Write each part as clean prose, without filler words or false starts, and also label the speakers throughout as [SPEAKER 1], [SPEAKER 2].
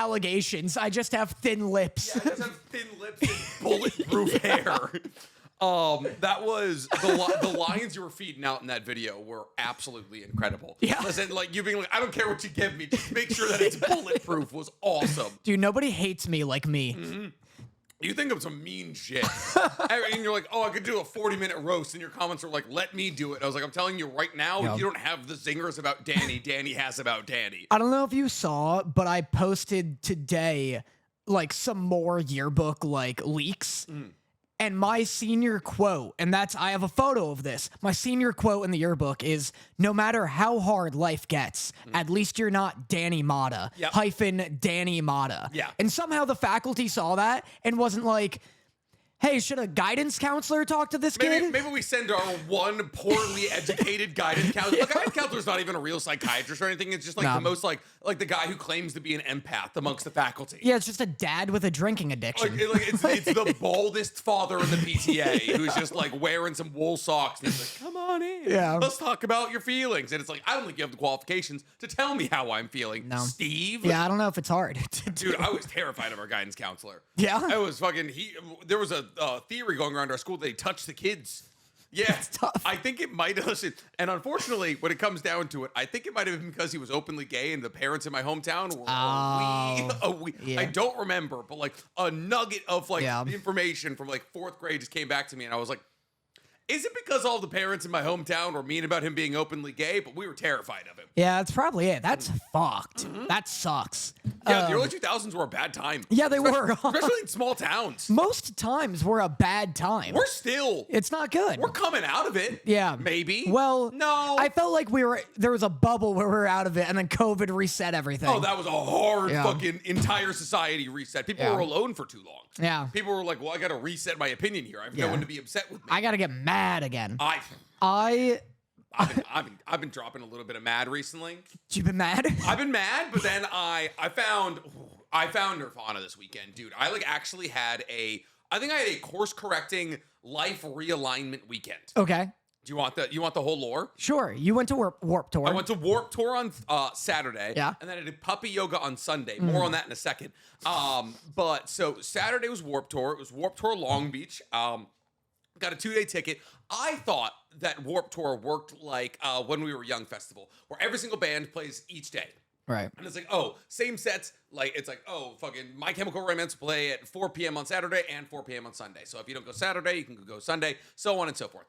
[SPEAKER 1] allegations. I just have thin lips.
[SPEAKER 2] Yeah, I just have thin lips and bulletproof hair. That was the lines you were feeding out in that video were absolutely incredible.
[SPEAKER 1] Yeah.
[SPEAKER 2] Listen, like you being like, I don't care what you give me, just make sure that it's bulletproof was awesome.
[SPEAKER 1] Dude, nobody hates me like me.
[SPEAKER 2] Mm-hmm. You think of some mean shit. And you're like, oh, I could do a 40-minute roast. And your comments are like, let me do it. I was like, I'm telling you right now, you don't have the zingers about Danny. Danny has about Danny.
[SPEAKER 1] I don't know if you saw, but I posted today like some more yearbook like leaks. And my senior quote, and I have a photo of this. My senior quote in the yearbook is, no matter how hard life gets, at least you're not Danny Motta, hyphen Danny Motta.
[SPEAKER 2] Yeah.
[SPEAKER 1] And somehow the faculty saw that and wasn't like, hey, should a guidance counselor talk to this kid?
[SPEAKER 2] Maybe we send our one poorly educated guidance counselor. The guidance counselor's not even a real psychiatrist or anything. It's just like the most like the guy who claims to be an empath amongst the faculty.
[SPEAKER 1] Yeah, it's just a dad with a drinking addiction.
[SPEAKER 2] It's the baldest father in the PTA who's just like wearing some wool socks and he's like, come on in.
[SPEAKER 1] Yeah.
[SPEAKER 2] Let's talk about your feelings. And it's like, I don't think you have the qualifications to tell me how I'm feeling.
[SPEAKER 1] No.
[SPEAKER 2] Steve.
[SPEAKER 1] Yeah, I don't know if it's hard.
[SPEAKER 2] Dude, I was terrified of our guidance counselor.
[SPEAKER 1] Yeah?
[SPEAKER 2] I was fucking, there was a theory going around our school that they touched the kids. Yeah,
[SPEAKER 1] it's tough.
[SPEAKER 2] I think it might have, listen, and unfortunately, when it comes down to it, I think it might have been because he was openly gay and the parents in my hometown were
[SPEAKER 1] Yeah.
[SPEAKER 2] I don't remember, but like a nugget of like information from like 4th grade just came back to me and I was like, is it because all the parents in my hometown were mean about him being openly gay? But we were terrified of him.
[SPEAKER 1] Yeah, that's probably it. That's fucked. That sucks.
[SPEAKER 2] Yeah, the early 2000s were a bad time.
[SPEAKER 1] Yeah, they were.
[SPEAKER 2] Especially in small towns.
[SPEAKER 1] Most times were a bad time.
[SPEAKER 2] It's
[SPEAKER 1] not good.
[SPEAKER 2] We're coming out of it.
[SPEAKER 1] Yeah.
[SPEAKER 2] Maybe.
[SPEAKER 1] Well,
[SPEAKER 2] no.
[SPEAKER 1] I felt like there was a bubble where we were out of it and then COVID reset everything.
[SPEAKER 2] Oh, that was a hard fucking entire society reset. People were alone for too long.
[SPEAKER 1] Yeah.
[SPEAKER 2] People were like, well, I got to reset my opinion here. I have no one to be upset with me.
[SPEAKER 1] I got to get mad again.
[SPEAKER 2] I've been dropping a little bit of mad recently.
[SPEAKER 1] You've been mad?
[SPEAKER 2] I've been mad, but then I found Nirvana this weekend, dude. I had a course correcting life realignment weekend.
[SPEAKER 1] Okay.
[SPEAKER 2] Do you want the whole lore?
[SPEAKER 1] Sure. You went to Warp Tour.
[SPEAKER 2] I went to Warp Tour on Saturday.
[SPEAKER 1] Yeah.
[SPEAKER 2] And then I did puppy yoga on Sunday. More on that in a second. But so Saturday was Warp Tour. It was Warp Tour Long Beach. Got a 2-day ticket. I thought that Warp Tour worked like When We Were Young Festival, where every single band plays each day.
[SPEAKER 1] Right.
[SPEAKER 2] And it's like, oh, same sets. Like, it's like, oh, fucking My Chemical Romance play at 4 p.m. on Saturday and 4 p.m. on Sunday. So if you don't go Saturday, you can go Sunday, so on and so forth.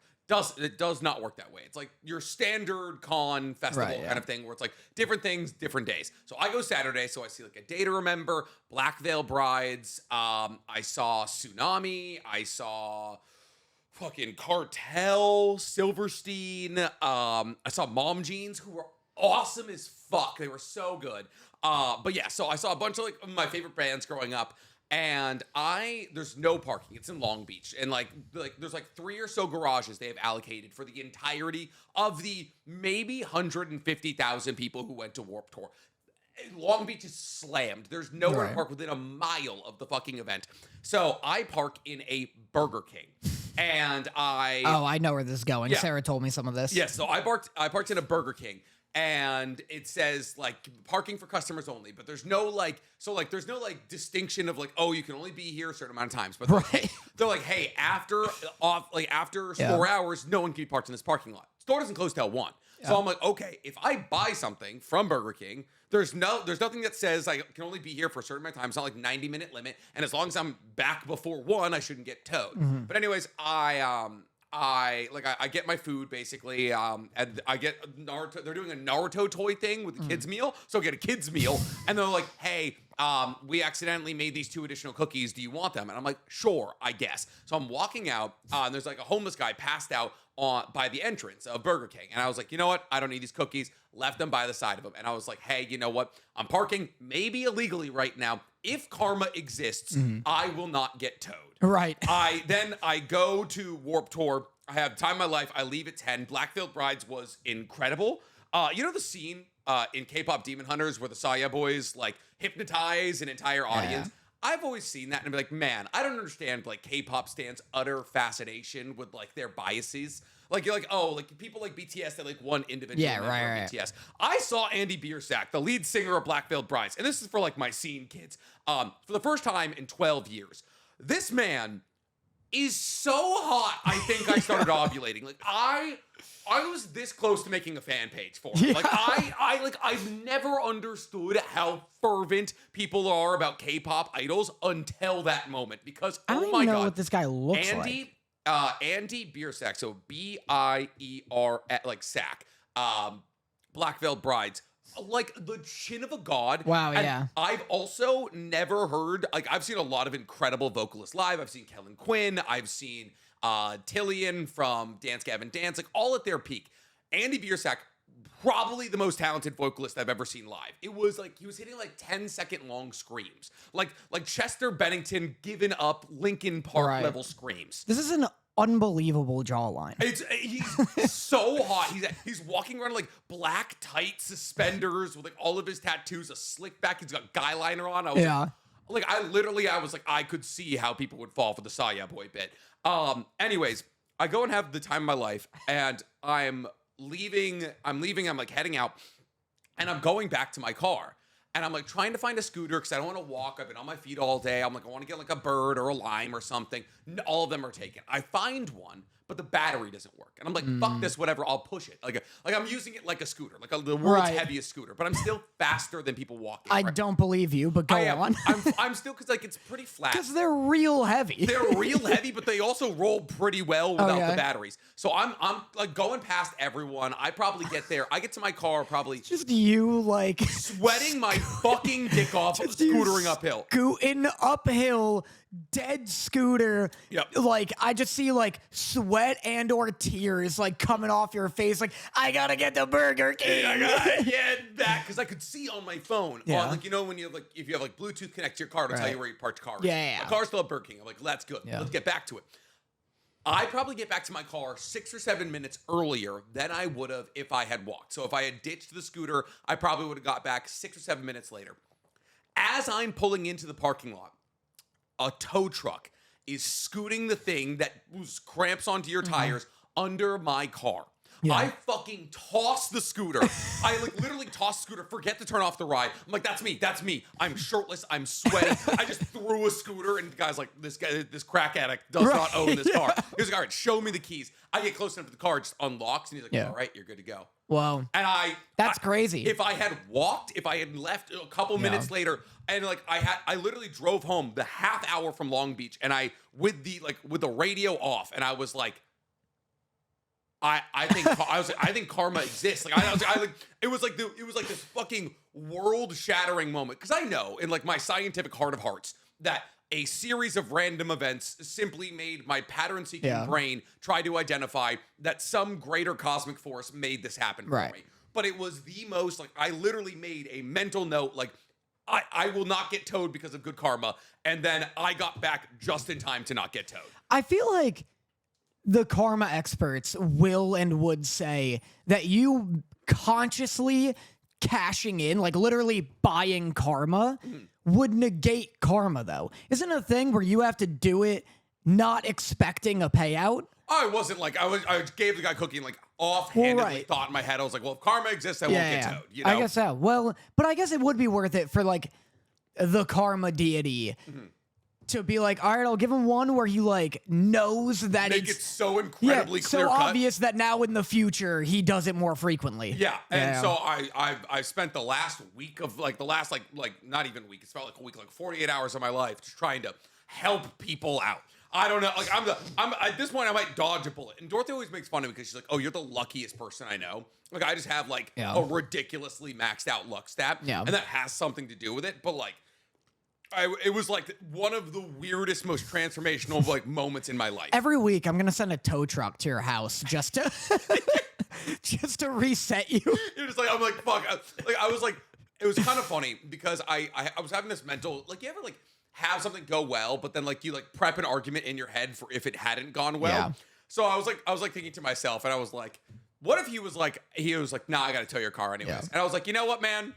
[SPEAKER 2] It does not work that way. It's like your standard con festival kind of thing where it's like different things, different days. So I go Saturday, so I see like A Day to Remember, Black Veil Brides. I saw Tsunami. I saw fucking Cartel, Silverstein. I saw Mom Jeans, who were awesome as fuck. They were so good. But yeah, so I saw a bunch of like my favorite bands growing up. And there's no parking. It's in Long Beach. And like there's like 3 or so garages they have allocated for the entirety of the maybe 150,000 people who went to Warped Tour. Long Beach is slammed. There's nowhere to park within a mile of the fucking event. So I park in a Burger King. And I know
[SPEAKER 1] where this is going.
[SPEAKER 2] Yeah.
[SPEAKER 1] Sarah told me some of this.
[SPEAKER 2] Yes, so I parked in a Burger King. And it says like parking for customers only, but there's no there's no distinction of like, oh, you can only be here a certain amount of times. But they're like, hey, after store hours, no one can be parked in this parking lot. Store doesn't close till 1. So I'm like, okay, if I buy something from Burger King, there's nothing that says I can only be here for a certain amount of time. It's not like 90-minute limit, and as long as I'm back before 1, I shouldn't get towed.
[SPEAKER 1] Mm-hmm.
[SPEAKER 2] But anyways, I get my food basically, and I get Naruto. They're doing a Naruto toy thing with the kids meal, so I get a kids meal, and they're like, "Hey, we accidentally made these 2 additional cookies. Do you want them?" And I'm like, "Sure, I guess." So I'm walking out, and there's like a homeless guy passed out by the entrance of Burger King, and I was like, "You know what? I don't need these cookies." Left them by the side of him, and I was like, "Hey, you know what? I'm parking maybe illegally right now. If karma exists, I will not get towed."
[SPEAKER 1] Right.
[SPEAKER 2] I go to Warp Tour. I have time of my life. I leave at 10. Black Veil Brides was incredible. You know the scene in K-pop Demon Hunters where the Saya boys like hypnotize an entire audience? I've always seen that and be like, man, I don't understand like K-pop stands utter fascination with like their biases. Like you're like, oh, like people like BTS, they like one individual member of BTS. I saw Andy Biersack, the lead singer of Black Veiled Brides, and this is for like my scene kids, for the first time in 12 years. This man is so hot. I think I started ovulating. Like I was this close to making a fan page for him. Like I've never understood how fervent people are about K-pop idols until that moment, because
[SPEAKER 1] I don't
[SPEAKER 2] oh my
[SPEAKER 1] even know
[SPEAKER 2] god,
[SPEAKER 1] what this guy looks like.
[SPEAKER 2] Andy Biersack, so Bier like Sack, Black Veiled Brides, like the chin of a god.
[SPEAKER 1] Wow,
[SPEAKER 2] and
[SPEAKER 1] yeah.
[SPEAKER 2] I've also never heard, like I've seen a lot of incredible vocalists live. I've seen Kellen Quinn, I've seen Tillian from Dance Gavin Dance, like all at their peak. Andy Biersack, probably the most talented vocalist I've ever seen live. It was like he was hitting like 10-second long screams, like Chester Bennington giving up Linkin Park level screams.
[SPEAKER 1] This is an unbelievable jawline.
[SPEAKER 2] He's so hot. He's walking around in, like black tight suspenders with like all of his tattoos, a slick back. He's got guy liner on. I was I was like, I could see how people would fall for the Saya Boy bit. Anyways, I go and have the time of my life, and I'm leaving, I'm like heading out, and I'm going back to my car. And I'm like trying to find a scooter because I don't want to walk. I've been on my feet all day. I'm like, I want to get like a bird or a lime or something. All of them are taken. I find one, but the battery doesn't work. And I'm like, fuck this, whatever. I'll push it. Like I'm using it like a scooter, like the world's heaviest scooter. But I'm still faster than people walking.
[SPEAKER 1] I don't believe you, but go on.
[SPEAKER 2] I'm still, because like it's pretty flat.
[SPEAKER 1] Because they're real heavy.
[SPEAKER 2] They're real heavy, but they also roll pretty well without the batteries. So I'm like going past everyone. I probably get there. I get to my car probably
[SPEAKER 1] just you like
[SPEAKER 2] sweating my fucking dick off, scootering uphill.
[SPEAKER 1] Scooting uphill, dead scooter.
[SPEAKER 2] Yep.
[SPEAKER 1] Like I just see like sweat and or tears like coming off your face. Like I gotta get the Burger King.
[SPEAKER 2] That because I could see on my phone.
[SPEAKER 1] Yeah.
[SPEAKER 2] Like you know when you have like if you have like Bluetooth connect to your car, it'll tell you where you parked your car.
[SPEAKER 1] Yeah.
[SPEAKER 2] My car's still at Burger King. I'm like, that's good.
[SPEAKER 1] Yeah.
[SPEAKER 2] Let's get back to it. I probably get back to my car 6 or 7 minutes earlier than I would have if I had walked. So if I had ditched the scooter, I probably would have got back 6 or 7 minutes later. As I'm pulling into the parking lot, a tow truck is scooting the thing that cramps onto your tires under my car.
[SPEAKER 1] Yeah.
[SPEAKER 2] I fucking toss the scooter. I like literally toss the scooter, forget to turn off the ride. I'm like, that's me. I'm shirtless, I'm sweating. I just threw a scooter, and the guy's like, this crack addict does not own this car. He was like, all right, show me the keys. I get close enough to the car, it just unlocks, and he's like, all right, you're good to go.
[SPEAKER 1] Whoa.
[SPEAKER 2] And
[SPEAKER 1] that's crazy.
[SPEAKER 2] If I had walked, if I had left a couple minutes later, and like I literally drove home the half hour from Long Beach, and I with the radio off, and I was like, I think karma exists. Like it was like this fucking world shattering moment, because I know in like my scientific heart of hearts that a series of random events simply made my pattern seeking brain try to identify that some greater cosmic force made this happen for me. But it was the most, like, I literally made a mental note, like, I will not get towed because of good karma. And then I got back just in time to not get towed.
[SPEAKER 1] I feel like the karma experts will and would say that you consciously cashing in, like literally buying karma, would negate karma, though. Isn't it a thing where you have to do it not expecting a payout?
[SPEAKER 2] I wasn't like, I gave the guy cookie and like offhandedly thought in my head, I was like, well, if karma exists, I won't get towed. You know?
[SPEAKER 1] I guess so. Well, but I guess it would be worth it for like the karma deity to be like, all right, I'll give him one where he like knows that
[SPEAKER 2] Make it so incredibly clear
[SPEAKER 1] so
[SPEAKER 2] cut.
[SPEAKER 1] obvious that now in the future he does it more frequently.
[SPEAKER 2] Yeah, and so I spent the last week of like not even a week, it's felt like a week, like 48 hours of my life just trying to help people out. I don't know. Like I'm at this point I might dodge a bullet. And Dorothy always makes fun of me because she's like, "Oh, you're the luckiest person I know." Like I just have like a ridiculously maxed out luck stat, and that has something to do with it. But like, it was like one of the weirdest, most transformational like moments in my life.
[SPEAKER 1] Every week I'm gonna send a tow truck to your house just to just to reset you.
[SPEAKER 2] You're just like, I'm like, fuck. I was like, it was kind of funny because I was having this mental, like, you ever like have something go well, but then like you like prep an argument in your head for if it hadn't gone well.
[SPEAKER 1] Yeah.
[SPEAKER 2] So I was like thinking to myself, and I was like, what if he was like, nah, I gotta tow your car anyways.
[SPEAKER 1] Yeah.
[SPEAKER 2] And I was like, you know what, man?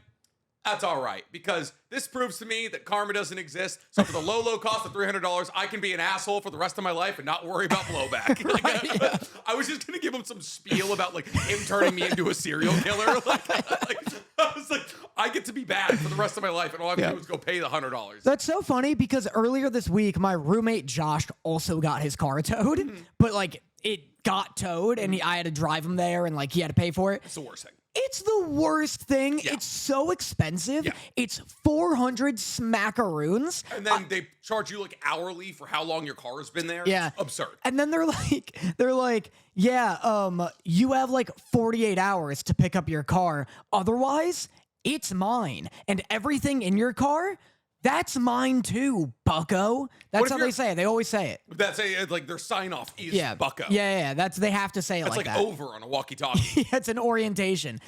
[SPEAKER 2] That's all right, because this proves to me that karma doesn't exist. So for the low cost of $300, I can be an asshole for the rest of my life and not worry about blowback. Like, I was just gonna give him some spiel about like him turning me into a serial killer. I was like, I get to be bad for the rest of my life, and all I have to do is go pay the $100.
[SPEAKER 1] That's so funny because earlier this week, my roommate Josh also got his car towed, but like it got towed, and I had to drive him there, and like he had to pay for it.
[SPEAKER 2] It's the worst thing.
[SPEAKER 1] It's the worst thing.
[SPEAKER 2] Yeah.
[SPEAKER 1] It's so expensive.
[SPEAKER 2] Yeah.
[SPEAKER 1] It's 400 smackaroons.
[SPEAKER 2] And then they charge you like hourly for how long your car has been there.
[SPEAKER 1] Yeah.
[SPEAKER 2] It's absurd.
[SPEAKER 1] And then they're like, yeah, you have like 48 hours to pick up your car. Otherwise, it's mine. And everything in your car, that's mine too, bucko. That's how they say it. They always say it.
[SPEAKER 2] That's like their sign off is bucko.
[SPEAKER 1] Yeah. They have to say it
[SPEAKER 2] That's
[SPEAKER 1] like
[SPEAKER 2] like
[SPEAKER 1] that.
[SPEAKER 2] over on a walkie-talkie.
[SPEAKER 1] Yeah, it's an orientation.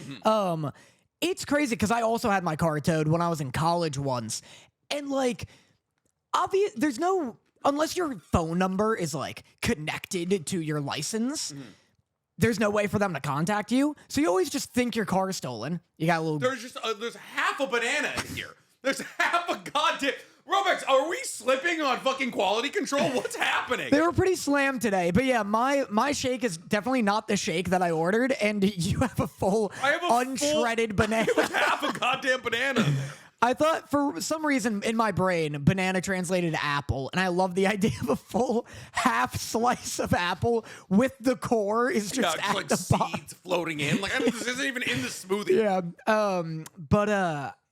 [SPEAKER 1] It's crazy because I also had my car towed when I was in college once. And like, there's no, unless your phone number is like connected to your license, there's no way for them to contact you. So you always just think your car is stolen. You got a little.
[SPEAKER 2] There's half a banana in here. There's half a goddamn. Robex, are we slipping on fucking quality control? What's happening?
[SPEAKER 1] They were pretty slammed today. But yeah, my shake is definitely not the shake that I ordered. And you have a full unshredded banana.
[SPEAKER 2] It was half a goddamn banana.
[SPEAKER 1] I thought for some reason in my brain, banana translated to apple. And I love the idea of a full half slice of apple with the core is just at
[SPEAKER 2] like
[SPEAKER 1] the bottom.
[SPEAKER 2] seeds floating in. Like, this isn't even in the smoothie.
[SPEAKER 1] Yeah.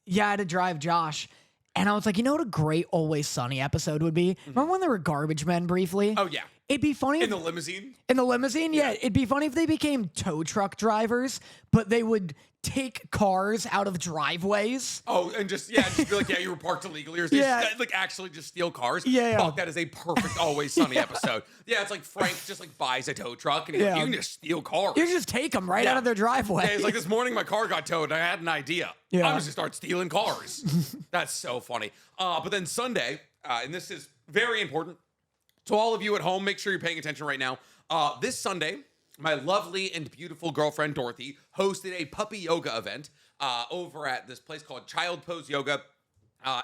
[SPEAKER 1] Yeah, I had to drive Josh. And I was like, you know what a great Always Sunny episode would be? Remember when there were garbage men briefly?
[SPEAKER 2] Oh, yeah.
[SPEAKER 1] It'd be funny.
[SPEAKER 2] In the limousine?
[SPEAKER 1] In the limousine? Yeah. It'd be funny if they became tow truck drivers, but they would take cars out of driveways.
[SPEAKER 2] Oh, and just be like, yeah, you were parked illegally. Or just, like, actually just steal cars.
[SPEAKER 1] Yeah.
[SPEAKER 2] Fuck, that is a perfect Always Sunny episode. Yeah, it's like Frank just, like, buys a tow truck, and he's like, you can just steal cars.
[SPEAKER 1] You just take them right out of their driveway.
[SPEAKER 2] Yeah, it's like, this morning my car got towed, and I had an idea.
[SPEAKER 1] Yeah.
[SPEAKER 2] I'm just gonna start stealing cars. That's so funny. But then Sunday, and this is very important, to all of you at home, make sure you're paying attention right now. This Sunday, my lovely and beautiful girlfriend Dorothy hosted a puppy yoga event over at this place called Child Pose Yoga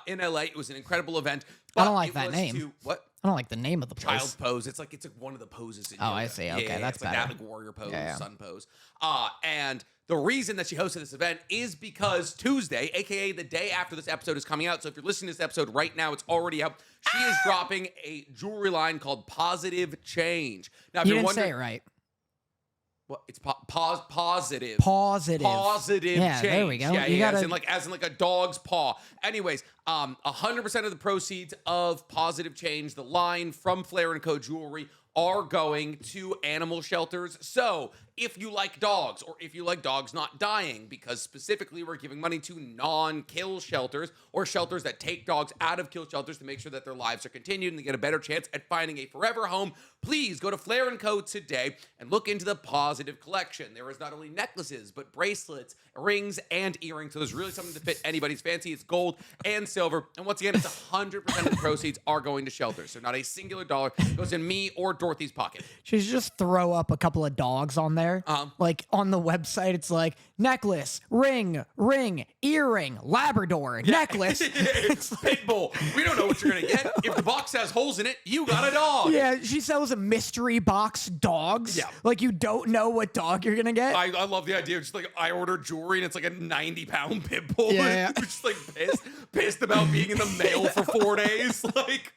[SPEAKER 2] in LA. It was an incredible event.
[SPEAKER 1] I don't like that name.
[SPEAKER 2] What?
[SPEAKER 1] I don't like the name of the place.
[SPEAKER 2] Child pose. It's like one of the poses in
[SPEAKER 1] yoga.
[SPEAKER 2] I
[SPEAKER 1] see. Okay,
[SPEAKER 2] yeah,
[SPEAKER 1] that's
[SPEAKER 2] it's like
[SPEAKER 1] better.
[SPEAKER 2] that, like warrior pose, sun pose. And the reason that she hosted this event is because Tuesday, aka the day after this episode is coming out. So if you're listening to this episode right now, it's already out. She is dropping a jewelry line called Positive Change. Now, if
[SPEAKER 1] you
[SPEAKER 2] you're
[SPEAKER 1] didn't say
[SPEAKER 2] wondering,
[SPEAKER 1] it right.
[SPEAKER 2] What? It's positive.
[SPEAKER 1] Positive.
[SPEAKER 2] Positive
[SPEAKER 1] yeah,
[SPEAKER 2] change.
[SPEAKER 1] There we go.
[SPEAKER 2] Yeah,
[SPEAKER 1] you gotta...
[SPEAKER 2] as in like a dog's paw. Anyways, 100% of the proceeds of Positive Change, the line from Flair & Co. Jewelry, are going to animal shelters. So if you like dogs, or if you like dogs not dying, because specifically we're giving money to non-kill shelters, or shelters that take dogs out of kill shelters to make sure that their lives are continued and they get a better chance at finding a forever home, please go to Flair & Co. today and look into the Positive collection. There is not only necklaces, but bracelets, rings, and earrings. So there's really something to fit anybody's fancy. It's gold and silver. And once again, it's 100% of the proceeds are going to shelters. So not a singular dollar goes in me or Dorothy's pocket.
[SPEAKER 1] She should just throw up a couple of dogs on there. Like on the website, it's like necklace, ring, earring, Labrador, necklace.
[SPEAKER 2] Pitbull. We don't know what you're going to get. If the box has holes in it, you got a dog.
[SPEAKER 1] Yeah, she sells a mystery box dogs.
[SPEAKER 2] Yeah.
[SPEAKER 1] Like you don't know what dog you're going to get.
[SPEAKER 2] I love the idea of just like I ordered jewelry and it's like a 90-pound pit bull.
[SPEAKER 1] Yeah.
[SPEAKER 2] Just like pissed about being in the mail for 4 days. Like,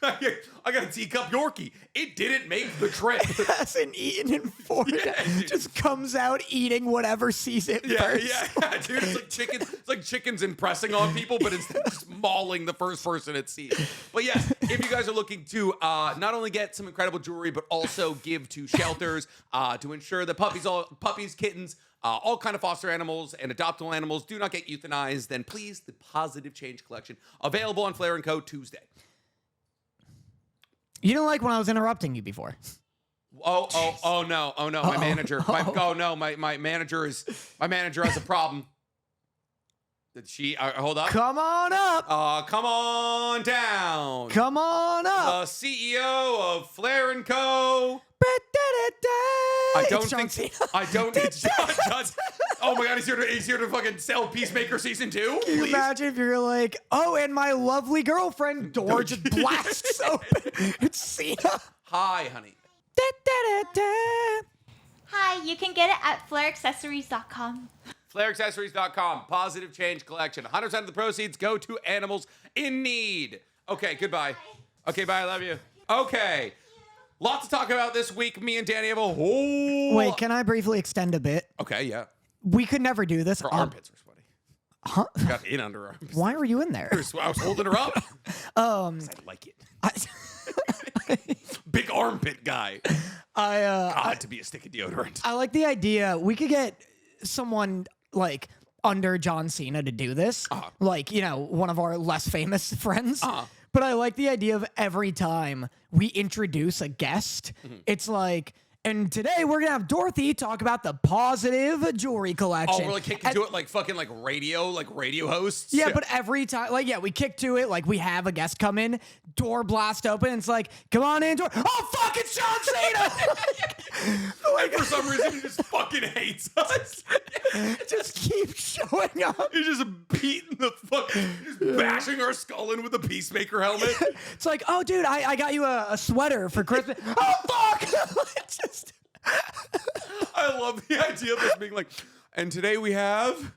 [SPEAKER 2] I got a teacup Yorkie. It didn't make the trip.
[SPEAKER 1] Hasn't eaten in 4 days. Just comes out eating whatever sees it first.
[SPEAKER 2] Yeah, dude. It's like chickens. It's like chickens impressing on people, but instead just mauling the first person it sees. But yes, if you guys are looking to not only get some incredible jewelry, but also give to shelters to ensure that puppies, kittens, all kind of foster animals and adoptable animals do not get euthanized, then please, the Positive Change collection available on Flair & Co. Tuesday.
[SPEAKER 1] You didn't like when I was interrupting you before.
[SPEAKER 2] Oh no. My manager. My manager has a problem. Did she hold up?
[SPEAKER 1] Come on up.
[SPEAKER 2] Come on down.
[SPEAKER 1] Come on up.
[SPEAKER 2] The CEO of Flair & Co. I don't think it's John. Oh my god, he's here to fucking sell Peacemaker season 2.
[SPEAKER 1] Can you imagine if you're like, oh, and my lovely girlfriend, door just blasts open. It's Cena.
[SPEAKER 2] Hi, honey.
[SPEAKER 1] Da, da, da, da.
[SPEAKER 3] Hi, you can get it at flareaccessories.com.
[SPEAKER 2] FlareAccessories.com. Positive Change Collection. 100% of the proceeds go to animals in need. Okay, goodbye. Okay, bye. I love you. Okay. Lots to talk about this week. Me and Danny have a whole...
[SPEAKER 1] Wait, can I briefly extend a bit?
[SPEAKER 2] Okay, yeah.
[SPEAKER 1] We could never do this.
[SPEAKER 2] Her armpits are sweaty.
[SPEAKER 1] Huh?
[SPEAKER 2] Got in under arms.
[SPEAKER 1] Why were you in there?
[SPEAKER 2] I was holding her up. 'Cause I like it. Big armpit guy. God, to be a stick of deodorant.
[SPEAKER 1] I like the idea. We could get someone like under John Cena to do this. Like, you know, one of our less famous friends. But I like the idea of every time we introduce a guest, it's like, and today we're going to have Dorothy talk about the positive jewelry collection.
[SPEAKER 2] Oh, we're like kicking to it like fucking like radio hosts?
[SPEAKER 1] Yeah, but every time, like, yeah, we kick to it, like we have a guest come in, door blast open, and it's like, come on in, door. Oh, fuck, it's John Cena!
[SPEAKER 2] And for some reason, he just fucking hates us.
[SPEAKER 1] Just keep showing up.
[SPEAKER 2] He's just beating the fuck, just bashing our skull in with a Peacemaker helmet.
[SPEAKER 1] It's like, oh, dude, I got you a sweater for Christmas. Oh, fuck! It's just...
[SPEAKER 2] I love the idea of this being like, and today we have...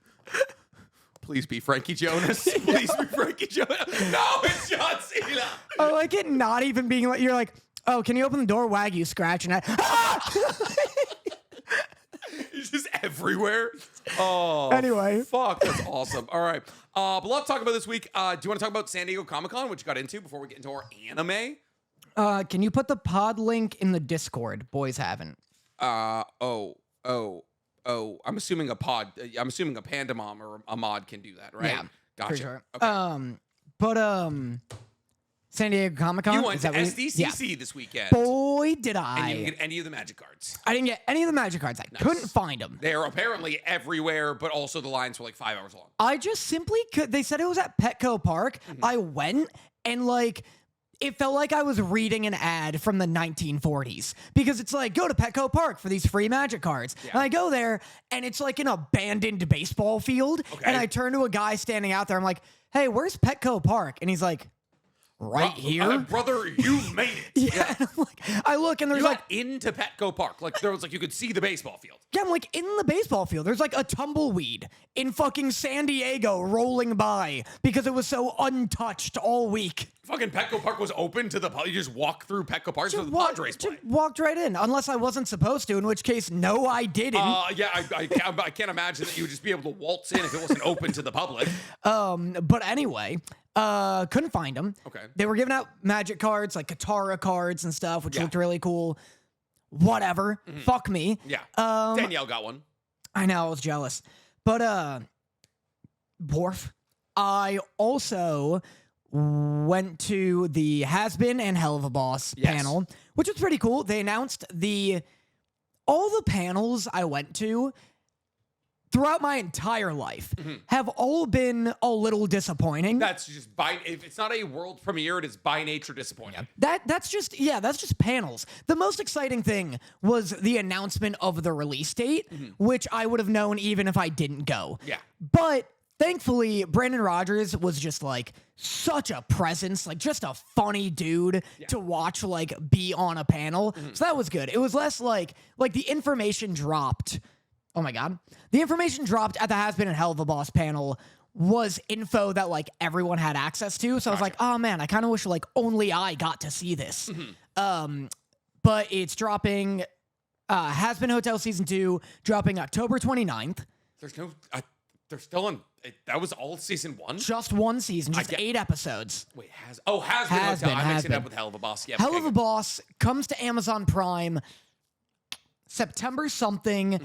[SPEAKER 2] Please be Frankie Jonas. Please be Frankie Jonas. No, it's John Cena.
[SPEAKER 1] I like it not even being like, you're like, oh, can you open the door? Wagyu scratch. And
[SPEAKER 2] He's just everywhere. Oh,
[SPEAKER 1] anyway.
[SPEAKER 2] Fuck, that's awesome. All right. But let's talk about this week. Do you want to talk about San Diego Comic-Con, which you got into before we get into our anime?
[SPEAKER 1] Can you put the pod link in the Discord? Boys haven't.
[SPEAKER 2] I'm assuming a Panda Mom or a mod can do that, right?
[SPEAKER 1] Yeah,
[SPEAKER 2] gotcha.
[SPEAKER 1] for sure.
[SPEAKER 2] Okay.
[SPEAKER 1] San Diego Comic-Con.
[SPEAKER 2] You went to SDCC this weekend.
[SPEAKER 1] Boy, did I.
[SPEAKER 2] And you didn't get any of the magic cards.
[SPEAKER 1] I didn't get any of the magic cards. I couldn't find them.
[SPEAKER 2] They're apparently everywhere, but also the lines were like 5 hours long.
[SPEAKER 1] I just simply could. They said it was at Petco Park. I went and like... It felt like I was reading an ad from the 1940s because it's like, go to Petco Park for these free magic cards. Yeah. And I go there and it's like an abandoned baseball field. Okay. And I turn to a guy standing out there. I'm like, hey, where's Petco Park? And he's like, right here.
[SPEAKER 2] Brother, you made it.
[SPEAKER 1] Yeah. And I'm like, I look and there's
[SPEAKER 2] like into Petco Park. Like there was like, you could see the baseball field.
[SPEAKER 1] Yeah, I'm like in the baseball field. There's like a tumbleweed in fucking San Diego rolling by because it was so untouched all week.
[SPEAKER 2] Fucking Petco Park was open to the public. You just walk through Petco Park to the Padres play.
[SPEAKER 1] Walked right in, unless I wasn't supposed to, in which case, no, I didn't.
[SPEAKER 2] Yeah, I can't imagine that you would just be able to waltz in if it wasn't open to the public.
[SPEAKER 1] But anyway, couldn't find them.
[SPEAKER 2] Okay.
[SPEAKER 1] They were giving out magic cards, like Katara cards and stuff, which looked really cool. Whatever. Fuck me.
[SPEAKER 2] Yeah. Danielle got one.
[SPEAKER 1] I know, I was jealous. But, Borf, I also... went to the Has-Been and Hell of a Boss panel, which was pretty cool. They announced all the panels I went to throughout my entire life have all been a little disappointing.
[SPEAKER 2] That's just if it's not a world premiere, it is by nature disappointing.
[SPEAKER 1] Yeah. That's just panels. The most exciting thing was the announcement of the release date, which I would have known even if I didn't go.
[SPEAKER 2] Yeah.
[SPEAKER 1] But thankfully, Brandon Rogers was just like such a presence, like just a funny dude to watch, like be on a panel. So that was good. It was less like the information dropped. Oh my God. The information dropped at the Has-Been and Hell of a Boss panel was info that like everyone had access to. So I was like, oh man, I kind of wish like only I got to see this. But it's dropping, Has-Been Hotel Season 2, dropping October 29th.
[SPEAKER 2] They're still on. That was all season 1?
[SPEAKER 1] Just one season, just 8 episodes.
[SPEAKER 2] Wait, Has-Been Hotel. I mixed it up with Hell of a Boss. Yeah,
[SPEAKER 1] Hell of a Boss comes to Amazon Prime September something,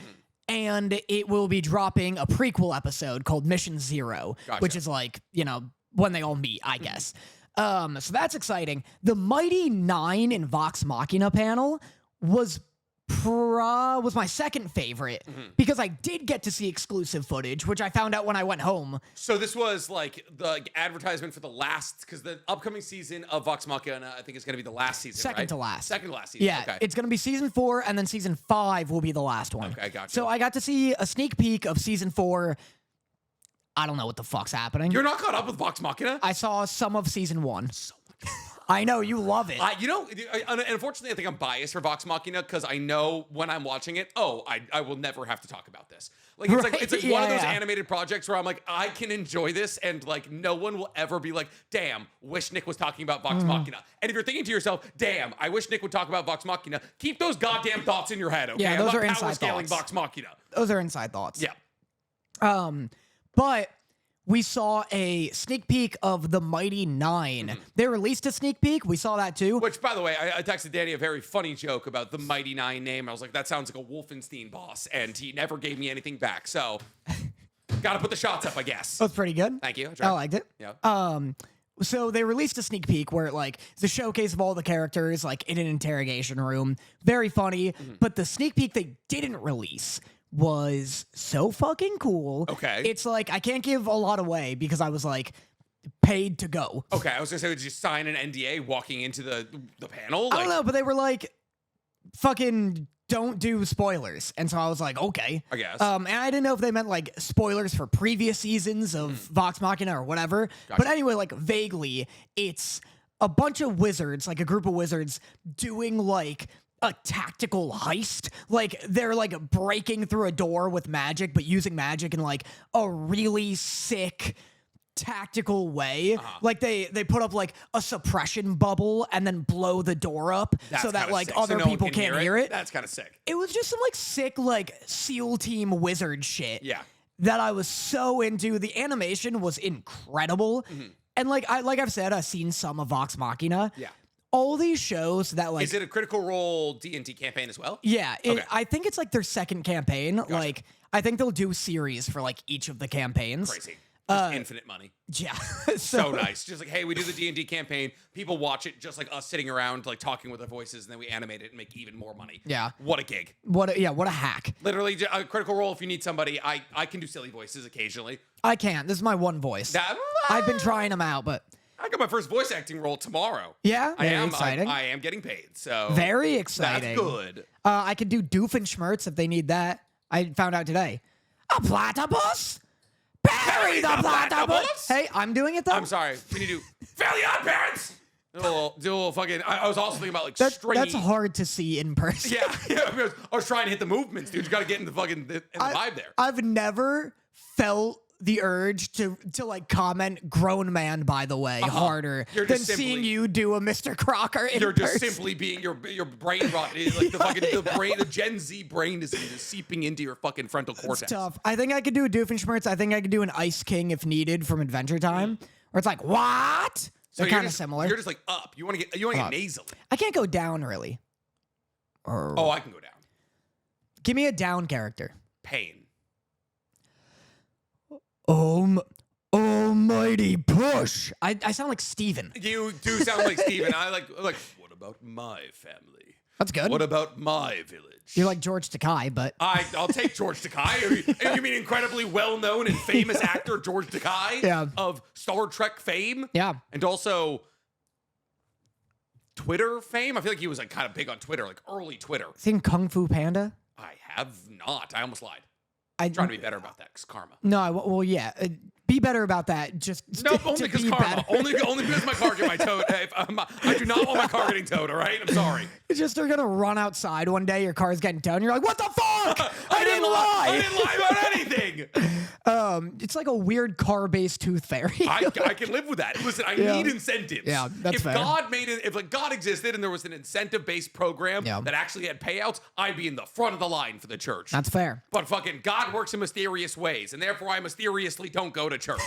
[SPEAKER 1] and it will be dropping a prequel episode called Mission Zero, which is like, you know, when they all meet, I guess. So that's exciting. The Mighty 9 in Vox Machina panel was was my second favorite because I did get to see exclusive footage, which I found out when I went home.
[SPEAKER 2] So this was like the advertisement for the last, because the upcoming season of Vox Machina, I think is going to be the last season,
[SPEAKER 1] Second
[SPEAKER 2] right?
[SPEAKER 1] to last.
[SPEAKER 2] Second to last season.
[SPEAKER 1] Yeah,
[SPEAKER 2] Okay.
[SPEAKER 1] it's going to be season 4, and then season 5 will be the last one.
[SPEAKER 2] Okay, gotcha.
[SPEAKER 1] So I got to see a sneak peek of season 4. I don't know what the fuck's happening.
[SPEAKER 2] You're not caught up with Vox Machina?
[SPEAKER 1] I saw some of season 1.
[SPEAKER 2] So much fun.
[SPEAKER 1] I know, you love it.
[SPEAKER 2] Unfortunately, I think I'm biased for Vox Machina because I know when I'm watching it, I will never have to talk about this. Like it's like one of those animated projects where I'm like, I can enjoy this, and like no one will ever be like, damn, wish Nick was talking about Vox Machina. And if you're thinking to yourself, damn, I wish Nick would talk about Vox Machina, keep those goddamn thoughts in your head, okay?
[SPEAKER 1] Yeah, those
[SPEAKER 2] I'm
[SPEAKER 1] are
[SPEAKER 2] not power
[SPEAKER 1] inside
[SPEAKER 2] scaling
[SPEAKER 1] thoughts.
[SPEAKER 2] Vox Machina.
[SPEAKER 1] Those are inside thoughts.
[SPEAKER 2] Yeah.
[SPEAKER 1] But we saw a sneak peek of the Mighty Nine. They released a sneak peek. We saw that too.
[SPEAKER 2] Which, by the way, I texted Danny a very funny joke about the Mighty Nine name. I was like, that sounds like a Wolfenstein boss, and he never gave me anything back. So, gotta put the shots up, I guess.
[SPEAKER 1] That was pretty good.
[SPEAKER 2] Thank you.
[SPEAKER 1] I liked it.
[SPEAKER 2] Yeah.
[SPEAKER 1] So they released a sneak peek where like the showcase of all the characters like in an interrogation room. Very funny. But the sneak peek they didn't release was so fucking cool.
[SPEAKER 2] Okay.
[SPEAKER 1] It's like I can't give a lot away because I was like paid to go.
[SPEAKER 2] Okay, I was gonna say, did you sign an NDA walking into the panel?
[SPEAKER 1] I don't know, but they were like fucking don't do spoilers. And so I was like, okay.
[SPEAKER 2] I guess.
[SPEAKER 1] And I didn't know if they meant like spoilers for previous seasons of Vox Machina or whatever.
[SPEAKER 2] Gotcha.
[SPEAKER 1] But anyway, like vaguely, it's a bunch of wizards, like a group of wizards doing like a tactical heist. Like they're like breaking through a door with magic, but using magic in like a really sick tactical way. Like they put up like a suppression bubble and then blow the door up
[SPEAKER 2] That's
[SPEAKER 1] so that
[SPEAKER 2] kinda
[SPEAKER 1] like
[SPEAKER 2] sick. So
[SPEAKER 1] other
[SPEAKER 2] no one
[SPEAKER 1] people
[SPEAKER 2] can
[SPEAKER 1] can't hear it.
[SPEAKER 2] That's kind of sick.
[SPEAKER 1] It was just some like sick like SEAL team wizard shit.
[SPEAKER 2] Yeah.
[SPEAKER 1] That I was so into. The animation was incredible. And like I've said, I've seen some of Vox Machina.
[SPEAKER 2] Yeah.
[SPEAKER 1] All these shows that like
[SPEAKER 2] Is it a Critical Role D&D campaign as well?
[SPEAKER 1] yeah,
[SPEAKER 2] Okay.
[SPEAKER 1] I think it's like their second campaign. Like I think they'll do series for like each of the campaigns.
[SPEAKER 2] Crazy. Just infinite money.
[SPEAKER 1] Yeah.
[SPEAKER 2] So nice. Just like, hey, we do the D&D campaign. People watch it just like us sitting around, like talking with our voices, and then we animate it and make even more money.
[SPEAKER 1] Yeah.
[SPEAKER 2] What a gig.
[SPEAKER 1] What a hack.
[SPEAKER 2] Literally, a Critical Role, if you need somebody, I can do silly voices occasionally.
[SPEAKER 1] I can't. This is my one voice. I've been trying them out, but
[SPEAKER 2] I got my first voice acting role tomorrow.
[SPEAKER 1] yeah,
[SPEAKER 2] I
[SPEAKER 1] very
[SPEAKER 2] am.
[SPEAKER 1] exciting.
[SPEAKER 2] I am getting paid. So
[SPEAKER 1] Very exciting.
[SPEAKER 2] That's good.
[SPEAKER 1] I could do Doofenshmirtz if they need that. I found out today. A platypus? Bury the platypus! Hey, I'm doing it though.
[SPEAKER 2] I'm sorry. We need to do Fairly Odd Parents. Do a little fucking. I was also thinking about like
[SPEAKER 1] That's
[SPEAKER 2] stringy.
[SPEAKER 1] hard to see in person.
[SPEAKER 2] Yeah. I was trying to hit the movements, dude. You got to get in the fucking vibe there.
[SPEAKER 1] I've never felt the urge to like comment grown man, by the way, harder
[SPEAKER 2] You're
[SPEAKER 1] than
[SPEAKER 2] just simply-
[SPEAKER 1] seeing you do a Mr. Crocker in
[SPEAKER 2] You're just
[SPEAKER 1] person.
[SPEAKER 2] simply being your brain rot. Like the Gen Z brain is seeping into your fucking frontal cortex.
[SPEAKER 1] It's tough. I think I could do a Doofenshmirtz. I think I could do an Ice King if needed from Adventure Time. Where it's like, what?
[SPEAKER 2] So
[SPEAKER 1] They're
[SPEAKER 2] you're
[SPEAKER 1] kind of
[SPEAKER 2] just-
[SPEAKER 1] similar.
[SPEAKER 2] You're just like up. You want to get nasally.
[SPEAKER 1] I can't go down really.
[SPEAKER 2] Oh, I can go down.
[SPEAKER 1] Give me a down character.
[SPEAKER 2] Pain.
[SPEAKER 1] Almighty push. I sound like Steven.
[SPEAKER 2] You do sound like Steven. I like. What about my family?
[SPEAKER 1] That's good.
[SPEAKER 2] What about my village?
[SPEAKER 1] You're like George Takei, but
[SPEAKER 2] I'll take George Takei. You mean incredibly well-known and famous actor George Takei?
[SPEAKER 1] Yeah.
[SPEAKER 2] Of Star Trek fame?
[SPEAKER 1] yeah.
[SPEAKER 2] And also Twitter fame? I feel like he was like kind of big on Twitter, like early Twitter.
[SPEAKER 1] Seen Kung Fu Panda?
[SPEAKER 2] I have not. I almost lied.
[SPEAKER 1] I'm
[SPEAKER 2] Trying to be better about that, because karma.
[SPEAKER 1] No, well, yeah. Be better about that. Just
[SPEAKER 2] No,
[SPEAKER 1] to
[SPEAKER 2] only because
[SPEAKER 1] be
[SPEAKER 2] karma.
[SPEAKER 1] better.
[SPEAKER 2] Only because my car get my towed. I do not want my car getting towed. All right, I'm sorry.
[SPEAKER 1] It's just they're gonna run outside one day. Your car's getting towed. And you're like, what the fuck? I didn't lie.
[SPEAKER 2] I didn't lie about anything.
[SPEAKER 1] It's like a weird car-based tooth fairy.
[SPEAKER 2] I can live with that. Listen, I need incentives.
[SPEAKER 1] Yeah, that's
[SPEAKER 2] if
[SPEAKER 1] fair.
[SPEAKER 2] God made it, if like God existed and there was an incentive-based program
[SPEAKER 1] Yeah.
[SPEAKER 2] that actually had payouts, I'd be in the front of the line for the church.
[SPEAKER 1] That's fair.
[SPEAKER 2] But fucking God works in mysterious ways, and therefore I mysteriously don't go to church.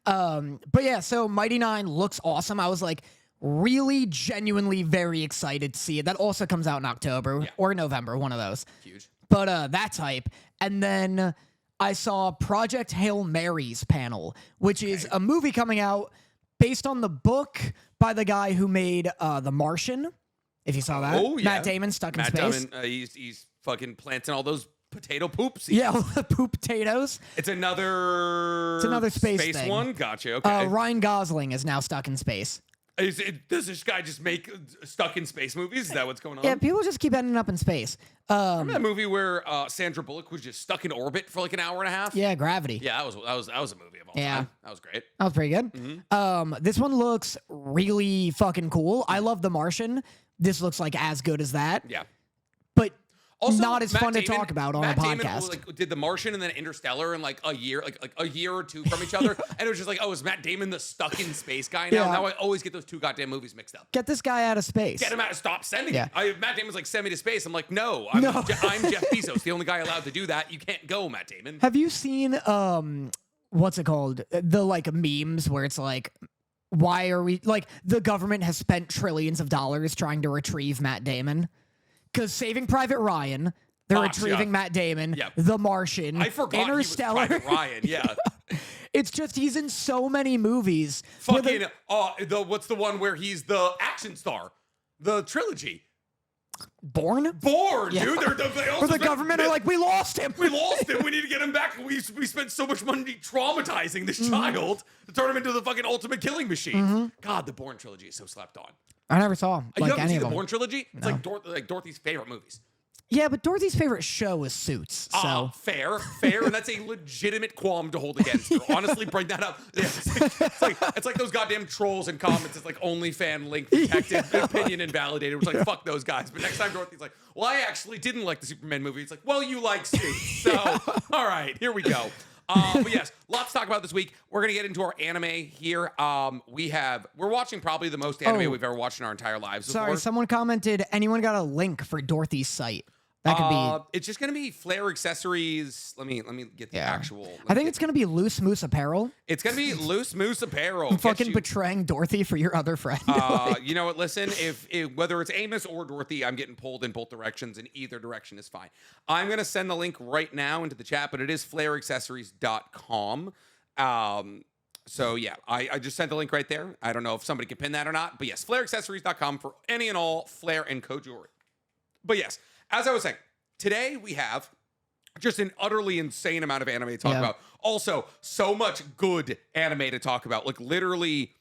[SPEAKER 1] But yeah, so Mighty Nine looks awesome. I was like really genuinely very excited to see it. That also comes out in October or November, one of those.
[SPEAKER 2] Huge.
[SPEAKER 1] But that's hype. And then I saw Project Hail Mary's panel, which is a movie coming out based on the book by the guy who made The Martian. If you saw that.
[SPEAKER 2] Oh, yeah.
[SPEAKER 1] Matt Damon stuck in space.
[SPEAKER 2] Matt Damon, he's fucking planting all those potato poop seeds.
[SPEAKER 1] Yeah, all the poop potatoes.
[SPEAKER 2] It's another
[SPEAKER 1] space thing.
[SPEAKER 2] one. Gotcha. Okay.
[SPEAKER 1] Ryan Gosling is now stuck in space.
[SPEAKER 2] Does this guy just make stuck in space movies? Is that what's going on?
[SPEAKER 1] Yeah, people just keep ending up in space.
[SPEAKER 2] Remember that movie where Sandra Bullock was just stuck in orbit for like an hour and a half?
[SPEAKER 1] Yeah, Gravity.
[SPEAKER 2] Yeah, that was a movie of all time. That was great.
[SPEAKER 1] That was pretty good. This one looks really fucking cool. I love The Martian. This looks like as good as that.
[SPEAKER 2] Yeah.
[SPEAKER 1] But
[SPEAKER 2] Also,
[SPEAKER 1] not as
[SPEAKER 2] Matt
[SPEAKER 1] fun
[SPEAKER 2] Damon,
[SPEAKER 1] to talk about on
[SPEAKER 2] Matt
[SPEAKER 1] a
[SPEAKER 2] Damon,
[SPEAKER 1] podcast.
[SPEAKER 2] like, did The Martian and then Interstellar in like a year, like a year or two from each other, and it was just like, oh, is Matt Damon the stuck in space guy now?
[SPEAKER 1] Yeah.
[SPEAKER 2] Now I always get those two goddamn movies mixed up.
[SPEAKER 1] Get this guy out of space.
[SPEAKER 2] Get him out! Stop sending
[SPEAKER 1] Yeah.
[SPEAKER 2] me. Matt Damon's like, send me to space. I'm like, no, I'm Jeff Bezos, the only guy allowed to do that. You can't go, Matt Damon.
[SPEAKER 1] Have you seen what's it called? The like memes where it's like, why are we like the government has spent trillions of dollars trying to retrieve Matt Damon? Because Saving Private Ryan, they're retrieving Matt Damon.
[SPEAKER 2] Yep.
[SPEAKER 1] The Martian.
[SPEAKER 2] I forgot
[SPEAKER 1] Interstellar.
[SPEAKER 2] he was Private Ryan. Yeah.
[SPEAKER 1] It's just he's in so many movies.
[SPEAKER 2] Fucking what's the one where he's the action star? The trilogy.
[SPEAKER 1] Born,
[SPEAKER 2] Yeah. Dude. They also
[SPEAKER 1] or the government are like, we lost him.
[SPEAKER 2] We lost him. We need to get him back. We spent so much money traumatizing this child to turn him into the fucking ultimate killing machine. God, the Bourne trilogy is so slept on.
[SPEAKER 1] I never saw
[SPEAKER 2] You
[SPEAKER 1] like
[SPEAKER 2] haven't
[SPEAKER 1] any
[SPEAKER 2] seen
[SPEAKER 1] of
[SPEAKER 2] the
[SPEAKER 1] them.
[SPEAKER 2] Bourne trilogy? It's like Dorothy's favorite movies.
[SPEAKER 1] Yeah, but Dorothy's favorite show is Suits. So
[SPEAKER 2] Fair, and that's a legitimate qualm to hold against her. Honestly, bring that up. Yeah, it's like those goddamn trolls in comments. It's like OnlyFan link protected, opinion invalidated. It's like, fuck those guys. But next time Dorothy's like, well, I actually didn't like the Superman movie. It's like, well, you like Suits. So, all right, here we go. But yes, lots to talk about this week. We're gonna get into our anime here. We're watching probably the most anime we've ever watched in our entire lives.
[SPEAKER 1] sorry,
[SPEAKER 2] before.
[SPEAKER 1] someone commented, anyone got a link for Dorothy's site? That could be.
[SPEAKER 2] It's just gonna be Flare accessories. Let me get the actual.
[SPEAKER 1] I think it's gonna be Loose Moose Apparel.
[SPEAKER 2] It's gonna be Loose Moose Apparel.
[SPEAKER 1] Fucking betraying Dorothy for your other friend.
[SPEAKER 2] You know what? Listen, if whether it's Amos or Dorothy, I'm getting pulled in both directions, and either direction is fine. I'm gonna send the link right now into the chat, but it is flareaccessories.com. So yeah, I just sent the link right there. I don't know if somebody can pin that or not, but yes, flareaccessories.com for any and all Flare and Co jewelry. But yes, as I was saying, today we have just an utterly insane amount of anime to talk about. Also, so much good anime to talk about. Like literally,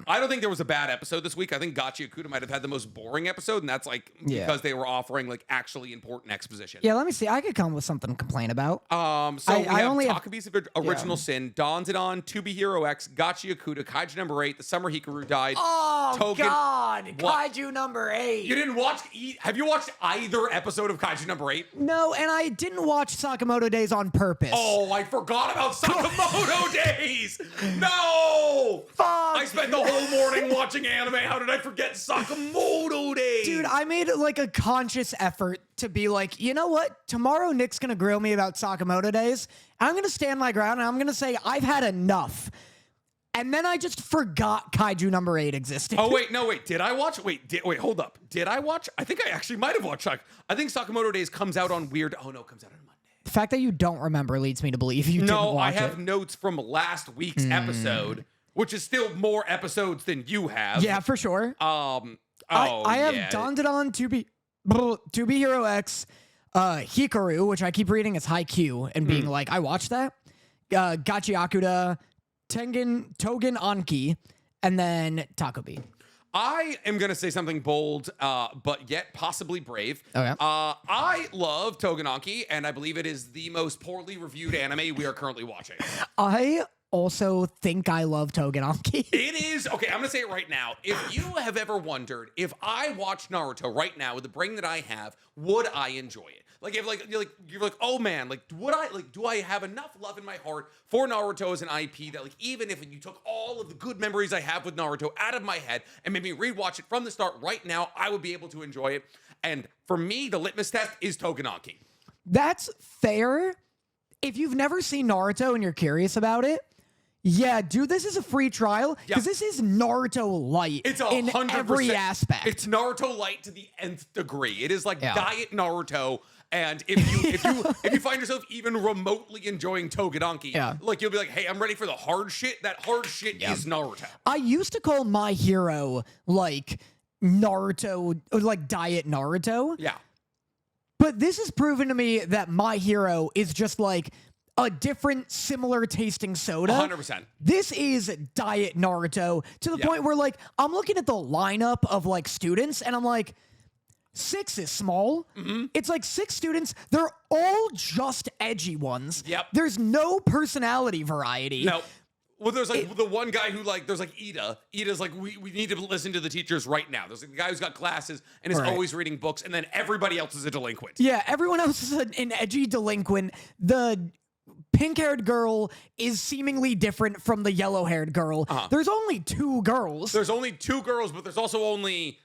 [SPEAKER 2] I don't think there was a bad episode this week. I think Gachiakuta might have had the most boring episode, and that's like because they were offering like actually important exposition.
[SPEAKER 1] Yeah, let me see. I could come with something to complain about.
[SPEAKER 2] So we have Takopis Original Sin, DanDaDan's, To Be Hero X, Gachiakuta, Kaiju number 8, The Summer Hikaru Died.
[SPEAKER 1] Oh,
[SPEAKER 2] Tougen.
[SPEAKER 1] God.
[SPEAKER 2] What?
[SPEAKER 1] Kaiju number 8.
[SPEAKER 2] You didn't watch? Have you watched either episode of Kaiju number 8?
[SPEAKER 1] No, and I didn't watch Sakamoto Days on purpose.
[SPEAKER 2] Oh, I forgot about Sakamoto Days. No.
[SPEAKER 1] Fuck.
[SPEAKER 2] I spent the whole morning watching anime. How did I forget Sakamoto Days?
[SPEAKER 1] Dude, I made like a conscious effort to be like, you know what? Tomorrow Nick's going to grill me about Sakamoto Days. And I'm going to stand my ground and I'm going to say, I've had enough. And then I just forgot Kaiju number 8 existed.
[SPEAKER 2] Oh, wait, no, wait. Did I watch? Wait, hold up. Did I watch? I think I actually might have watched. I think Sakamoto Days comes out on weird. Oh, no, it comes out on Monday.
[SPEAKER 1] The fact that you don't remember leads me to believe you didn't watch it.
[SPEAKER 2] No, I have notes from last week's episode, which is still more episodes than you have.
[SPEAKER 1] Yeah, for sure. I have DanDaDan, To Be Hero X, Hikaru, which I keep reading as Haikyuu and being like, I watched that. Gachiakuta, Tougen Anki, and then Takopis.
[SPEAKER 2] I am going to say something bold, but yet possibly brave.
[SPEAKER 1] Okay.
[SPEAKER 2] I love Tougen Anki, and I believe it is the most poorly reviewed anime we are currently watching.
[SPEAKER 1] I also think I love Tougen Anki.
[SPEAKER 2] It is. Okay, I'm going to say it right now. If you have ever wondered if I watched Naruto right now with the brain that I have, would I enjoy it? Like if you're like, oh man, like do I have enough love in my heart for Naruto as an IP that like even if you took all of the good memories I have with Naruto out of my head and made me rewatch it from the start right now, I would be able to enjoy it. And for me, the litmus test is Tougen Anki.
[SPEAKER 1] That's fair. If you've never seen Naruto and you're curious about it, yeah, dude, this is a free trial because this is Naruto light.
[SPEAKER 2] It's
[SPEAKER 1] in
[SPEAKER 2] 100%,
[SPEAKER 1] every aspect.
[SPEAKER 2] It's Naruto light to the nth degree. It is like diet Naruto. And if you find yourself even remotely enjoying Tougen Anki, like you'll be like, hey, I'm ready for the hard shit. That hard shit is Naruto.
[SPEAKER 1] I used to call My Hero like Naruto, or like diet Naruto.
[SPEAKER 2] Yeah.
[SPEAKER 1] But this has proven to me that My Hero is just like a different, similar tasting soda.
[SPEAKER 2] 100%.
[SPEAKER 1] This is diet Naruto to the point where like I'm looking at the lineup of like students and I'm like, 6 is small. It's like 6 students. They're all just edgy ones.
[SPEAKER 2] Yep.
[SPEAKER 1] There's no personality variety.
[SPEAKER 2] No. Well, there's like the one guy who like, there's like Ida. Ida's like, we need to listen to the teachers right now. There's like the guy who's got glasses and is always reading books, and then everybody else is a delinquent.
[SPEAKER 1] Yeah, everyone else is an edgy delinquent. The pink-haired girl is seemingly different from the yellow-haired girl. There's only 2 girls.
[SPEAKER 2] There's only 2 girls, but there's also only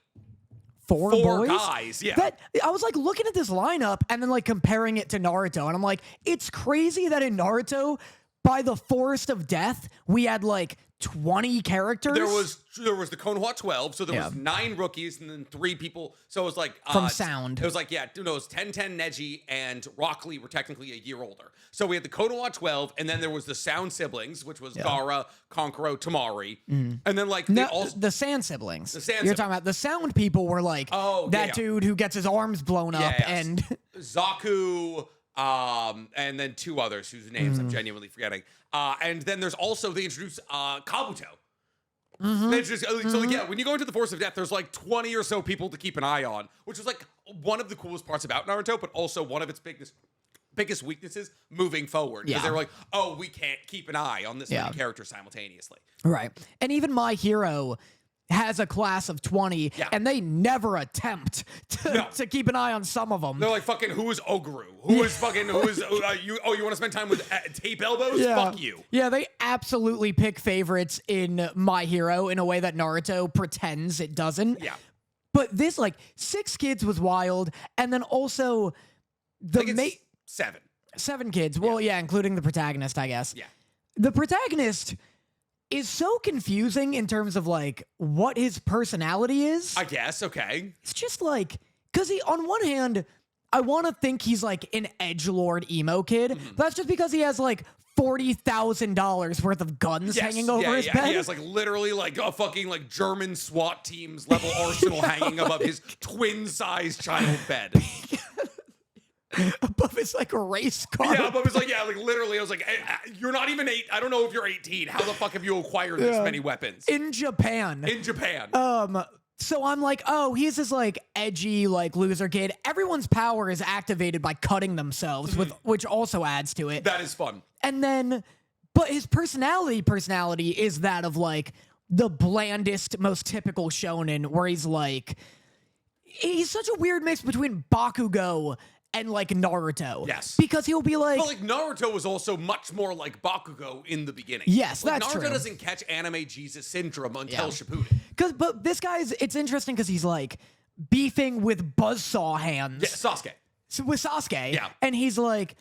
[SPEAKER 1] 4 boys?
[SPEAKER 2] guys. Yeah.
[SPEAKER 1] That I was like looking at this lineup and then like comparing it to Naruto, and I'm like, it's crazy that in Naruto, by the Forest of Death, we had like 20 characters.
[SPEAKER 2] There was the Konoha 12, so there was 9 rookies and then 3 people. So it was like
[SPEAKER 1] from Sound.
[SPEAKER 2] It was like it was 10, Neji and Rock Lee were technically a year older. So we had the Konoha 12, and then there was the Sound siblings, which was Gaara, Konkuro, Tamari, and then like
[SPEAKER 1] the Sand siblings. You're talking about the Sound people were like dude who gets his arms blown up and
[SPEAKER 2] Zaku. And then 2 others whose names I'm genuinely forgetting. And then there's also, they introduced Kabuto. They introduced, so like, yeah, when you go into the Force of Death, there's like 20 or so people to keep an eye on, which was like one of the coolest parts about Naruto, but also one of its biggest weaknesses moving forward. Because they were like, oh, we can't keep an eye on this many characters simultaneously.
[SPEAKER 1] Right. And even My Hero has a class of 20, and they never attempt to keep an eye on some of them.
[SPEAKER 2] They're like, fucking, who is Oguru? Who is you want to spend time with tape elbows? Fuck you.
[SPEAKER 1] Yeah, they absolutely pick favorites in My Hero in a way that Naruto pretends it doesn't.
[SPEAKER 2] Yeah.
[SPEAKER 1] But this, like, 6 kids was wild, and then also the
[SPEAKER 2] 7.
[SPEAKER 1] 7 kids. Well, yeah, including the protagonist, I guess.
[SPEAKER 2] Yeah.
[SPEAKER 1] The protagonist is so confusing in terms of like what his personality is.
[SPEAKER 2] I guess, okay.
[SPEAKER 1] It's just like, because he, on one hand, I want to think he's like an edgelord emo kid. But that's just because he has like $40,000 worth of guns hanging over his bed.
[SPEAKER 2] He has like literally like a fucking like German SWAT team's level arsenal hanging above his twin-sized child bed.
[SPEAKER 1] Above his like race car.
[SPEAKER 2] Yeah, above his like literally. I was like, you're not even 8. I don't know if you're 18. How the fuck have you acquired this many weapons
[SPEAKER 1] in Japan?
[SPEAKER 2] In Japan.
[SPEAKER 1] So I'm like, oh, he's this like edgy like loser kid. Everyone's power is activated by cutting themselves, which also adds to it.
[SPEAKER 2] That is fun.
[SPEAKER 1] And then, but his personality is that of like the blandest, most typical shonen, where he's such a weird mix between Bakugo and like Naruto.
[SPEAKER 2] Yes.
[SPEAKER 1] Because he'll be like...
[SPEAKER 2] But like Naruto was also much more like Bakugo in the beginning.
[SPEAKER 1] Yes,
[SPEAKER 2] like,
[SPEAKER 1] that's
[SPEAKER 2] Naruto
[SPEAKER 1] true.
[SPEAKER 2] doesn't catch anime Jesus syndrome until Shippuden.
[SPEAKER 1] But this guy's... It's interesting because he's like beefing with buzzsaw hands.
[SPEAKER 2] Yeah, Sasuke.
[SPEAKER 1] So with Sasuke.
[SPEAKER 2] Yeah.
[SPEAKER 1] And he's like,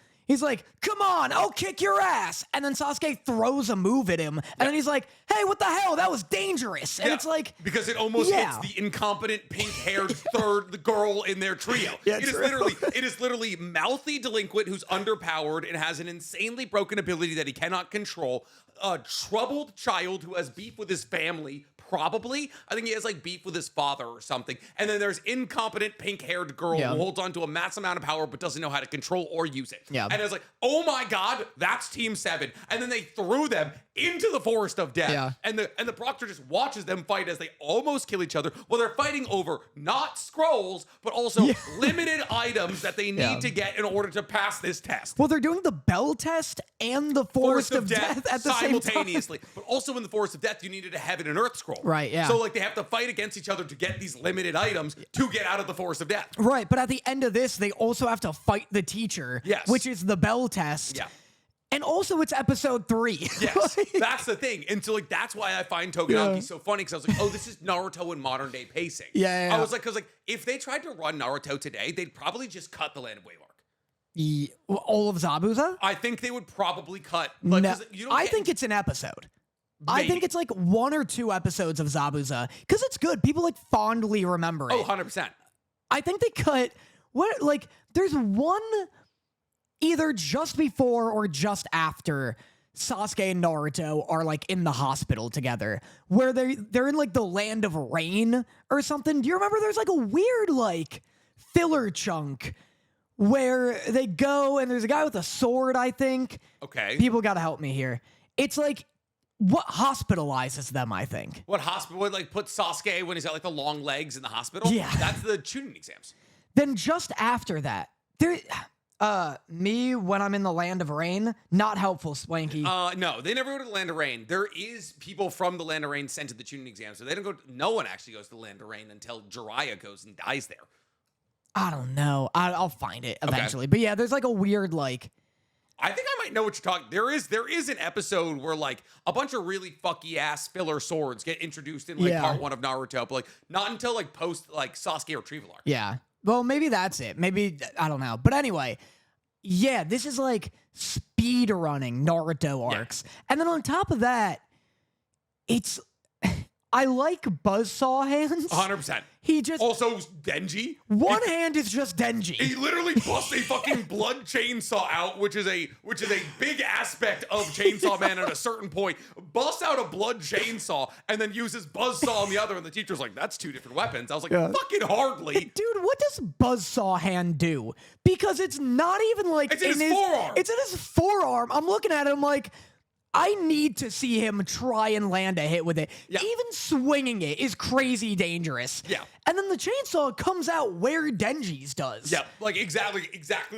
[SPEAKER 1] come on, I'll kick your ass. And then Sasuke throws a move at him. And then he's like, hey, what the hell? That was dangerous. And it's like...
[SPEAKER 2] Because it almost hits the incompetent pink-haired third girl in their trio.
[SPEAKER 1] Yeah,
[SPEAKER 2] it is literally mouthy delinquent who's underpowered and has an insanely broken ability that he cannot control. A troubled child who has beef with his family, probably. I think he has like beef with his father or something. And then there's incompetent pink-haired girl who holds on to a mass amount of power but doesn't know how to control or use it.
[SPEAKER 1] Yeah.
[SPEAKER 2] And it's like, oh my God, that's Team 7. And then they threw them into the Forest of Death.
[SPEAKER 1] Yeah.
[SPEAKER 2] And the Proctor just watches them fight as they almost kill each other. Well, they're fighting over not scrolls, but also limited items that they need to get in order to pass this test.
[SPEAKER 1] Well, they're doing the Bell test and the Forest of Death at the
[SPEAKER 2] simultaneously.
[SPEAKER 1] same time.
[SPEAKER 2] But also in the Forest of Death, you needed a Heaven and Earth scroll.
[SPEAKER 1] Right, yeah.
[SPEAKER 2] So like they have to fight against each other to get these limited items to get out of the Forest of Death.
[SPEAKER 1] Right, but at the end of this, they also have to fight the teacher, which is the Bell test.
[SPEAKER 2] Yeah.
[SPEAKER 1] And also it's episode 3.
[SPEAKER 2] Yes, that's the thing. And so like that's why I find Togen so funny, because I was like, oh, this is Naruto in modern day pacing.
[SPEAKER 1] Yeah.
[SPEAKER 2] I was like, because like if they tried to run Naruto today, they'd probably just cut the Land of Wave arc.
[SPEAKER 1] All of Zabuza?
[SPEAKER 2] I think they would probably cut. Like,
[SPEAKER 1] no, I think it's an episode. Maybe. I think it's like 1 or 2 episodes of Zabuza, because it's good. People like fondly remember it.
[SPEAKER 2] Oh, 100%.
[SPEAKER 1] I think they cut what, like, there's one either just before or just after Sasuke and Naruto are like in the hospital together, where they're in like the land of rain or something. Do you remember there's like a weird like filler chunk where they go and there's a guy with a sword, I think.
[SPEAKER 2] Okay.
[SPEAKER 1] People gotta help me here. It's like what hospitalizes them, I think.
[SPEAKER 2] What hospital would like put Sasuke when he's got like the long legs in the hospital?
[SPEAKER 1] Yeah.
[SPEAKER 2] That's the tuning exams.
[SPEAKER 1] Then just after that, me when I'm in the land of rain, not helpful, Swanky.
[SPEAKER 2] No, they never go to the Land of Rain. There is people from the Land of Rain sent to the tuning exam, so they don't go. No one actually goes to the Land of Rain until Jiraiya goes and dies there.
[SPEAKER 1] I don't know. I'll find it eventually. But yeah, there's like a weird like.
[SPEAKER 2] I think I might know what you're talking. There is an episode where like a bunch of really fucky ass filler swords get introduced in like part 1 of Naruto, but like not until like post like Sasuke retrieval arc.
[SPEAKER 1] Yeah. Well, maybe that's it. Maybe I don't know. But anyway, yeah, this is like speed running Naruto arcs. Yeah. And then on top of that, it's I like Buzzsaw hands.
[SPEAKER 2] 100%.
[SPEAKER 1] He just
[SPEAKER 2] also Denji.
[SPEAKER 1] One hand is just Denji.
[SPEAKER 2] He literally busts a fucking blood chainsaw out, which is a big aspect of Chainsaw Man at a certain point. Busts out a blood chainsaw and then uses Buzzsaw on the other, and the teacher's like, "That's two different weapons." I was like, "Fucking hardly,
[SPEAKER 1] dude." What does Buzzsaw hand do? Because it's not even like
[SPEAKER 2] it's in his forearm.
[SPEAKER 1] It's in his forearm. I'm looking at it. I'm like, I need to see him try and land a hit with it. Yeah. Even swinging it is crazy dangerous.
[SPEAKER 2] Yeah.
[SPEAKER 1] And then the chainsaw comes out where Denji's does.
[SPEAKER 2] Yeah, like exactly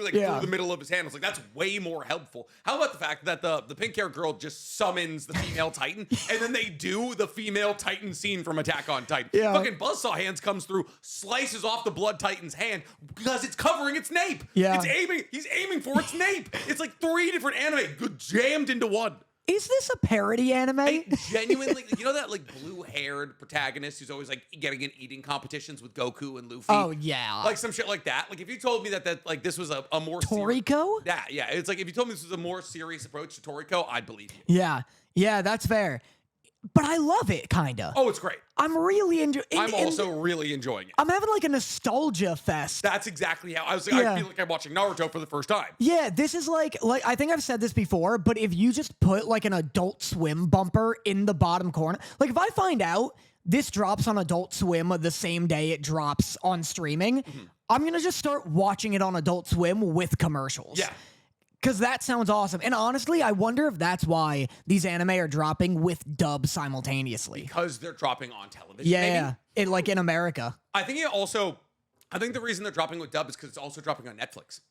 [SPEAKER 2] like through the middle of his hand. It's like, that's way more helpful. How about the fact that the pink-haired girl just summons the female Titan, and then they do the female Titan scene from Attack on Titan. Yeah. Fucking Buzzsaw Hands comes through, slices off the Blood Titan's hand because it's covering its nape. Yeah. He's aiming for its nape. It's like 3 different anime jammed into one.
[SPEAKER 1] Is this a parody anime?
[SPEAKER 2] I genuinely, you know that like blue-haired protagonist who's always like getting in eating competitions with Goku and Luffy?
[SPEAKER 1] Oh yeah,
[SPEAKER 2] like some shit like that. Like if you told me that like this was a more
[SPEAKER 1] Toriko?
[SPEAKER 2] Yeah, it's like if you told me this was a more serious approach to Toriko, I'd believe you.
[SPEAKER 1] Yeah, that's fair. But I love it, kinda.
[SPEAKER 2] Oh, it's great.
[SPEAKER 1] I'm really enjoying.
[SPEAKER 2] I'm also really enjoying it.
[SPEAKER 1] I'm having like a nostalgia fest.
[SPEAKER 2] That's exactly how I was. I feel like I'm watching Naruto for the first time.
[SPEAKER 1] Yeah, this is like I think I've said this before, but if you just put like an Adult Swim bumper in the bottom corner, like if I find out this drops on Adult Swim the same day it drops on streaming, I'm gonna just start watching it on Adult Swim with commercials.
[SPEAKER 2] Yeah.
[SPEAKER 1] Because that sounds awesome. And honestly, I wonder if that's why these anime are dropping with dub simultaneously.
[SPEAKER 2] Because they're dropping on television,
[SPEAKER 1] yeah. Like in America.
[SPEAKER 2] I think the reason they're dropping with dub is because it's also dropping on Netflix.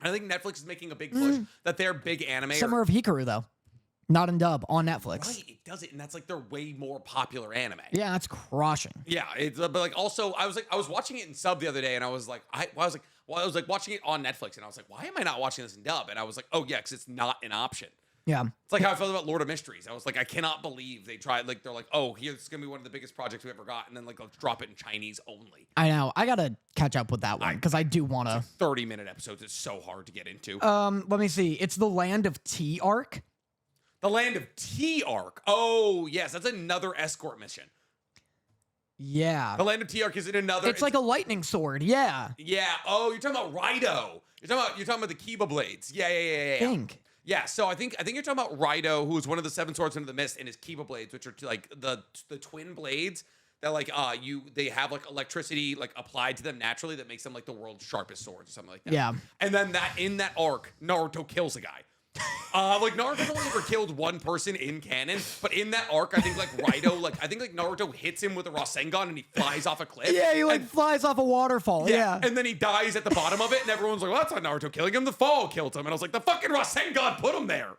[SPEAKER 2] I think Netflix is making a big push that their big anime...
[SPEAKER 1] Summer of Hikaru, though. Not in dub, on Netflix.
[SPEAKER 2] Right, it does it, and that's like their way more popular anime.
[SPEAKER 1] Yeah, that's crushing.
[SPEAKER 2] Yeah, it's but like also I was watching it in sub the other day, and I was like watching it on Netflix, and I was like, why am I not watching this in dub? And I was like, oh yeah, because it's not an option.
[SPEAKER 1] Yeah,
[SPEAKER 2] it's like how I felt about Lord of Mysteries. I was like, I cannot believe they tried. Like they're like, oh, here's gonna be one of the biggest projects we ever got, and then like let's drop it in Chinese only.
[SPEAKER 1] I know. I gotta catch up with that one because I do want to.
[SPEAKER 2] 30-minute episodes is so hard to get into.
[SPEAKER 1] Let me see. It's the Land of Tea arc.
[SPEAKER 2] The Land of Tea arc. Oh, yes. That's another escort mission.
[SPEAKER 1] Yeah.
[SPEAKER 2] The Land of Tea arc is in another...
[SPEAKER 1] It's like a lightning sword. Yeah.
[SPEAKER 2] Yeah. Oh, you're talking about Raido. You're talking about the Kiba blades. Yeah. Yeah, so I think you're talking about Raido, who is one of the 7 swords into the mist, and his Kiba blades, which are like the twin blades that like they have like electricity like applied to them naturally that makes them like the world's sharpest swords or something like that.
[SPEAKER 1] Yeah.
[SPEAKER 2] And then in that arc, Naruto kills a guy. Like Naruto's only ever killed one person in canon, but in that arc, I think like Naruto hits him with a Rasengan and he flies off a cliff.
[SPEAKER 1] Yeah, he flies off a waterfall. Yeah.
[SPEAKER 2] And then he dies at the bottom of it, and everyone's like, well, that's not Naruto killing him. The fall killed him. And I was like, the fucking Rasengan put him there.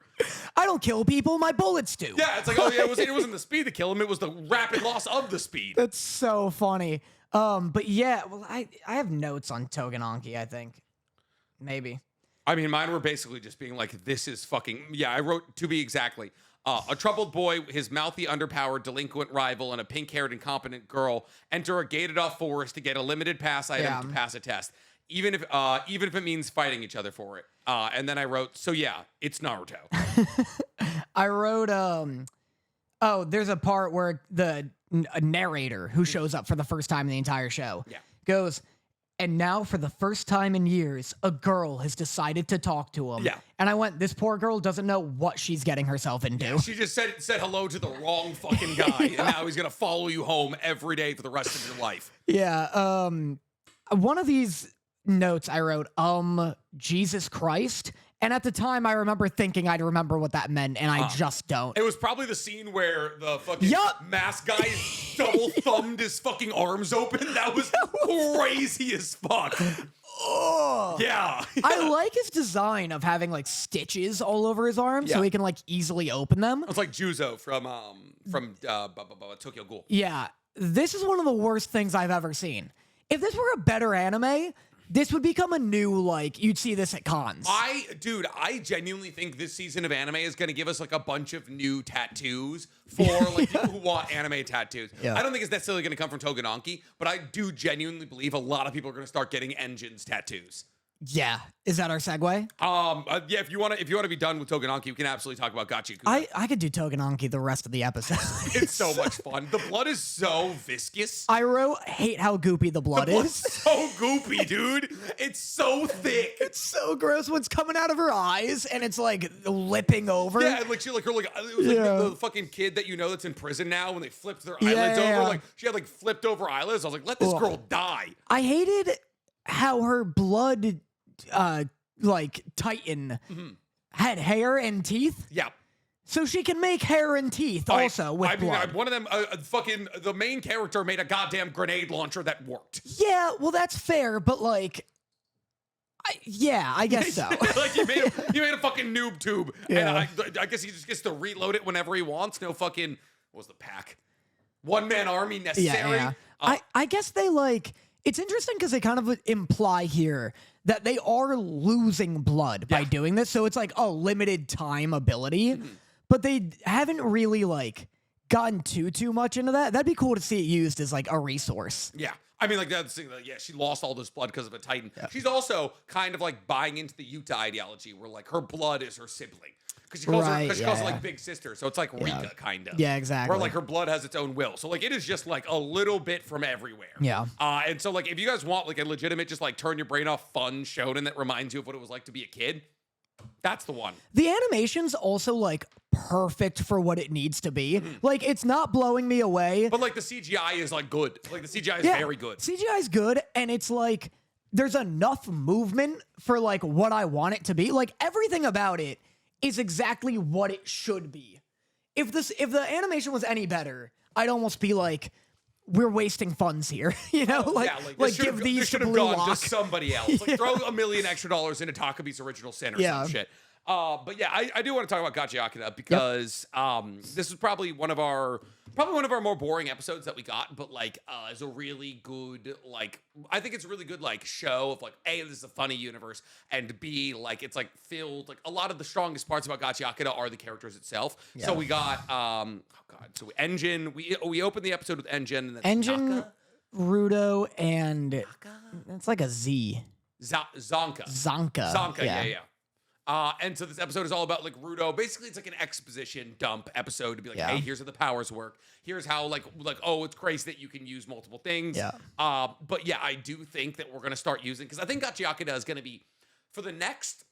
[SPEAKER 1] I don't kill people. My bullets do.
[SPEAKER 2] Yeah, it's like, oh yeah, it wasn't the speed that killed him. It was the rapid loss of the speed.
[SPEAKER 1] That's so funny. But yeah, well, I have notes on Tougen Anki, I think. Maybe.
[SPEAKER 2] I mean, mine were basically just being like, this is fucking... Yeah, I wrote, to be exactly, a troubled boy, his mouthy, underpowered, delinquent rival, and a pink-haired, incompetent girl enter a gated-off forest to get a limited pass item to pass a test, even if it means fighting each other for it. And then I wrote, so yeah, it's Naruto.
[SPEAKER 1] I wrote, there's a part where the narrator who shows up for the first time in the entire show goes... And now, for the first time in years, a girl has decided to talk to him.
[SPEAKER 2] Yeah.
[SPEAKER 1] And I went, this poor girl doesn't know what she's getting herself into.
[SPEAKER 2] She just said hello to the wrong fucking guy, and now he's gonna follow you home every day for the rest of your life.
[SPEAKER 1] Yeah. One of these notes I wrote, Jesus Christ. And at the time, I remember thinking I'd remember what that meant, and I just don't.
[SPEAKER 2] It was probably the scene where the fucking
[SPEAKER 1] Yup.
[SPEAKER 2] mask guy double thumbed his fucking arms open. That was crazy as fuck.
[SPEAKER 1] Oh.
[SPEAKER 2] Yeah.
[SPEAKER 1] I like his design of having like stitches all over his arms so
[SPEAKER 2] Yeah.
[SPEAKER 1] he can like easily open them.
[SPEAKER 2] It's like Juzo from Tokyo Ghoul.
[SPEAKER 1] Yeah. This is one of the worst things I've ever seen. If this were a better anime, this would become a new, like, you'd see this at cons.
[SPEAKER 2] I genuinely think this season of anime is going to give us like a bunch of new tattoos for like people who want anime tattoos.
[SPEAKER 1] Yeah.
[SPEAKER 2] I don't think it's necessarily going to come from Tougen Anki, but I do genuinely believe a lot of people are going to start getting engines tattoos.
[SPEAKER 1] Yeah. Is that our segue?
[SPEAKER 2] Yeah, if you want to be done with Tougen Anki, we can absolutely talk about Gachiakuta.
[SPEAKER 1] I could do Tougen Anki the rest of the episode.
[SPEAKER 2] It's so much fun. The blood is so viscous.
[SPEAKER 1] I wrote, hate how goopy the blood
[SPEAKER 2] The blood's
[SPEAKER 1] is.
[SPEAKER 2] so goopy, dude. It's so thick.
[SPEAKER 1] It's so gross when it's coming out of her eyes and it's like lipping over.
[SPEAKER 2] Yeah, and like she like her like it was like
[SPEAKER 1] Yeah.
[SPEAKER 2] the fucking kid that you know that's in prison now when they flipped their eyelids over.
[SPEAKER 1] yeah.
[SPEAKER 2] Like she had like flipped over eyelids. I was like, let this
[SPEAKER 1] Ugh.
[SPEAKER 2] girl die.
[SPEAKER 1] I hated how her blood, like Titan, had hair and teeth,
[SPEAKER 2] Yeah.
[SPEAKER 1] so she can make hair and teeth also with blood.
[SPEAKER 2] One of them, fucking the main character made a goddamn grenade launcher that worked.
[SPEAKER 1] Yeah, well, that's fair, but like, I guess so.
[SPEAKER 2] Like you made a fucking noob tube,
[SPEAKER 1] Yeah.
[SPEAKER 2] and I guess he just gets to reload it whenever he wants. No fucking what was the pack? One man army necessary.
[SPEAKER 1] Yeah. I guess they like. It's interesting because they kind of imply here that they are losing blood by doing this. So it's like, oh, limited time ability. But they haven't really like gotten too much into that. That'd be cool to see it used as like a resource.
[SPEAKER 2] Yeah. I mean, like that's the thing. Like, yeah, she lost all this blood because of a Titan. She's also kind of like buying into the Yuta ideology, where like her blood is her sibling, because she calls her like big sister. So it's like Rika, kind of.
[SPEAKER 1] Yeah, exactly.
[SPEAKER 2] Where like her blood has its own will. So like it is just like a little bit from everywhere.
[SPEAKER 1] Yeah.
[SPEAKER 2] And so like if you guys want like a legitimate, just like turn your brain off fun shonen that reminds you of what it was like to be a kid, that's the one.
[SPEAKER 1] The animation's also like perfect for what it needs to be. Like it's not blowing me away.
[SPEAKER 2] But like the CGI is like good. Like the CGI is very good.
[SPEAKER 1] CGI is good, and it's like there's enough movement for like what I want it to be. Like everything about it is exactly what it should be. If the animation was any better, I'd almost be like, we're wasting funds here. You know, like give these to Blue
[SPEAKER 2] gone
[SPEAKER 1] Lock.
[SPEAKER 2] to somebody else. Like throw $1 million extra into Takopis original sin or some shit. But yeah, I do want to talk about Gachiakuta because this is probably one of our more boring episodes that we got, but like is a really good, like I think it's a really good like show of like A, this is a funny universe, and B, like it's like filled like a lot of the strongest parts about Gachiakuta are the characters itself.
[SPEAKER 1] Yeah.
[SPEAKER 2] So we got so Engine, we opened the episode with Engine, and then
[SPEAKER 1] Engine,
[SPEAKER 2] Naka?
[SPEAKER 1] Rudo, and it's like a Z.
[SPEAKER 2] Zonka.
[SPEAKER 1] Zonka.
[SPEAKER 2] Yeah. And so this episode is all about like Rudo. Basically, it's like an exposition dump episode to be like, hey, here's how the powers work. Here's how like oh, it's crazy that you can use multiple things.
[SPEAKER 1] Yeah.
[SPEAKER 2] But yeah, I do think that we're gonna start using, because I think Gachiakuta is gonna be for the next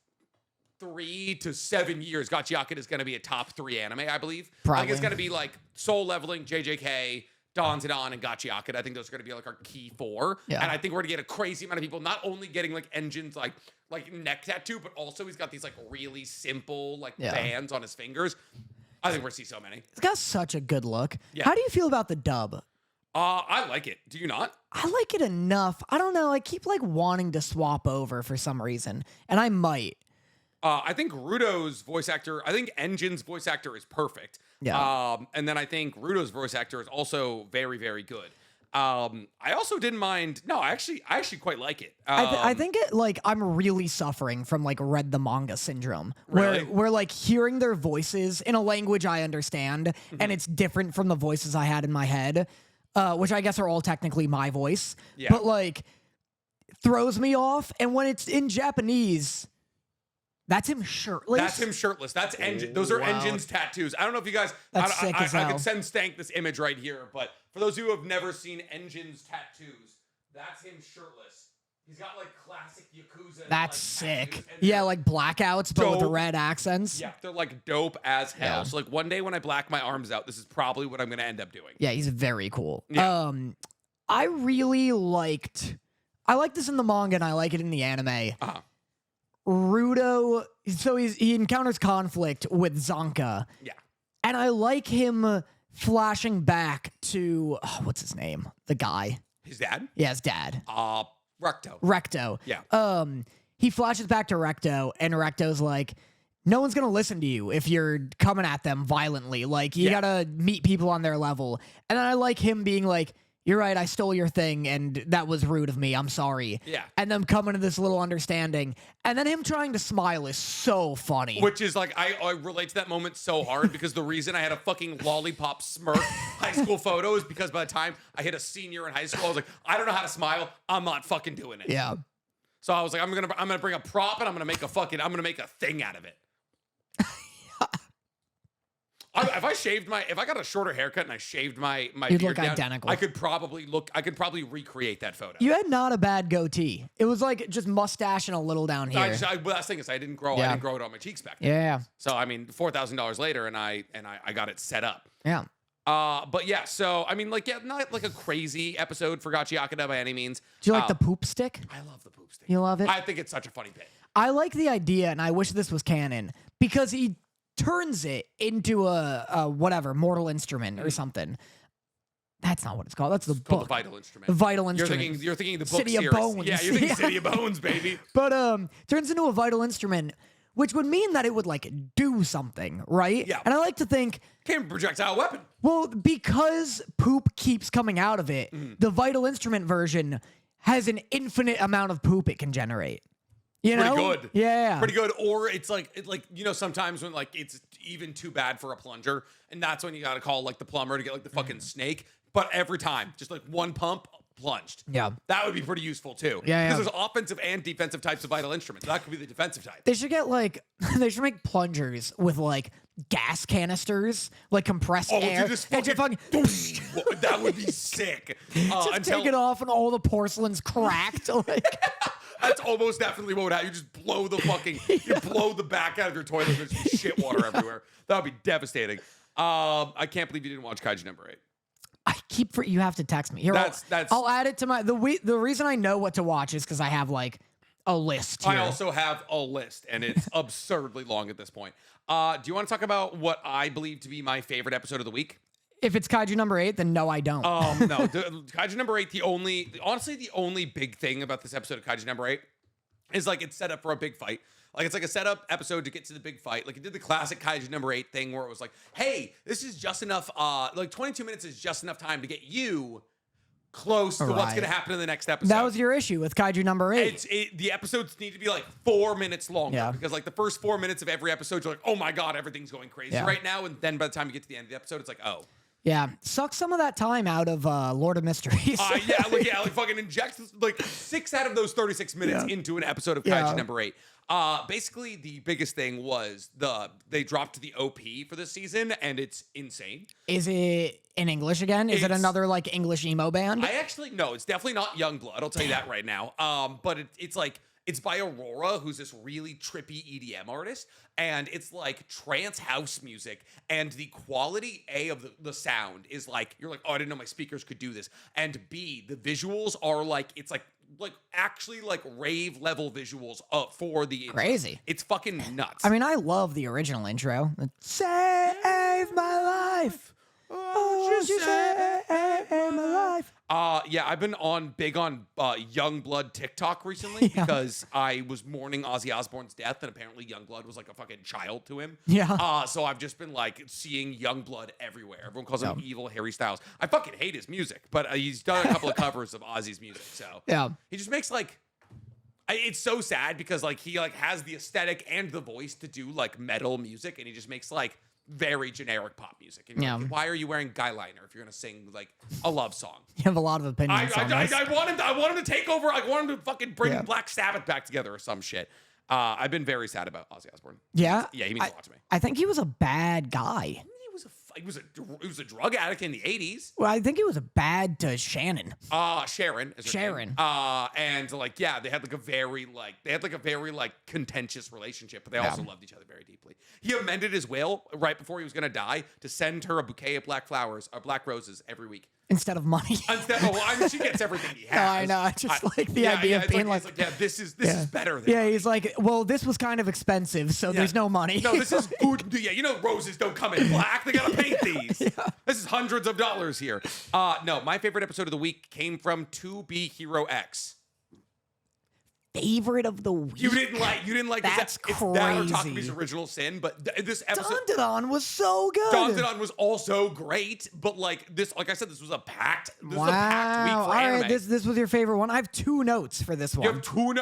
[SPEAKER 2] 3 to 7 years. Gachiakuta is gonna be a top 3 anime, I believe.
[SPEAKER 1] Probably.
[SPEAKER 2] Like it's gonna be like Soul Leveling, JJK, DanDaDan's, and Gachiakuta. I think those are going to be like our key 4.
[SPEAKER 1] Yeah.
[SPEAKER 2] And I think we're going to get a crazy amount of people not only getting like Engine's like neck tattoo, but also he's got these like really simple like bands on his fingers. I think we're going to see so many.
[SPEAKER 1] It's got such a good look.
[SPEAKER 2] Yeah.
[SPEAKER 1] How do you feel about the dub?
[SPEAKER 2] I like it. Do you not?
[SPEAKER 1] I like it enough. I don't know. I keep like wanting to swap over for some reason, and I might.
[SPEAKER 2] I think Rudo's voice actor, I think Engine's voice actor is perfect.
[SPEAKER 1] Yeah.
[SPEAKER 2] And then I think Rudo's voice actor is also very, very good. I also didn't mind. No, I actually quite like it.
[SPEAKER 1] I think it like I'm really suffering from like read the manga syndrome,
[SPEAKER 2] Really?
[SPEAKER 1] where like hearing their voices in a language I understand, and it's different from the voices I had in my head, which I guess are all technically my voice.
[SPEAKER 2] Yeah.
[SPEAKER 1] But like throws me off, and when it's in Japanese. That's him shirtless.
[SPEAKER 2] That's him shirtless. That's Engine. Those are
[SPEAKER 1] Wow.
[SPEAKER 2] Engine's tattoos. I don't know if you guys.
[SPEAKER 1] That's sick as
[SPEAKER 2] I
[SPEAKER 1] hell.
[SPEAKER 2] could send Stank this image right here, but for those who have never seen Engine's tattoos, that's him shirtless. He's got like classic Yakuza.
[SPEAKER 1] That's
[SPEAKER 2] like,
[SPEAKER 1] sick.
[SPEAKER 2] tattoos, and
[SPEAKER 1] Yeah,
[SPEAKER 2] they're
[SPEAKER 1] like blackouts, but with the
[SPEAKER 2] dope.
[SPEAKER 1] red accents.
[SPEAKER 2] Yeah, they're like dope as hell.
[SPEAKER 1] Yeah.
[SPEAKER 2] So like one day when I black my arms out, this is probably what I'm gonna end up doing.
[SPEAKER 1] Yeah, he's very cool.
[SPEAKER 2] Yeah.
[SPEAKER 1] I really liked. I like this in the manga and I like it in the anime.
[SPEAKER 2] Uh-huh.
[SPEAKER 1] Rudo. So he encounters conflict with Zonka.
[SPEAKER 2] Yeah.
[SPEAKER 1] And I like him flashing back to what's his name? The guy.
[SPEAKER 2] His dad?
[SPEAKER 1] Yeah, his dad.
[SPEAKER 2] Recto.
[SPEAKER 1] Recto.
[SPEAKER 2] Yeah.
[SPEAKER 1] He flashes back to Recto, and Recto's like, no one's gonna listen to you if you're coming at them violently. Like, you gotta meet people on their level. And then I like him being like, you're right, I stole your thing, and that was rude of me. I'm sorry.
[SPEAKER 2] Yeah.
[SPEAKER 1] And them coming to this little understanding. And then him trying to smile is so funny.
[SPEAKER 2] Which is like, I relate to that moment so hard because the reason I had a fucking lollipop smirk high school photo is because by the time I hit a senior in high school, I was like, I don't know how to smile. I'm not fucking doing it.
[SPEAKER 1] Yeah.
[SPEAKER 2] So I was like, I'm gonna bring a prop and I'm gonna make a thing out of it. If I got a shorter haircut and I shaved my
[SPEAKER 1] You'd
[SPEAKER 2] beard
[SPEAKER 1] look
[SPEAKER 2] down,
[SPEAKER 1] identical.
[SPEAKER 2] I could probably recreate that photo.
[SPEAKER 1] You had not a bad goatee. It was like just mustache and a little down here.
[SPEAKER 2] Well, that's the thing is I didn't grow it on my cheeks back then.
[SPEAKER 1] Yeah.
[SPEAKER 2] So I mean, $4,000 later, and I got it set up.
[SPEAKER 1] Yeah.
[SPEAKER 2] But yeah, so I mean, not like a crazy episode for Gachiakuta by any means.
[SPEAKER 1] Do you like the poop stick?
[SPEAKER 2] I love the poop stick.
[SPEAKER 1] You love it?
[SPEAKER 2] I think it's such a funny bit.
[SPEAKER 1] I like the idea, and I wish this was canon, because he turns it into a whatever, mortal instrument or something. That's not what it's called. That's the
[SPEAKER 2] It's called
[SPEAKER 1] book.
[SPEAKER 2] the Vital Instrument.
[SPEAKER 1] The Vital Instrument.
[SPEAKER 2] You're thinking the book
[SPEAKER 1] City of
[SPEAKER 2] series.
[SPEAKER 1] Bones.
[SPEAKER 2] Yeah, you're thinking City of Bones, baby.
[SPEAKER 1] But turns into a vital instrument, which would mean that it would like do something, right?
[SPEAKER 2] Yeah.
[SPEAKER 1] And I like to think,
[SPEAKER 2] Came projectile weapon.
[SPEAKER 1] well, because poop keeps coming out of it, the vital instrument version has an infinite amount of poop it can generate. You know?
[SPEAKER 2] Pretty good.
[SPEAKER 1] Yeah.
[SPEAKER 2] Pretty good. Or it's like sometimes when like it's even too bad for a plunger, and that's when you gotta call like the plumber to get like the fucking snake. But every time, just like one pump, plunged.
[SPEAKER 1] Yeah.
[SPEAKER 2] That would be pretty useful too.
[SPEAKER 1] Yeah,
[SPEAKER 2] Because there's offensive and defensive types of vital instruments. That could be the defensive type.
[SPEAKER 1] They should get like, they should make plungers with like gas canisters, like compressed air.
[SPEAKER 2] Just
[SPEAKER 1] and
[SPEAKER 2] fucking,
[SPEAKER 1] just
[SPEAKER 2] that would be sick.
[SPEAKER 1] just take it off and all the porcelain's cracked. Like,
[SPEAKER 2] That's almost definitely what would happen. You just blow you blow the back out of your toilet. There's just shit water everywhere. That would be devastating. I can't believe you didn't watch Kaiju number 8.
[SPEAKER 1] you have to text me. Here, I'll add it to my, the reason I know what to watch is because I have like a list here.
[SPEAKER 2] I also have a list, and it's absurdly long at this point. Do you want to talk about what I believe to be my favorite episode of the week?
[SPEAKER 1] If it's Kaiju number 8, then no, I don't.
[SPEAKER 2] No, Kaiju number 8, the only big thing about this episode of Kaiju number 8 is like it's set up for a big fight. Like it's like a setup episode to get to the big fight. Like it did the classic Kaiju number 8 thing where it was like, hey, this is just enough, like 22 minutes is just enough time to get you close to what's going to happen in the next episode.
[SPEAKER 1] That was your issue with Kaiju number 8.
[SPEAKER 2] The episodes need to be like 4 minutes longer.
[SPEAKER 1] Yeah.
[SPEAKER 2] Because like the first 4 minutes of every episode, you're like, oh my God, everything's going crazy right now. And then by the time you get to the end of the episode, it's like, oh.
[SPEAKER 1] Yeah, suck some of that time out of Lord of Mysteries.
[SPEAKER 2] Like fucking inject like 6 out of those 36 minutes into an episode of Kaiju number 8. Basically, the biggest thing was they dropped the OP for this season, and it's insane.
[SPEAKER 1] Is it in English again? Is it another like English emo band?
[SPEAKER 2] No, it's definitely not Youngblood. I'll tell you that right now. But it's by Aurora, who's this really trippy EDM artist, and it's like trance house music, and the quality of the sound is like, you're like, oh, I didn't know my speakers could do this, and B, the visuals are like, it's like actually like rave level visuals for the intro.
[SPEAKER 1] Crazy.
[SPEAKER 2] It's fucking nuts.
[SPEAKER 1] I mean, I love the original intro. Save my life. Oh, you save my life.
[SPEAKER 2] Yeah, I've been big on Youngblood TikTok recently because I was mourning Ozzy Osbourne's death, and apparently Youngblood was like a fucking child to him.
[SPEAKER 1] Yeah.
[SPEAKER 2] So I've just been like seeing Youngblood everywhere. Everyone calls him Evil Harry Styles. I fucking hate his music, but he's done a couple of covers of Ozzy's music. So he just makes like. It's so sad because like he like has the aesthetic and the voice to do like metal music, and he just makes like very generic pop music. And you're like, why are you wearing guy liner if you're gonna sing like a love song?
[SPEAKER 1] You have a lot of opinions on this.
[SPEAKER 2] I want him to take over. I want him to fucking bring Black Sabbath back together or some shit. I've been very sad about Ozzy Osbourne.
[SPEAKER 1] Yeah?
[SPEAKER 2] Yeah, he means a lot to me.
[SPEAKER 1] I think he was a bad guy.
[SPEAKER 2] He was a he was a drug addict in the 80s.
[SPEAKER 1] Well, I think it was bad to Shannon.
[SPEAKER 2] Sharon. Is her
[SPEAKER 1] Sharon.
[SPEAKER 2] name. And like, yeah, they had like a very contentious relationship, but they also loved each other very deeply. He amended his will right before he was going to die to send her a bouquet of black flowers or black roses every week.
[SPEAKER 1] Instead of money.
[SPEAKER 2] She gets everything he has.
[SPEAKER 1] No, I know. I just like the idea of being like,
[SPEAKER 2] this is better than money.
[SPEAKER 1] He's like, well, this was kind of expensive, so there's no money.
[SPEAKER 2] No, this is good. Yeah, you know, roses don't come in black. They gotta paint these. This is hundreds of dollars here. No, my favorite episode of the week came from To Be Hero X.
[SPEAKER 1] Favorite of the week.
[SPEAKER 2] You didn't like
[SPEAKER 1] That's
[SPEAKER 2] crazy. It's that or Takopis Original Sin, but this episode
[SPEAKER 1] DanDaDan was so good.
[SPEAKER 2] DanDaDan was also great, but like I said, this was a packed week for
[SPEAKER 1] All
[SPEAKER 2] anime.
[SPEAKER 1] right, this was your favorite one. I have 2 notes for this one.
[SPEAKER 2] You have 2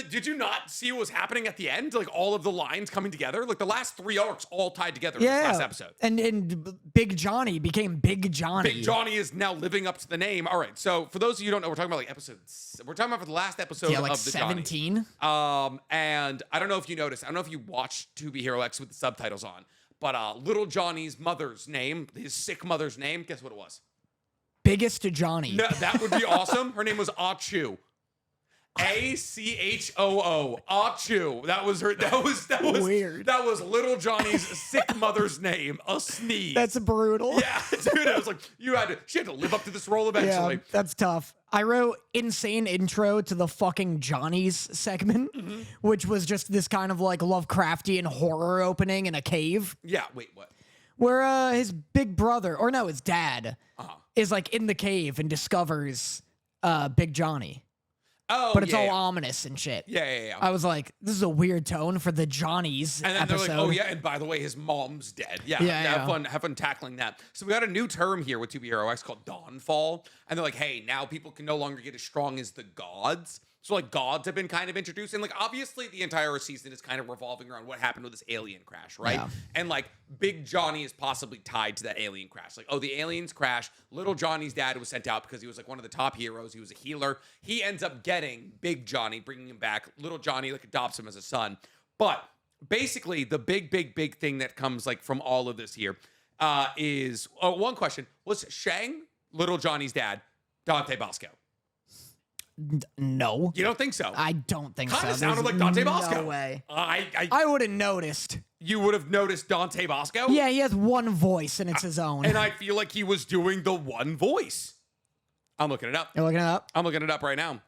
[SPEAKER 2] Did you not see what was happening at the end? Like all of the lines coming together? Like the last 3 arcs all tied together in this last episode.
[SPEAKER 1] And Big Johnny became Big Johnny.
[SPEAKER 2] Big Johnny is now living up to the name. All right. So for those of you who don't know, we're talking about like episodes. We're talking about the last episode
[SPEAKER 1] like
[SPEAKER 2] of the
[SPEAKER 1] 17.
[SPEAKER 2] Johnnies. And I don't know if you noticed. I don't know if you watched To Be Hero X with the subtitles on, but little Johnny's mother's name, his sick mother's name, guess what it was?
[SPEAKER 1] Biggest Johnny.
[SPEAKER 2] No, that would be awesome. Her name was Achu. Achoo. Achu. That was her. That was
[SPEAKER 1] weird.
[SPEAKER 2] That was little Johnny's sick mother's name. A sneeze.
[SPEAKER 1] That's brutal.
[SPEAKER 2] Yeah, dude. I was like, she had to live up to this role eventually.
[SPEAKER 1] Yeah, that's tough. I wrote insane intro to the fucking Johnny's segment, which was just this kind of like Lovecraftian horror opening in a cave.
[SPEAKER 2] Yeah. Wait. What?
[SPEAKER 1] Where his big brother, or no, his dad, is like in the cave and discovers Big Johnny.
[SPEAKER 2] Oh,
[SPEAKER 1] but it's all ominous and shit.
[SPEAKER 2] Yeah.
[SPEAKER 1] I was like, this is a weird tone for the Johnny's
[SPEAKER 2] and then
[SPEAKER 1] episode.
[SPEAKER 2] They're like, oh yeah, and by the way, his mom's dead. Yeah. Have fun tackling that. So we got a new term here with 2B Hero X called Dawnfall, and they're like, hey, now people can no longer get as strong as the gods. So like gods have been kind of introduced, and like obviously the entire season is kind of revolving around what happened with this alien crash, right?
[SPEAKER 1] Yeah.
[SPEAKER 2] And like Big Johnny is possibly tied to that alien crash. Like, oh, the aliens crashed. Little Johnny's dad was sent out because he was like one of the top heroes. He was a healer. He ends up getting Big Johnny, bringing him back. Little Johnny like adopts him as a son. But basically, the big thing that comes like from all of this here is one question: was Shang Little Johnny's dad Dante Bosco?
[SPEAKER 1] No.
[SPEAKER 2] You don't think so?
[SPEAKER 1] I don't think so.
[SPEAKER 2] Kind of sounded like Dante Bosco.
[SPEAKER 1] No way.
[SPEAKER 2] I
[SPEAKER 1] would have noticed.
[SPEAKER 2] You would have noticed Dante Bosco?
[SPEAKER 1] Yeah, he has one voice and it's his own.
[SPEAKER 2] And I feel like he was doing the one voice. I'm looking it up.
[SPEAKER 1] You're looking it up?
[SPEAKER 2] I'm looking it up right now.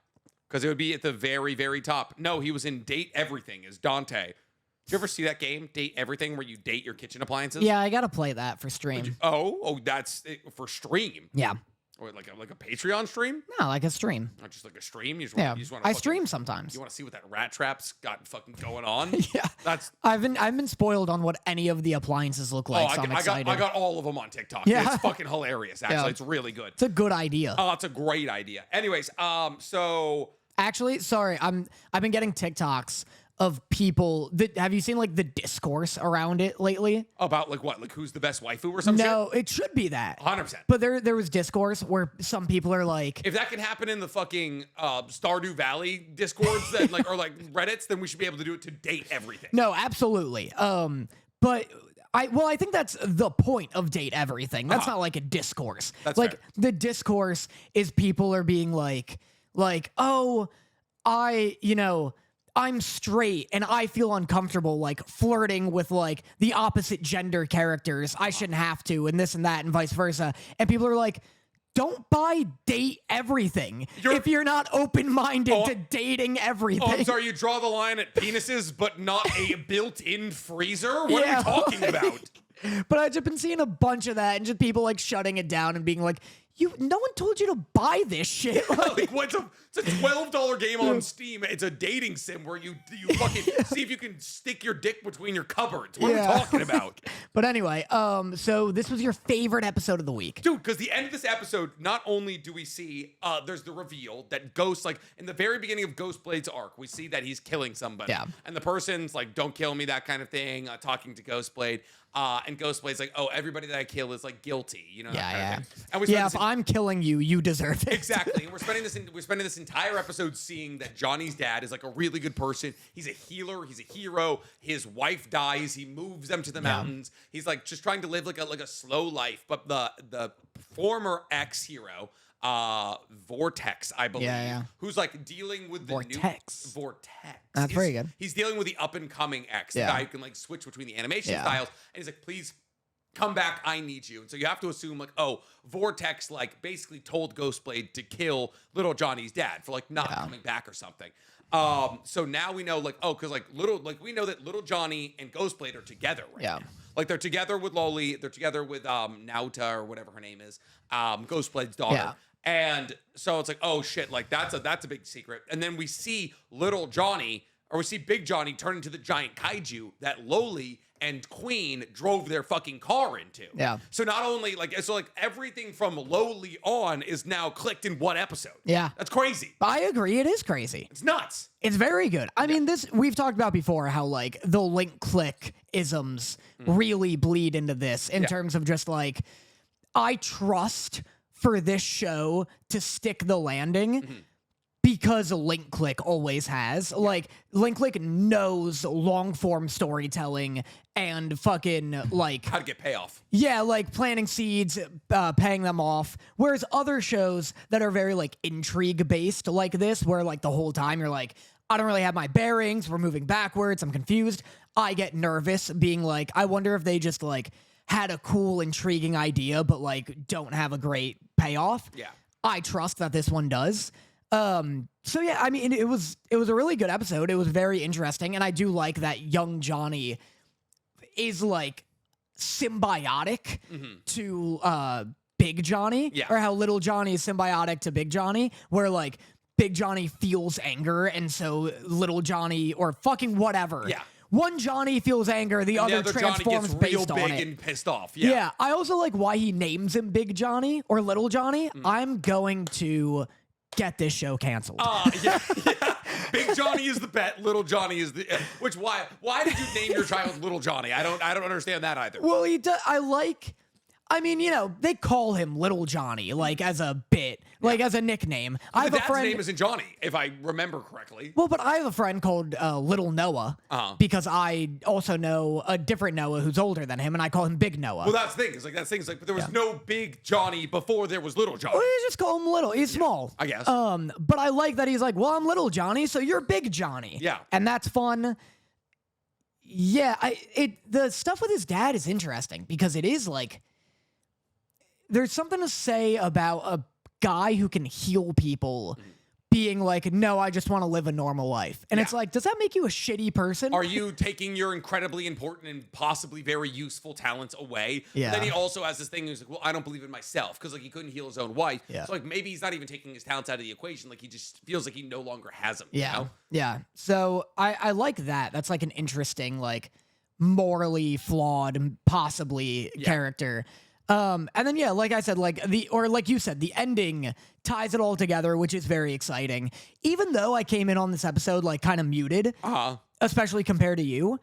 [SPEAKER 2] Because it would be at the very, very top. No, he was in Date Everything as Dante. Did you ever see that game, Date Everything, where you date your kitchen appliances?
[SPEAKER 1] Yeah, I got to play that for stream.
[SPEAKER 2] That's it for stream.
[SPEAKER 1] Yeah.
[SPEAKER 2] Or like a Patreon stream?
[SPEAKER 1] No, like a stream.
[SPEAKER 2] Or just like a stream? You just want
[SPEAKER 1] I stream sometimes.
[SPEAKER 2] You want to see what that rat trap's got fucking going on?
[SPEAKER 1] Yeah. I've been spoiled on what any of the appliances look like, so I'm excited.
[SPEAKER 2] I got all of them on TikTok.
[SPEAKER 1] Yeah.
[SPEAKER 2] It's fucking hilarious, actually. Yeah. It's really good.
[SPEAKER 1] It's a good idea.
[SPEAKER 2] Oh, it's a great idea. Anyways, so...
[SPEAKER 1] Actually, sorry, I've been getting TikToks of people that have you seen like the discourse around it lately?
[SPEAKER 2] About like what? Like who's the best waifu or something?
[SPEAKER 1] No, it should be that.
[SPEAKER 2] 100%.
[SPEAKER 1] But there was discourse where some people are like,
[SPEAKER 2] if that can happen in the fucking Stardew Valley discords that like or like Reddits, then we should be able to do it to Date Everything.
[SPEAKER 1] No, absolutely. But I think that's the point of Date Everything. That's not like a discourse.
[SPEAKER 2] That's
[SPEAKER 1] like
[SPEAKER 2] fair.
[SPEAKER 1] The discourse is people are being like, oh, I'm straight and I feel uncomfortable like flirting with like the opposite gender characters. I shouldn't have to, and this and that, and vice versa. And people are like, don't buy Date Everything if you're not open-minded to dating everything.
[SPEAKER 2] Oh, I'm sorry, you draw the line at penises, but not a built-in freezer? What are you talking about?
[SPEAKER 1] But I've just been seeing a bunch of that and just people like shutting it down and being like, no one told you to buy this shit.
[SPEAKER 2] Like, it's a $12 game on Steam. It's a dating sim where you fucking see if you can stick your dick between your cupboards. What are we talking about?
[SPEAKER 1] But anyway, so this was your favorite episode of the week.
[SPEAKER 2] Dude, because the end of this episode, not only do we see there's the reveal that Ghost, like in the very beginning of Ghostblade's arc, we see that he's killing somebody.
[SPEAKER 1] Yeah.
[SPEAKER 2] And the person's like, don't kill me, that kind of thing, talking to Ghostblade. And Ghostblade's like, oh, everybody that I kill is like guilty, you know?
[SPEAKER 1] Yeah.
[SPEAKER 2] And we
[SPEAKER 1] Yeah, if I'm killing you, you deserve it.
[SPEAKER 2] Exactly. And we're spending this entire episode seeing that Johnny's dad is like a really good person. He's a healer. He's a hero. His wife dies. He moves them to the mountains. He's like just trying to live like a slow life. But the former ex-hero, Vortex, I believe, who's like dealing with the
[SPEAKER 1] Vortex.
[SPEAKER 2] That's
[SPEAKER 1] very good.
[SPEAKER 2] He's dealing with the up and coming ex, the guy who can like switch between the animation styles. And he's like, please come back, I need you. And so you have to assume like, oh, Vortex like basically told Ghostblade to kill little Johnny's dad for like not coming back or something. So now we know like, oh, because like we know that little Johnny and Ghostblade are together right now. Like they're together with Loli, they're together with Nauta or whatever her name is, Ghostblade's daughter.
[SPEAKER 1] Yeah.
[SPEAKER 2] And so it's like, oh shit, like that's a big secret. And then we see little Johnny, or we see Big Johnny turn into the giant kaiju that Loli and Queen drove their fucking car into.
[SPEAKER 1] Yeah.
[SPEAKER 2] So not only like everything from Loli on is now clicked in one episode.
[SPEAKER 1] Yeah.
[SPEAKER 2] That's crazy.
[SPEAKER 1] I agree. It is crazy.
[SPEAKER 2] It's nuts.
[SPEAKER 1] It's very good. I mean, this we've talked about before how like the link click isms really bleed into this in terms of just like, I trust for this show to stick the landing because link click always has. Like link click knows long form storytelling and fucking like
[SPEAKER 2] how to get payoff.
[SPEAKER 1] Yeah, like planting seeds, paying them off. Whereas other shows that are very like intrigue based like this, where like the whole time you're like, I don't really have my bearings. We're moving backwards. I'm confused. I get nervous being like, I wonder if they just like had a cool, intriguing idea, but like don't have a great payoff.
[SPEAKER 2] Yeah.
[SPEAKER 1] I trust that this one does. So yeah, I mean, it was a really good episode. It was very interesting. And I do like that young Johnny is like symbiotic to, Big Johnny, or how little Johnny is symbiotic to Big Johnny, where like Big Johnny feels anger. And so little Johnny or fucking whatever. Yeah. One Johnny feels anger, the other transforms
[SPEAKER 2] Johnny gets
[SPEAKER 1] based
[SPEAKER 2] real
[SPEAKER 1] on
[SPEAKER 2] big
[SPEAKER 1] it.
[SPEAKER 2] and pissed off.
[SPEAKER 1] Yeah, I also like why he names him Big Johnny or Little Johnny. I'm going to get this show canceled.
[SPEAKER 2] Yeah. Big Johnny is the bet. Little Johnny is the. Which why did you name your child Little Johnny? I don't understand that either.
[SPEAKER 1] Well, he does. I mean, you know, they call him Little Johnny, like as a bit, like as a nickname. I have a friend.
[SPEAKER 2] His name isn't Johnny, if I remember correctly.
[SPEAKER 1] Well, but I have a friend called Little Noah because I also know a different Noah who's older than him, and I call him Big Noah.
[SPEAKER 2] Well, that's the thing. But there was no Big Johnny before there was Little Johnny.
[SPEAKER 1] Well, you just call him Little. He's small,
[SPEAKER 2] I guess.
[SPEAKER 1] But I like that he's like, well, I'm Little Johnny, so you're Big Johnny.
[SPEAKER 2] Yeah,
[SPEAKER 1] and that's fun. Yeah, the stuff with his dad is interesting because it is like. There's something to say about a guy who can heal people being like, no, I just want to live a normal life. And it's like, does that make you a shitty person?
[SPEAKER 2] Are you taking your incredibly important and possibly very useful talents away?
[SPEAKER 1] Yeah.
[SPEAKER 2] But then he also has this thing who's like, well, I don't believe in myself because like he couldn't heal his own wife.
[SPEAKER 1] Yeah.
[SPEAKER 2] So like maybe he's not even taking his talents out of the equation. Like he just feels like he no longer has them.
[SPEAKER 1] Yeah.
[SPEAKER 2] You know?
[SPEAKER 1] Yeah. So I like that. That's like an interesting, like morally flawed, possibly character. And then, yeah, like I said, like you said, the ending ties it all together, which is very exciting. Even though I came in on this episode, like kind of muted, especially compared to you,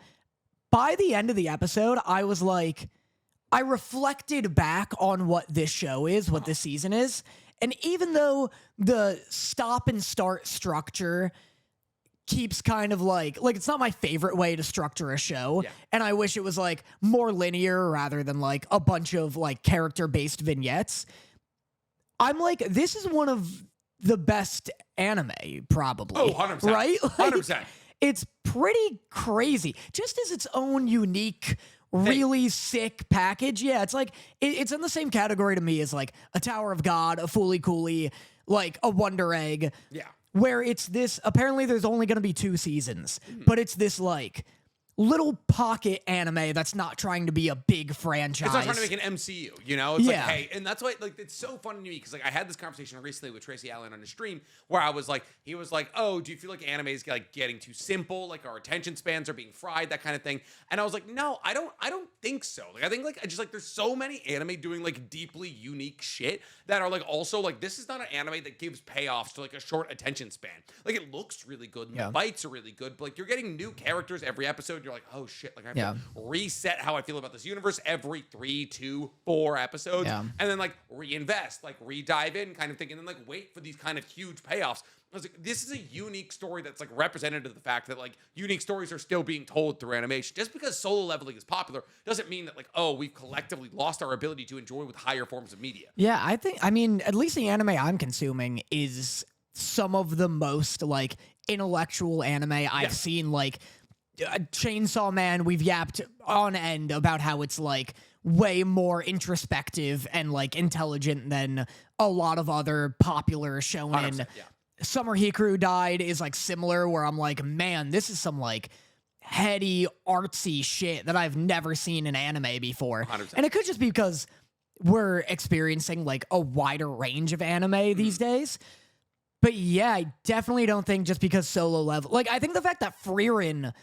[SPEAKER 1] by the end of the episode, I was like, I reflected back on what this show is, what this season is. And even though the stop and start structure keeps kind of like it's not my favorite way to structure a show, and I wish it was like more linear rather than like a bunch of like character-based vignettes. I'm like, this is one of the best anime, probably.
[SPEAKER 2] Oh, 100%.
[SPEAKER 1] Right? Like,
[SPEAKER 2] 100%.
[SPEAKER 1] It's pretty crazy. Just as its own unique, really sick package. Yeah, it's like, it's in the same category to me as like a Tower of God, a Fooly Cooly, like a Wonder Egg.
[SPEAKER 2] Yeah.
[SPEAKER 1] Where it's this, apparently there's only going to be 2 seasons, but it's this like little pocket anime that's not trying to be a big franchise.
[SPEAKER 2] It's not trying to make an MCU, you know? It's like, hey, and that's why, like, it's so funny to me because, like, I had this conversation recently with Tracy Allen on a stream where I was like, he was like, oh, do you feel like anime is like getting too simple? Like, our attention spans are being fried, that kind of thing. And I was like, no, I don't think so. Like, I think, like, there's so many anime doing, like, deeply unique shit that are, like, also, like, this is not an anime that gives payoffs to, like, a short attention span. Like, it looks really good and the bites are really good, but, like, you're getting new characters every episode. You're you're like, oh shit, like I have to reset how I feel about this universe every 3, 2, 4 episodes, and then like reinvest, like re-dive in kind of thing, and then like wait for these kind of huge payoffs. I was like, this is a unique story that's like representative of the fact that like unique stories are still being told through animation. Just because solo leveling is popular doesn't mean that like, oh, we've collectively lost our ability to enjoy with higher forms of media.
[SPEAKER 1] Yeah, I mean, at least the anime I'm consuming is some of the most like intellectual anime I've seen. Like Chainsaw Man, we've yapped on end about how it's like way more introspective and like intelligent than a lot of other popular shonen. Summer Hikaru Died is like similar, where I'm like, man, this is some like heady, artsy shit that I've never seen in anime before.
[SPEAKER 2] 100%.
[SPEAKER 1] And it could just be because we're experiencing like a wider range of anime these days. But yeah, I definitely don't think just because solo level, like I think the fact that Frieren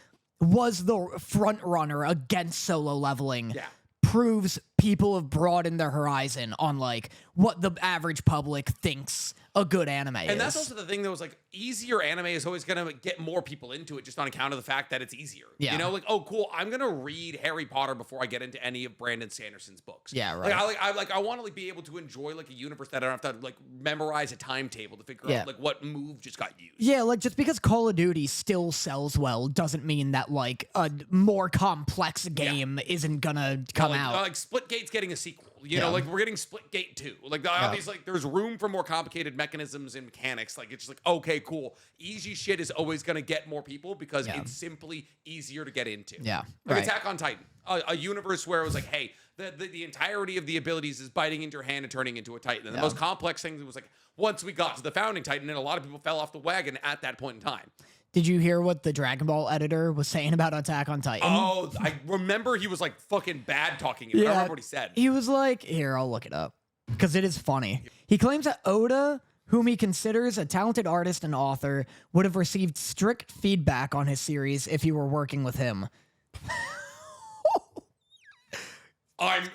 [SPEAKER 1] was the front runner against solo leveling proves people have broadened their horizon on like what the average public thinks a good anime is.
[SPEAKER 2] And that's also the thing that was like easier anime is always going to get more people into it just on account of the fact that it's easier.
[SPEAKER 1] Yeah.
[SPEAKER 2] You know, like, oh, cool, I'm going to read Harry Potter before I get into any of Brandon Sanderson's books.
[SPEAKER 1] Yeah, right.
[SPEAKER 2] I want to like be able to enjoy like a universe that I don't have to like memorize a timetable to figure out like what move just got used.
[SPEAKER 1] Yeah, like just because Call of Duty still sells well doesn't mean that like a more complex game isn't gonna come out.
[SPEAKER 2] Like Splitgate's getting a sequel. You know, like we're getting Splitgate 2. Like obviously, like there's room for more complicated mechanisms and mechanics. Like it's just like, okay, cool. Easy shit is always gonna get more people because it's simply easier to get into.
[SPEAKER 1] Yeah,
[SPEAKER 2] like Attack on Titan, a universe where it was like, hey, the entirety of the abilities is biting into your hand and turning into a Titan. And the most complex thing was like once we got to the founding Titan, and a lot of people fell off the wagon at that point in time.
[SPEAKER 1] Did you hear what the Dragon Ball editor was saying about Attack on Titan?
[SPEAKER 2] Oh, I remember he was like fucking bad talking about it. I remember what he said.
[SPEAKER 1] He was like, here, I'll look it up because it is funny. He claims that Oda, whom he considers a talented artist and author, would have received strict feedback on his series if he were working with him.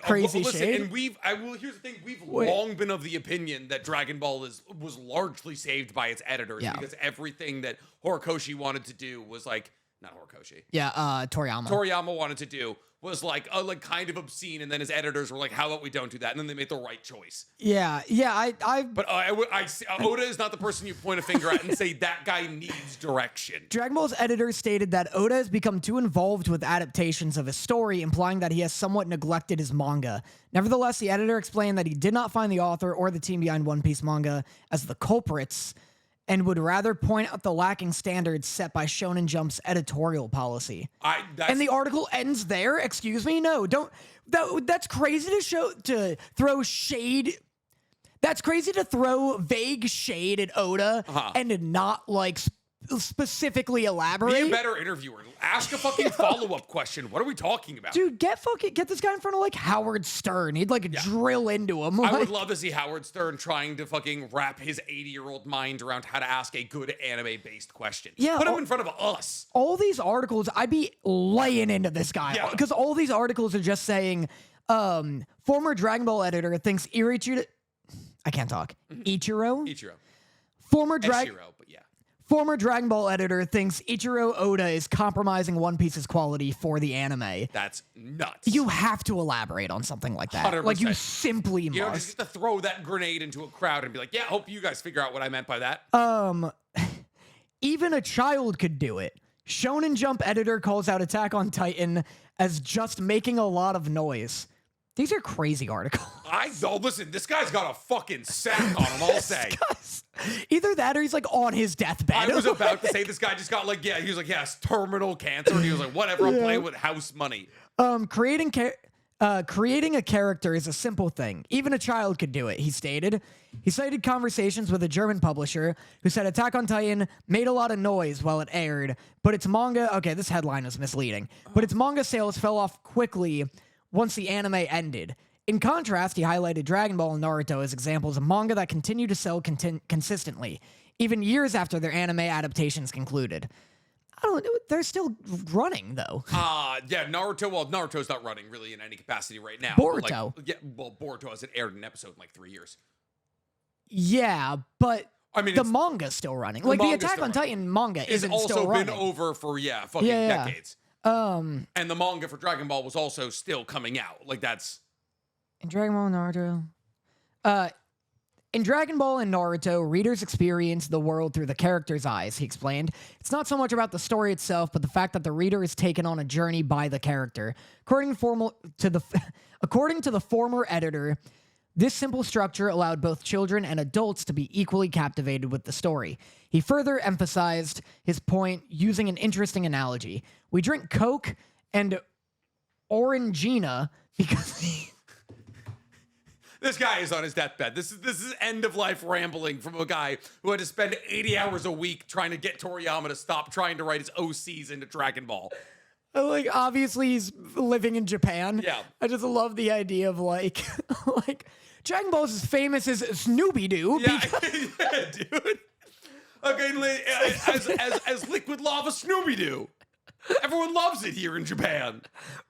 [SPEAKER 1] Crazy
[SPEAKER 2] listen,
[SPEAKER 1] shade.
[SPEAKER 2] And here's the thing: we've long been of the opinion that Dragon Ball was largely saved by its editors because everything that Horikoshi wanted to do was like not Horikoshi.
[SPEAKER 1] Yeah, Toriyama.
[SPEAKER 2] Toriyama wanted to do was like kind of obscene, and then his editors were like, "How about we don't do that?" And then they made the right choice.
[SPEAKER 1] Yeah.
[SPEAKER 2] But Oda is not the person you point a finger at and say that guy needs direction.
[SPEAKER 1] Dragon Ball's editor stated that Oda has become too involved with adaptations of his story, implying that he has somewhat neglected his manga. Nevertheless, the editor explained that he did not find the author or the team behind One Piece manga as the culprits, and would rather point out the lacking standards set by Shonen Jump's editorial policy. And the article ends there? Excuse me? No, don't. That's crazy to throw shade. That's crazy to throw vague shade at Oda and to not like specifically elaborate.
[SPEAKER 2] Be a better interviewer. Ask a fucking follow-up question. What are we talking about?
[SPEAKER 1] Dude, get this guy in front of like Howard Stern. He'd like drill into him.
[SPEAKER 2] I would love to see Howard Stern trying to fucking wrap his 80-year-old mind around how to ask a good anime-based question.
[SPEAKER 1] Yeah,
[SPEAKER 2] put him in front of us.
[SPEAKER 1] All these articles, I'd be laying into this guy because all these articles are just saying, former Dragon Ball editor thinks Ichiro. I can't talk. Ichiro. Former Dragon Ball editor thinks Ichiro Oda is compromising One Piece's quality for the anime.
[SPEAKER 2] That's nuts.
[SPEAKER 1] You have to elaborate on something like that.
[SPEAKER 2] 100%.
[SPEAKER 1] Like, you simply must.
[SPEAKER 2] You don't just get to throw that grenade into a crowd and be like, yeah, hope you guys figure out what I meant by that.
[SPEAKER 1] Even a child could do it. Shonen Jump editor calls out Attack on Titan as just making a lot of noise. These are crazy articles.
[SPEAKER 2] Listen, this guy's got a fucking sack on him, I'll say.
[SPEAKER 1] Either that or he's like on his deathbed.
[SPEAKER 2] I was about to say this guy just got like, he was like, yes, terminal cancer. And he was like, whatever, I'm playing with house money.
[SPEAKER 1] Creating a character is a simple thing. Even a child could do it, he stated. He cited conversations with a German publisher who said Attack on Titan made a lot of noise while it aired, but its manga... Okay, this headline is misleading. But its manga sales fell off quickly once the anime ended. In contrast, he highlighted Dragon Ball and Naruto as examples of manga that continue to sell consistently, even years after their anime adaptations concluded. I don't know. They're still running, though.
[SPEAKER 2] Yeah, Naruto. Well, Naruto's not running really in any capacity right now.
[SPEAKER 1] Boruto.
[SPEAKER 2] Boruto hasn't aired an episode in like 3 years.
[SPEAKER 1] Yeah, but I mean, the manga's still running. Like, the Attack on Titan manga isn't still running.
[SPEAKER 2] It's also been over for, decades. And the manga for Dragon Ball was also still coming out. Like that's
[SPEAKER 1] in Dragon Ball and Naruto. In Dragon Ball and Naruto, readers experience the world through the character's eyes, he explained. It's not so much about the story itself, but the fact that the reader is taken on a journey by the character. According to the former editor, this simple structure allowed both children and adults to be equally captivated with the story. He further emphasized his point using an interesting analogy. We drink Coke and Orangina because...
[SPEAKER 2] This guy is on his deathbed. This is end of life rambling from a guy who had to spend 80 hours a week trying to get Toriyama to stop trying to write his OCs into Dragon Ball.
[SPEAKER 1] Like, obviously he's living in Japan.
[SPEAKER 2] Yeah.
[SPEAKER 1] I just love the idea of like Dragon Ball is as famous as Snoopy-Doo.
[SPEAKER 2] Yeah, yeah, dude. Okay, as liquid lava Snoopy-Doo. Everyone loves it here in Japan.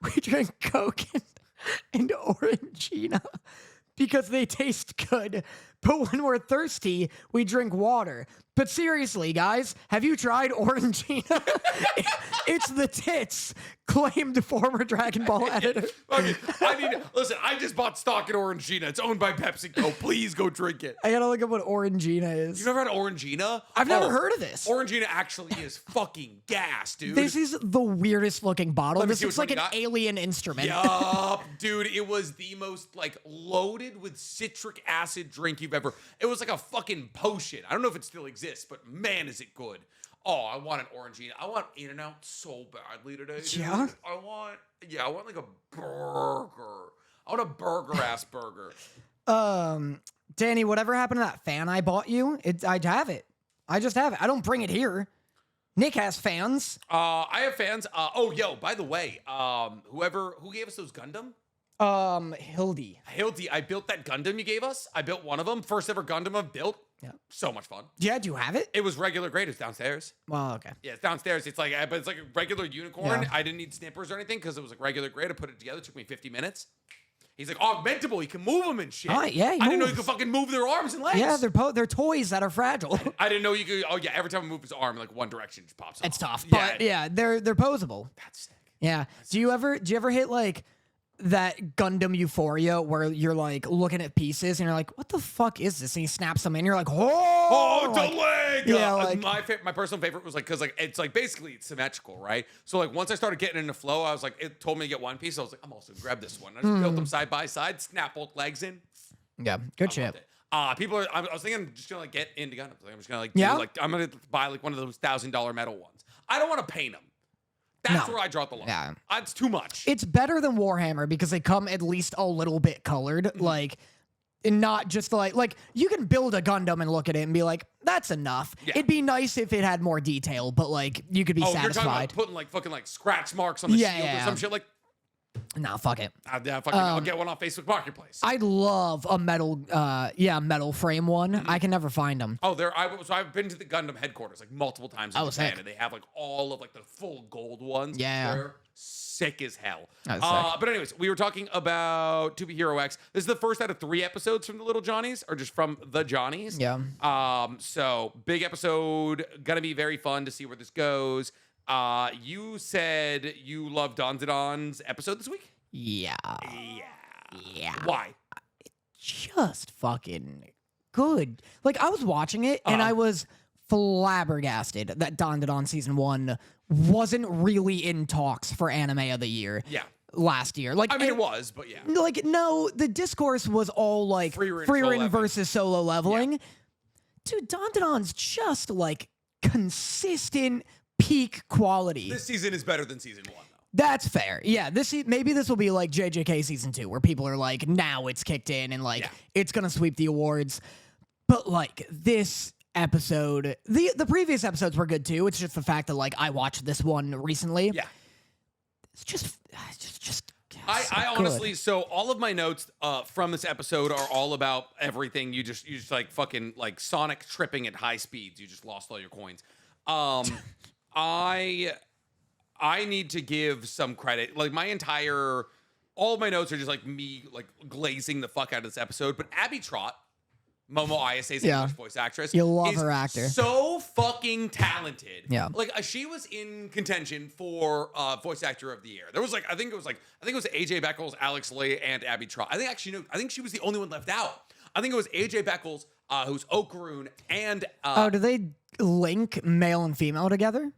[SPEAKER 1] We drink Coke and Orangina because they taste good. But when we're thirsty, we drink water. But seriously, guys, have you tried Orangina? It's the tits, claimed former Dragon Ball editor.
[SPEAKER 2] Okay, listen, I just bought stock in Orangina. It's owned by PepsiCo. Please go drink it.
[SPEAKER 1] I gotta look up what Orangina is.
[SPEAKER 2] You never had Orangina?
[SPEAKER 1] I've never heard of this.
[SPEAKER 2] Orangina actually is fucking gas, dude.
[SPEAKER 1] This is the weirdest looking bottle.
[SPEAKER 2] Let me
[SPEAKER 1] This
[SPEAKER 2] see
[SPEAKER 1] looks
[SPEAKER 2] which
[SPEAKER 1] like
[SPEAKER 2] one
[SPEAKER 1] an
[SPEAKER 2] you got.
[SPEAKER 1] alien instrument.
[SPEAKER 2] Yup, dude, it was the most like loaded with citric acid drink you've ever. It was like a fucking potion. I don't know if it still exists, but man, is it good. Oh, I want an Orangina. I want In-N-Out so badly today, dude.
[SPEAKER 1] Yeah?
[SPEAKER 2] I want like a burger. I want a burger-ass burger.
[SPEAKER 1] Danny, whatever happened to that fan I bought you? I'd have it. I just have it. I don't bring it here. Nick has fans.
[SPEAKER 2] I have fans. By the way, who gave us those Gundam?
[SPEAKER 1] Hildy.
[SPEAKER 2] Hildy, I built that Gundam you gave us. I built one of them. First ever Gundam I've built.
[SPEAKER 1] Yeah.
[SPEAKER 2] So much fun.
[SPEAKER 1] Yeah, do you have it?
[SPEAKER 2] It was regular grade. It's downstairs.
[SPEAKER 1] Well, okay.
[SPEAKER 2] Yeah, it's downstairs. It's like a regular unicorn.
[SPEAKER 1] Yeah.
[SPEAKER 2] I didn't need snippers or anything because it was like regular grade. I put it together. It took me 50 minutes. He's like augmentable. You can move them and shit.
[SPEAKER 1] Oh, yeah,
[SPEAKER 2] I didn't know you
[SPEAKER 1] moves.
[SPEAKER 2] could fucking move their arms and legs.
[SPEAKER 1] Yeah, they're toys that are fragile.
[SPEAKER 2] I didn't know you could. Oh yeah, every time I move his arm, like one direction just pops off.
[SPEAKER 1] It's tough,
[SPEAKER 2] Yeah,
[SPEAKER 1] but yeah, they're posable.
[SPEAKER 2] that's sick.
[SPEAKER 1] Yeah. Do you ever hit like that Gundam Euphoria where you're like looking at pieces and you're like, what the fuck is this? And he snaps them and you're like,
[SPEAKER 2] Oh,
[SPEAKER 1] like,
[SPEAKER 2] the leg!
[SPEAKER 1] yeah, like-
[SPEAKER 2] my personal favorite was like, because like it's like basically it's symmetrical, right? So like once I started getting into flow, I was like, it told me to get one piece. I was like, I'm also gonna grab this one. I just built them side by side, snap both legs in.
[SPEAKER 1] yeah, good
[SPEAKER 2] I
[SPEAKER 1] shit.
[SPEAKER 2] loved it. I was thinking I'm just gonna like get into Gundams. Like, I'm just gonna like
[SPEAKER 1] Yeah?
[SPEAKER 2] I'm gonna buy like one of those $1,000 metal ones. I don't want to paint them. That's
[SPEAKER 1] No.
[SPEAKER 2] where I draw the line.
[SPEAKER 1] Yeah.
[SPEAKER 2] It's too much.
[SPEAKER 1] It's better than Warhammer because they come at least a little bit colored, like, and not just like you can build a Gundam and look at it and be like, that's enough.
[SPEAKER 2] Yeah.
[SPEAKER 1] It'd be nice if it had more detail, but like you could be
[SPEAKER 2] You're talking about
[SPEAKER 1] satisfied.
[SPEAKER 2] putting like fucking like scratch marks on the
[SPEAKER 1] Yeah,
[SPEAKER 2] shield
[SPEAKER 1] yeah.
[SPEAKER 2] or some shit like.
[SPEAKER 1] Nah, fuck it.
[SPEAKER 2] I'll get one on Facebook Marketplace.
[SPEAKER 1] I'd love a metal frame one. I can never find them.
[SPEAKER 2] Oh, so I've been to the Gundam headquarters like multiple times in
[SPEAKER 1] Oh,
[SPEAKER 2] Japan,
[SPEAKER 1] sick.
[SPEAKER 2] and they have like all of like the full gold ones.
[SPEAKER 1] Yeah.
[SPEAKER 2] They're sick as hell.
[SPEAKER 1] That's sick.
[SPEAKER 2] But anyways, we were talking about To Be Hero X. This is the first out of 3 episodes from the Little Johnnies, or just from the Johnnies.
[SPEAKER 1] Yeah.
[SPEAKER 2] So big episode, gonna be very fun to see where this goes. You said you loved DanDaDan's episode this week?
[SPEAKER 1] Yeah. Yeah.
[SPEAKER 2] Why?
[SPEAKER 1] Just fucking good. Like I was watching it and I was flabbergasted that DanDaDan season 1 wasn't really in talks for anime of the year.
[SPEAKER 2] Yeah.
[SPEAKER 1] Last year. Like
[SPEAKER 2] I mean, it was, but yeah.
[SPEAKER 1] Like no, the discourse was all like
[SPEAKER 2] Freerun
[SPEAKER 1] Freerun
[SPEAKER 2] solo
[SPEAKER 1] versus solo leveling. Dude, DanDaDan's just like consistent peak quality.
[SPEAKER 2] This season is better than season 1, though.
[SPEAKER 1] That's fair. Yeah, maybe this will be like JJK season 2 where people are like, now it's kicked in and like it's gonna sweep the awards. But like this episode, the previous episodes were good too. It's just the fact that like I watched this one recently.
[SPEAKER 2] Yeah.
[SPEAKER 1] It's just
[SPEAKER 2] I honestly, so all of my notes from this episode are all about everything. You just like fucking like Sonic tripping at high speeds. You just lost all your coins. I need to give some credit. Like all of my notes are just like me like glazing the fuck out of this episode. But Abby Trott Momo Ayase's
[SPEAKER 1] Yeah.
[SPEAKER 2] English voice actress.
[SPEAKER 1] You love
[SPEAKER 2] is
[SPEAKER 1] her actor.
[SPEAKER 2] So fucking talented.
[SPEAKER 1] Yeah.
[SPEAKER 2] Like she was in contention for voice actor of the year. There was I think it was AJ Beckles, Alex Lee, and Abby Trott. I think she was the only one left out. I think it was AJ Beckles, who's Okarun, and
[SPEAKER 1] do they link male and female together?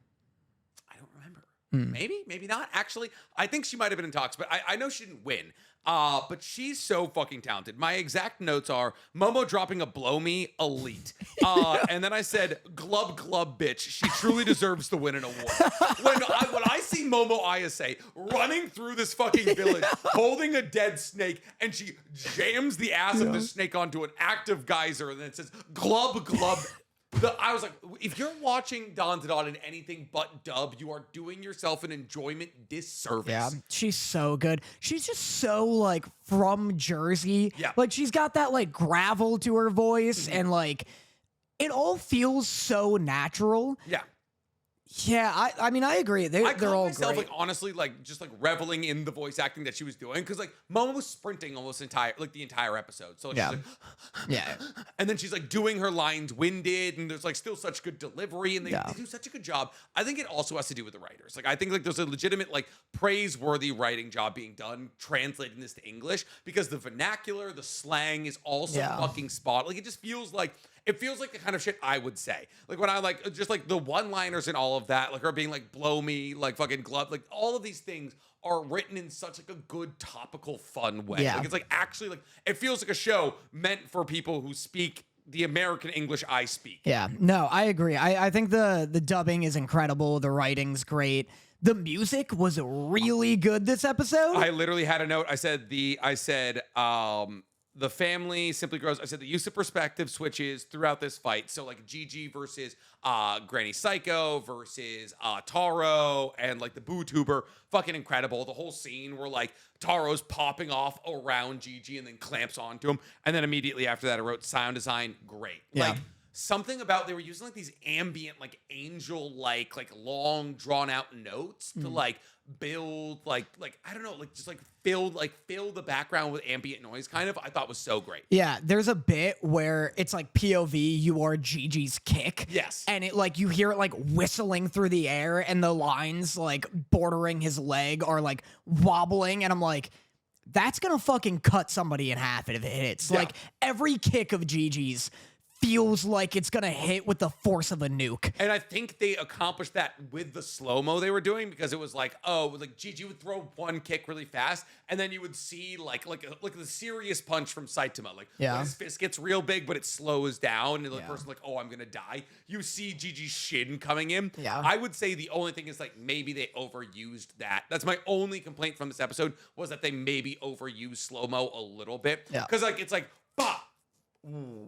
[SPEAKER 2] I don't remember. Maybe not. Actually, I think she might have been in talks, but I know she didn't win. But she's so fucking talented. My exact notes are Momo dropping a blow me elite. And then I said, glub glub bitch. She truly deserves to win an award. When I see Momo Ayase running through this fucking village holding a dead snake and she jams the ass of the snake onto an active geyser and then it says glub glub. I was like, if you're watching DanDaDan in anything but dub, you are doing yourself an enjoyment disservice.
[SPEAKER 1] Yeah, she's so good. She's just so like from Jersey.
[SPEAKER 2] Yeah.
[SPEAKER 1] Like she's got that like gravel to her voice and like it all feels so natural.
[SPEAKER 2] Yeah.
[SPEAKER 1] Yeah, I mean, I agree. They're all
[SPEAKER 2] myself,
[SPEAKER 1] great.
[SPEAKER 2] like, honestly, like, just, like, reveling in the voice acting that she was doing. Because, like, Momo was sprinting almost the entire episode. So, like,
[SPEAKER 1] Yeah.
[SPEAKER 2] she's like,
[SPEAKER 1] Yeah.
[SPEAKER 2] and then she's, like, doing her lines winded. And there's, like, still such good delivery. And they do such a good job. I think it also has to do with the writers. Like, I think, like, there's a legitimate, like, praiseworthy writing job being done translating this to English. Because the vernacular, the slang is also fucking spot. Like, it just feels like... It feels like the kind of shit I would say. Like when I like just like the one-liners and all of that, like her being like blow me, like fucking glove, like all of these things are written in such like a good topical fun way.
[SPEAKER 1] Yeah.
[SPEAKER 2] Like it's like actually like it feels like a show meant for people who speak the American English I speak.
[SPEAKER 1] Yeah. No, I agree. I think the dubbing is incredible. The writing's great. The music was really good this episode.
[SPEAKER 2] I literally had a note. I said the family simply grows. I said the use of perspective switches throughout this fight. So like Gigi versus Granny Psycho versus Taro and like the Boo Tuber, fucking incredible. The whole scene where like Taro's popping off around Gigi and then clamps onto him. And then immediately after that, I wrote sound design, great.
[SPEAKER 1] Yeah.
[SPEAKER 2] Like something about they were using like these ambient, like angel-like, long drawn out notes to like build like I don't know, like just like fill the background with ambient noise kind of. I thought was so great.
[SPEAKER 1] Yeah, there's a bit where it's like POV, you are Gigi's kick.
[SPEAKER 2] Yes.
[SPEAKER 1] And it like you hear it like whistling through the air and the lines like bordering his leg are like wobbling and I'm like that's gonna fucking cut somebody in half if it hits.
[SPEAKER 2] Yeah.
[SPEAKER 1] Like every kick of Gigi's feels like it's gonna hit with the force of a nuke.
[SPEAKER 2] And I think they accomplished that with the slow-mo they were doing because it was like, oh, like Gigi would throw one kick really fast, and then you would see like the serious punch from Saitama. Like when his fist gets real big, but it slows down, and the person's like, oh, I'm gonna die. You see Gigi's shin coming in.
[SPEAKER 1] Yeah.
[SPEAKER 2] I would say the only thing is like maybe they overused that. That's my only complaint from this episode was that they maybe overused slow-mo a little bit.
[SPEAKER 1] Yeah.
[SPEAKER 2] Because like it's like, bah, ooh.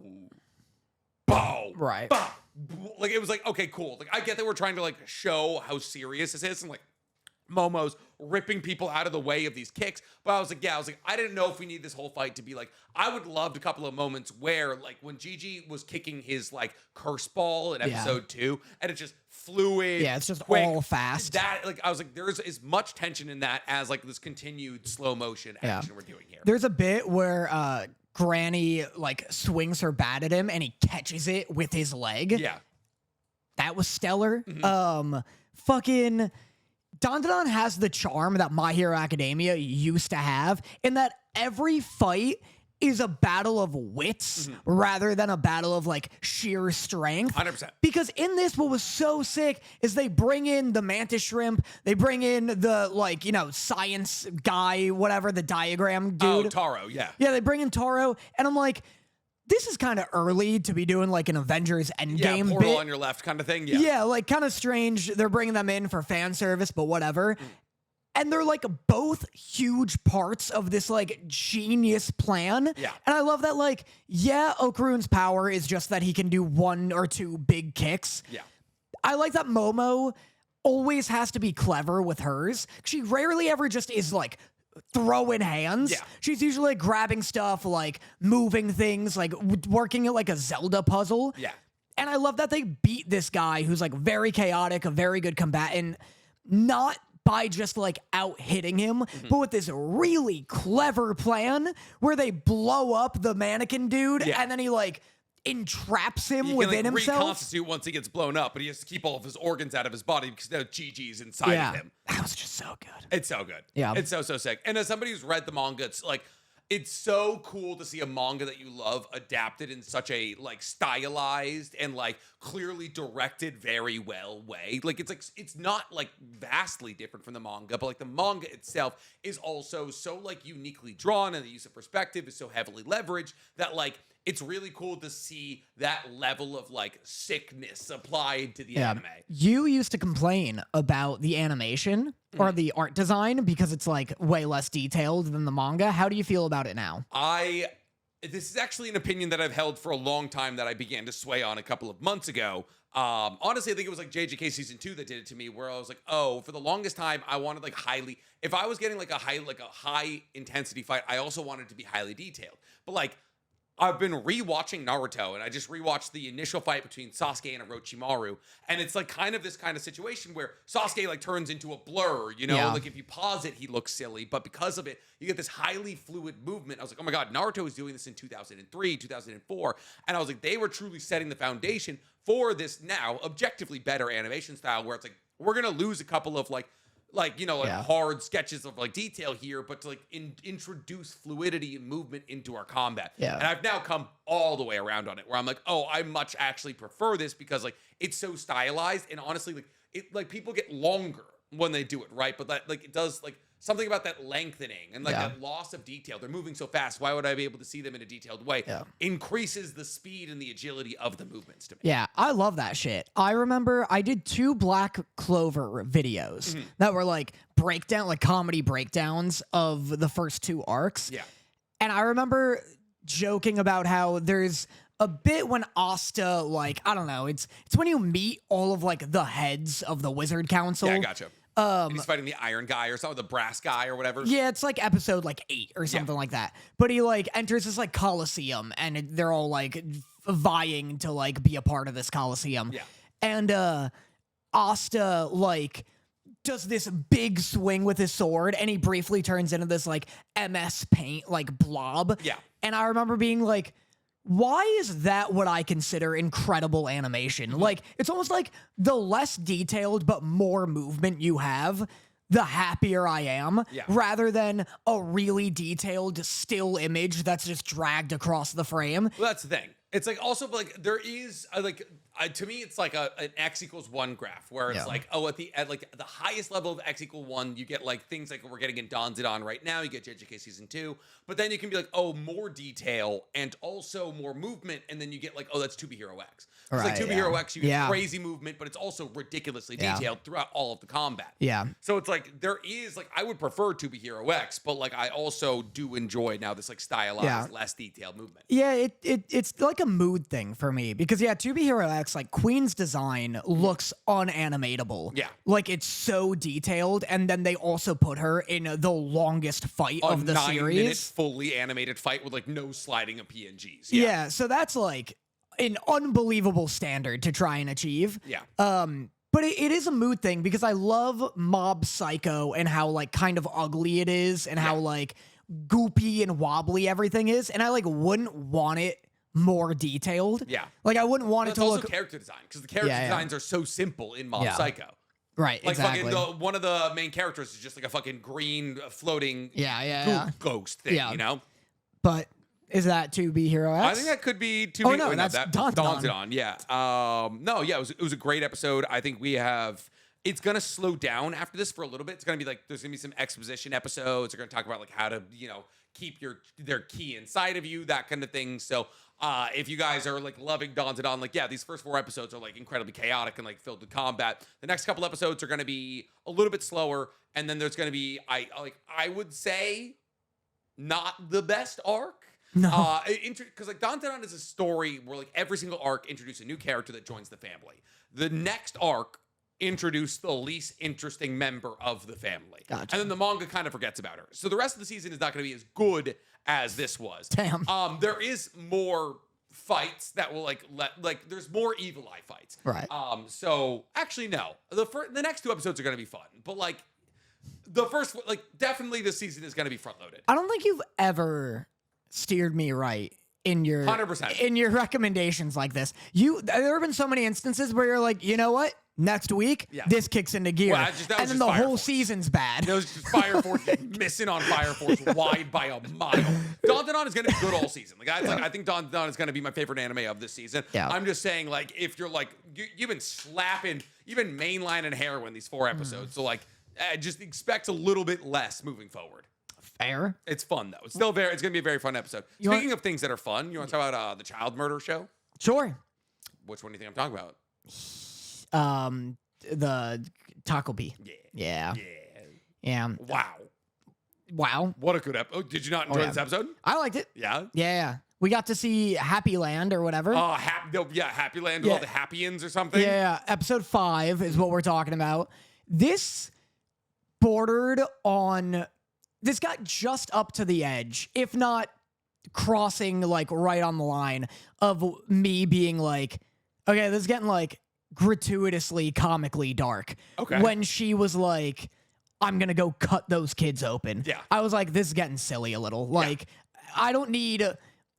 [SPEAKER 2] Bow,
[SPEAKER 1] Right.
[SPEAKER 2] Bow. Like it was like, okay, cool. Like I get that we're trying to like show how serious this is and like Momo's ripping people out of the way of these kicks. But I was like, I didn't know if we need this whole fight to be like, I would love a couple of moments where like when Gigi was kicking his like curse ball in episode 2 and it just fluid.
[SPEAKER 1] Yeah, it's just
[SPEAKER 2] quick,
[SPEAKER 1] all fast.
[SPEAKER 2] That like I was like, there's as much tension in that as like this continued slow motion action we're doing here.
[SPEAKER 1] There's a bit where Granny like swings her bat at him and he catches it with his leg.
[SPEAKER 2] Yeah.
[SPEAKER 1] That was stellar. Fucking DanDaDan has the charm that My Hero Academia used to have in that every fight is a battle of wits rather than a battle of like sheer strength.
[SPEAKER 2] 100%.
[SPEAKER 1] Because in this, what was so sick is they bring in the mantis shrimp, they bring in the like, you know, science guy, whatever, the diagram dude.
[SPEAKER 2] Oh, Taro, yeah.
[SPEAKER 1] Yeah, they bring in Taro, and I'm like, this is kind of early to be doing like an Avengers Endgame
[SPEAKER 2] portal
[SPEAKER 1] bit.
[SPEAKER 2] on your left kind of thing.
[SPEAKER 1] Yeah, like kind of strange. They're bringing them in for fan service, but whatever. And they're like both huge parts of this like genius plan.
[SPEAKER 2] Yeah.
[SPEAKER 1] And I love that like, yeah, Okarun's power is just that he can do 1 or 2 big kicks.
[SPEAKER 2] Yeah.
[SPEAKER 1] I like that Momo always has to be clever with hers. She rarely ever just is like throwing hands.
[SPEAKER 2] Yeah.
[SPEAKER 1] She's usually like, grabbing stuff, like moving things, like working it like a Zelda puzzle.
[SPEAKER 2] Yeah.
[SPEAKER 1] And I love that they beat this guy who's like very chaotic, a very good combatant, not by just like out hitting him, but with this really clever plan where they blow up the mannequin dude and then he like entraps him within
[SPEAKER 2] can, like,
[SPEAKER 1] himself.
[SPEAKER 2] Reconstitute once he gets blown up, but he has to keep all of his organs out of his body because now GG's inside of him.
[SPEAKER 1] That was just so good.
[SPEAKER 2] It's so good.
[SPEAKER 1] Yeah.
[SPEAKER 2] It's so sick. And as somebody who's read the manga, it's like, it's so cool to see a manga that you love adapted in such a like stylized and like clearly directed very well way. Like it's not like vastly different from the manga, but like the manga itself is also so like uniquely drawn, and the use of perspective is so heavily leveraged that like it's really cool to see that level of like sickness applied to the anime.
[SPEAKER 1] You used to complain about the animation or the art design because it's like way less detailed than the manga. How do you feel about it now?
[SPEAKER 2] This is actually an opinion that I've held for a long time that I began to sway on a couple of months ago. Honestly, I think it was like JJK season 2 that did it to me, where I was like, oh, for the longest time, I wanted like if I was getting like a high intensity fight, I also wanted it to be highly detailed. But like, I've been rewatching Naruto, and I just rewatched the initial fight between Sasuke and Orochimaru, and it's like kind of this kind of situation where Sasuke like turns into a blur, you know? Like if you pause it, he looks silly, but because of it, you get this highly fluid movement. I was like, oh my God, Naruto was doing this in 2003, 2004, and I was like, they were truly setting the foundation for this now objectively better animation style, where it's like, we're gonna lose a couple of hard sketches of like detail here, but to like introduce fluidity and movement into our combat. And I've now come all the way around on it, where I'm like, oh, I much actually prefer this because like it's so stylized, and honestly, like it like people get longer when they do it, right? But that like it does like something about that lengthening and like that loss of detail. They're moving so fast. Why would I be able to see them in a detailed way? Increases the speed and the agility of the movements to me.
[SPEAKER 1] Yeah, I love that shit. I remember I did 2 Black Clover videos that were like comedy breakdowns of the first 2 arcs.
[SPEAKER 2] Yeah.
[SPEAKER 1] And I remember joking about how there's a bit when Asta, like, I don't know, it's when you meet all of like the heads of the Wizard Council.
[SPEAKER 2] Yeah, I gotcha. And he's fighting the Iron Guy or something, the Brass Guy or whatever.
[SPEAKER 1] Yeah, it's like episode like 8 or something like that. But he like enters this like Coliseum, and they're all like vying to like be a part of this Coliseum.
[SPEAKER 2] Yeah.
[SPEAKER 1] And Asta like does this big swing with his sword, and he briefly turns into this like MS Paint like blob.
[SPEAKER 2] Yeah.
[SPEAKER 1] And I remember being like, why is that what I consider incredible animation? Like, it's almost like the less detailed but more movement you have, the happier I am, rather than a really detailed still image that's just dragged across the frame.
[SPEAKER 2] Well, that's the thing. It's like also like there is to me it's like an x equals 1 graph where it's like, oh, at like the highest level of x equal 1 you get like things like we're getting in DanDaDan right now, you get JJK season 2, but then you can be like, oh, more detail and also more movement, and then you get like, oh, that's 2B Hero X. It's like 2B Hero X, you get crazy movement, but it's also ridiculously detailed throughout all of the combat. So it's like there is like, I would prefer 2B Hero X, but like I also do enjoy now this like stylized, less detailed movement.
[SPEAKER 1] It's like a mood thing for me, because 2B Hero X, like Queen's design looks unanimatable. Like it's so detailed, and then they also put her in the longest fight of the
[SPEAKER 2] 9-minute fully animated fight with like no sliding of PNGs.
[SPEAKER 1] So that's like an unbelievable standard to try and achieve. But it is a mood thing, because I love Mob Psycho and how like kind of ugly it is, and how like goopy and wobbly everything is, and I like wouldn't want it more detailed. Like I wouldn't want it to look
[SPEAKER 2] character design, because the character designs are so simple in Mob Psycho.
[SPEAKER 1] Right,
[SPEAKER 2] like
[SPEAKER 1] exactly.
[SPEAKER 2] Fucking one of the main characters is just like a fucking green floating ghost thing, you know?
[SPEAKER 1] But is that 2B Hero X?
[SPEAKER 2] I think that could be 2B.
[SPEAKER 1] Oh no, that's
[SPEAKER 2] DanDaDan. It was a great episode. I think it's gonna slow down after this for a little bit. It's gonna be like there's gonna be some exposition episodes. They're gonna talk about like how to, keep their key inside of you, that kind of thing. So if you guys are like loving DanDaDan, like these first 4 episodes are like incredibly chaotic and like filled with combat. The next couple episodes are gonna be a little bit slower, and then there's gonna be I would say not the best arc.
[SPEAKER 1] No.
[SPEAKER 2] Because like DanDaDan is a story where like every single arc introduces a new character that joins the family. The next arc introduced the least interesting member of the family.
[SPEAKER 1] Gotcha.
[SPEAKER 2] And then the manga kind of forgets about her. So the rest of the season is not going to be as good as this was.
[SPEAKER 1] Damn.
[SPEAKER 2] There is more fights that will there's more Evil Eye fights.
[SPEAKER 1] Right.
[SPEAKER 2] So actually no. The next 2 episodes are going to be fun, but like the first, like, definitely this season is going to be front loaded.
[SPEAKER 1] I don't think you've ever steered me right in your
[SPEAKER 2] 100%.
[SPEAKER 1] in your recommendations like this. There have been so many instances where you're like, you know what? Next week, this kicks into gear,
[SPEAKER 2] Well, that
[SPEAKER 1] and
[SPEAKER 2] was
[SPEAKER 1] then
[SPEAKER 2] just
[SPEAKER 1] the
[SPEAKER 2] Fire
[SPEAKER 1] whole
[SPEAKER 2] Force.
[SPEAKER 1] season's bad.
[SPEAKER 2] It was just Fire Force missing on Fire Force wide by a mile. DanDaDan is going to be good all season. Like, I think DanDaDan is going to be my favorite anime of this season.
[SPEAKER 1] Yeah.
[SPEAKER 2] I'm just saying, like, if you're like, you've been slapping, even mainline and heroin these 4 episodes. So, like, just expect a little bit less moving forward.
[SPEAKER 1] Fair.
[SPEAKER 2] It's fun, though. It's still it's going to be a very fun episode. Speaking of things that are fun, you want to talk about the child murder show?
[SPEAKER 1] Sure.
[SPEAKER 2] Which one do you think I'm talking about?
[SPEAKER 1] The Takopis. Yeah. Wow.
[SPEAKER 2] What a good episode. Oh, did you not enjoy this episode?
[SPEAKER 1] I liked it.
[SPEAKER 2] Yeah.
[SPEAKER 1] Yeah. We got to see Happy Land or whatever.
[SPEAKER 2] Happy Land with all the Happy-ins or something.
[SPEAKER 1] Yeah. Episode 5 is what we're talking about. This bordered on. This got just up to the edge, if not crossing like right on the line of me being like, okay, this is getting like gratuitously comically dark.
[SPEAKER 2] Okay.
[SPEAKER 1] When she was like, I'm gonna go cut those kids open.
[SPEAKER 2] Yeah.
[SPEAKER 1] I was like, this is getting silly a little. Like, I don't need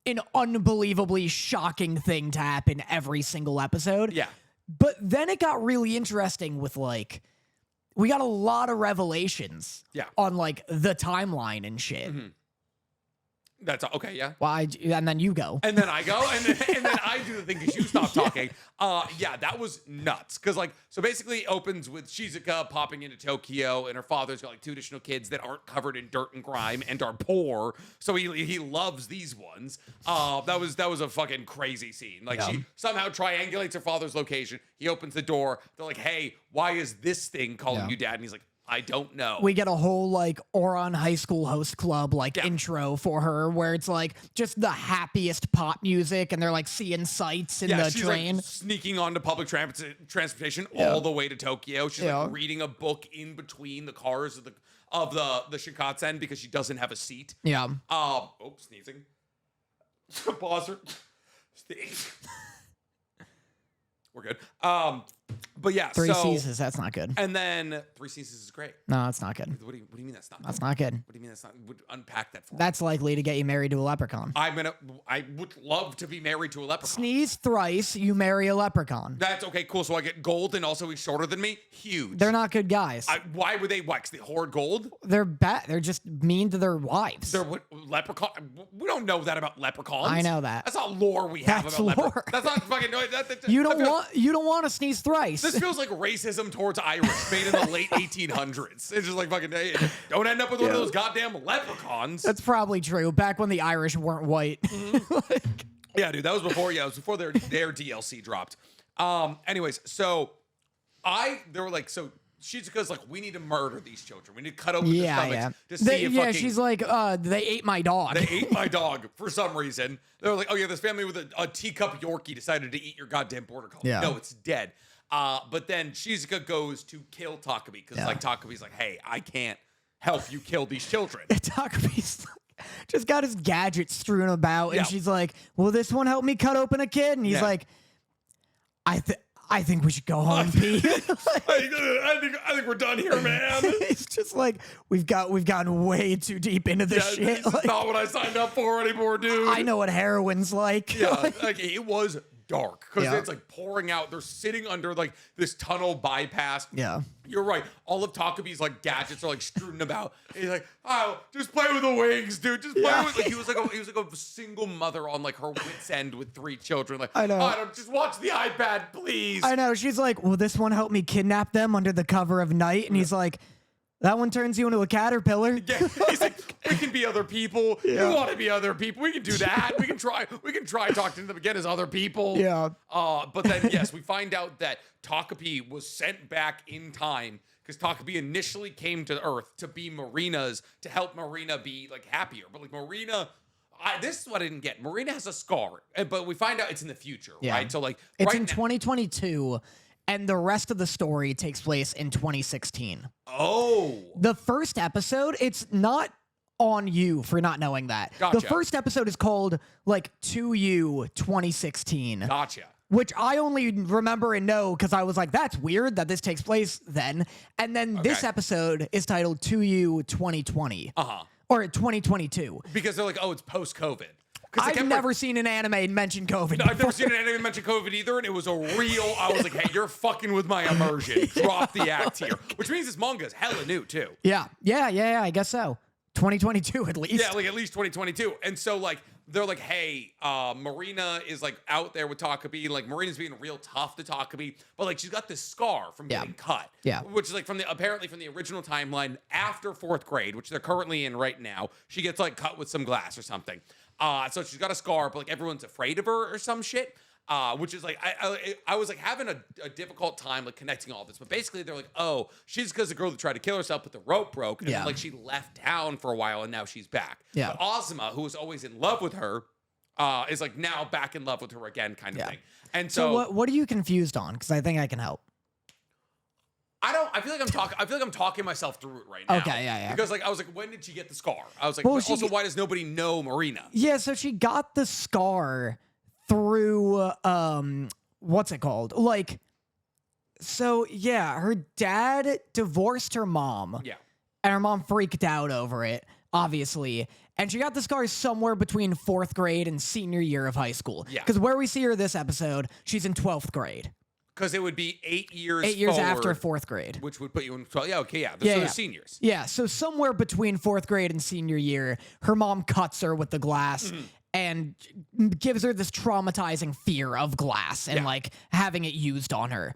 [SPEAKER 1] an unbelievably shocking thing to happen every single episode.
[SPEAKER 2] Yeah.
[SPEAKER 1] But then it got really interesting with like, we got a lot of revelations on like the timeline and shit.
[SPEAKER 2] Mm-hmm. That's okay, yeah.
[SPEAKER 1] Well, and then you go.
[SPEAKER 2] And then I go, and then I do the thing because you stop talking. That was nuts. Because, like, so basically it opens with Shizuka popping into Tokyo, and her father's got, like, 2 additional kids that aren't covered in dirt and grime and are poor. So he loves these ones. That was a fucking crazy scene. Like, she somehow triangulates her father's location. He opens the door. They're like, hey, why is this thing calling you dad? And he's like, I don't know.
[SPEAKER 1] We get a whole like Oron High School Host Club like intro for her where it's like just the happiest pop music and they're like seeing sights in the
[SPEAKER 2] she's
[SPEAKER 1] train.
[SPEAKER 2] Like sneaking onto public transportation all the way to Tokyo. She's like reading a book in between the cars of the Shinkansen because she doesn't have a seat.
[SPEAKER 1] Yeah.
[SPEAKER 2] Sneezing. Pause her. Sneeze. We're good. But yeah,
[SPEAKER 1] Three Seasons, that's not good.
[SPEAKER 2] And then 3 Seasons is great.
[SPEAKER 1] No, that's not good.
[SPEAKER 2] What do you mean that's not good?
[SPEAKER 1] That's not good.
[SPEAKER 2] What do you mean that's not? Unpack that for me.
[SPEAKER 1] That's likely to get you married to a leprechaun.
[SPEAKER 2] I would love to be married to a leprechaun.
[SPEAKER 1] Sneeze thrice, you marry a leprechaun.
[SPEAKER 2] That's okay, cool. So I get gold and also he's shorter than me? Huge.
[SPEAKER 1] They're not good guys.
[SPEAKER 2] Why would they? Why? 'Cause they hoard gold?
[SPEAKER 1] They're bad. They're just mean to their wives.
[SPEAKER 2] They're leprechaun. We don't know that about leprechauns.
[SPEAKER 1] I know that.
[SPEAKER 2] That's not lore we have
[SPEAKER 1] That's
[SPEAKER 2] about
[SPEAKER 1] lore.
[SPEAKER 2] leprechauns. That's not fucking.
[SPEAKER 1] You don't want to sneeze thrice.
[SPEAKER 2] This feels like racism towards Irish made in the late 1800s. It's just like fucking, hey, don't end up with one of those goddamn leprechauns.
[SPEAKER 1] That's probably true. Back when the Irish weren't white.
[SPEAKER 2] Yeah, dude, that was before. Yeah, it was before their DLC dropped. Anyways, so they were like, so Shizuka's like, we need to murder these children. We need to cut open their stomachs to see if fucking.
[SPEAKER 1] She's like, they ate my dog.
[SPEAKER 2] They ate my dog for some reason. They were like, oh yeah, this family with a teacup Yorkie decided to eat your goddamn border collie.
[SPEAKER 1] Yeah.
[SPEAKER 2] No, it's dead. But then Shizuka goes to kill Takopis because like Takopi's like, hey, I can't help you kill these children.
[SPEAKER 1] Takopi's just got his gadgets strewn about, and she's like, will this one help me cut open a kid? And he's like, I think we should go home, Pete.
[SPEAKER 2] I think we're done here, man.
[SPEAKER 1] It's just like we've gotten way too deep into this shit.
[SPEAKER 2] This is not what I signed up for anymore, dude.
[SPEAKER 1] I know what heroin's like.
[SPEAKER 2] Yeah, like it was dark because it's like pouring out. They're sitting under like this tunnel bypass.
[SPEAKER 1] Yeah.
[SPEAKER 2] You're right. All of Takopi's like gadgets are like strewn about. And he's like, oh, just play with the wings, dude. Just play with. Like he was like a single mother on like her wits end with 3 children. Like
[SPEAKER 1] I know.
[SPEAKER 2] Oh, just watch the iPad, please.
[SPEAKER 1] I know. She's like, will this one help me kidnap them under the cover of night? And he's like, that one turns you into a caterpillar.
[SPEAKER 2] Yeah, he's like, we can be other people. You want to be other people. We can do that. We can try talking to them again as other people.
[SPEAKER 1] Yeah.
[SPEAKER 2] But then, yes, we find out that Takopi was sent back in time because Takopi initially came to Earth to be Marina's, to help Marina be like happier. But like Marina, this is what I didn't get. Marina has a scar, but we find out it's in the future, right? So like,
[SPEAKER 1] it's in 2022. And the rest of the story takes place in 2016.
[SPEAKER 2] Oh.
[SPEAKER 1] The first episode, it's not on you for not knowing that.
[SPEAKER 2] Gotcha.
[SPEAKER 1] The first episode is called, like, To You 2016.
[SPEAKER 2] Gotcha.
[SPEAKER 1] which I only remember and know because I was like, that's weird that this takes place then. And then this episode is titled To You 2020. Or 2022.
[SPEAKER 2] Because they're like, oh, it's post-COVID.
[SPEAKER 1] I've never seen an anime mention COVID.
[SPEAKER 2] No, I've never seen an anime mention COVID either, and it was a real. I was like, "Hey, you're fucking with my immersion. Drop the act here." Which means this manga is hella new too.
[SPEAKER 1] Yeah. I guess so. 2022 at least.
[SPEAKER 2] Yeah, like at least 2022. And so like they're like, "Hey, Marina is like out there with Takopis. Like Marina's being real tough to Takopis, but like she's got this scar from getting cut.
[SPEAKER 1] Yeah.
[SPEAKER 2] Which is like apparently from the original timeline after 4th grade, which they're currently in right now. She gets like cut with some glass or something." So she's got a scar, but like everyone's afraid of her or some shit. Which is like I was like having a difficult time like connecting all this, but basically they're like, oh, she's because the girl that tried to kill herself, but the rope broke, and like she left town for a while, and now she's back. Yeah. But Azuma, who was always in love with her, is like now back in love with her again, kind of thing. And so
[SPEAKER 1] what are you confused on? Because I think I can help.
[SPEAKER 2] I feel like I'm talking myself through it right now.
[SPEAKER 1] Okay, yeah.
[SPEAKER 2] Because like I was like, when did she get the scar? I was like, also, why does nobody know Marina?
[SPEAKER 1] Yeah, so she got the scar through what's it called? Like, so yeah, her dad divorced her mom.
[SPEAKER 2] Yeah.
[SPEAKER 1] And her mom freaked out over it, obviously. And she got the scar somewhere between 4th grade and senior year of high school. Yeah. Because where we see her this episode, she's in 12th grade.
[SPEAKER 2] Because it would be 8 years
[SPEAKER 1] 8 years
[SPEAKER 2] forward,
[SPEAKER 1] after 4th grade.
[SPEAKER 2] Which would put you in 12. Yeah, okay, yeah. So they're seniors.
[SPEAKER 1] Yeah, so somewhere between 4th grade and senior year, her mom cuts her with the glass and gives her this traumatizing fear of glass and like having it used on her.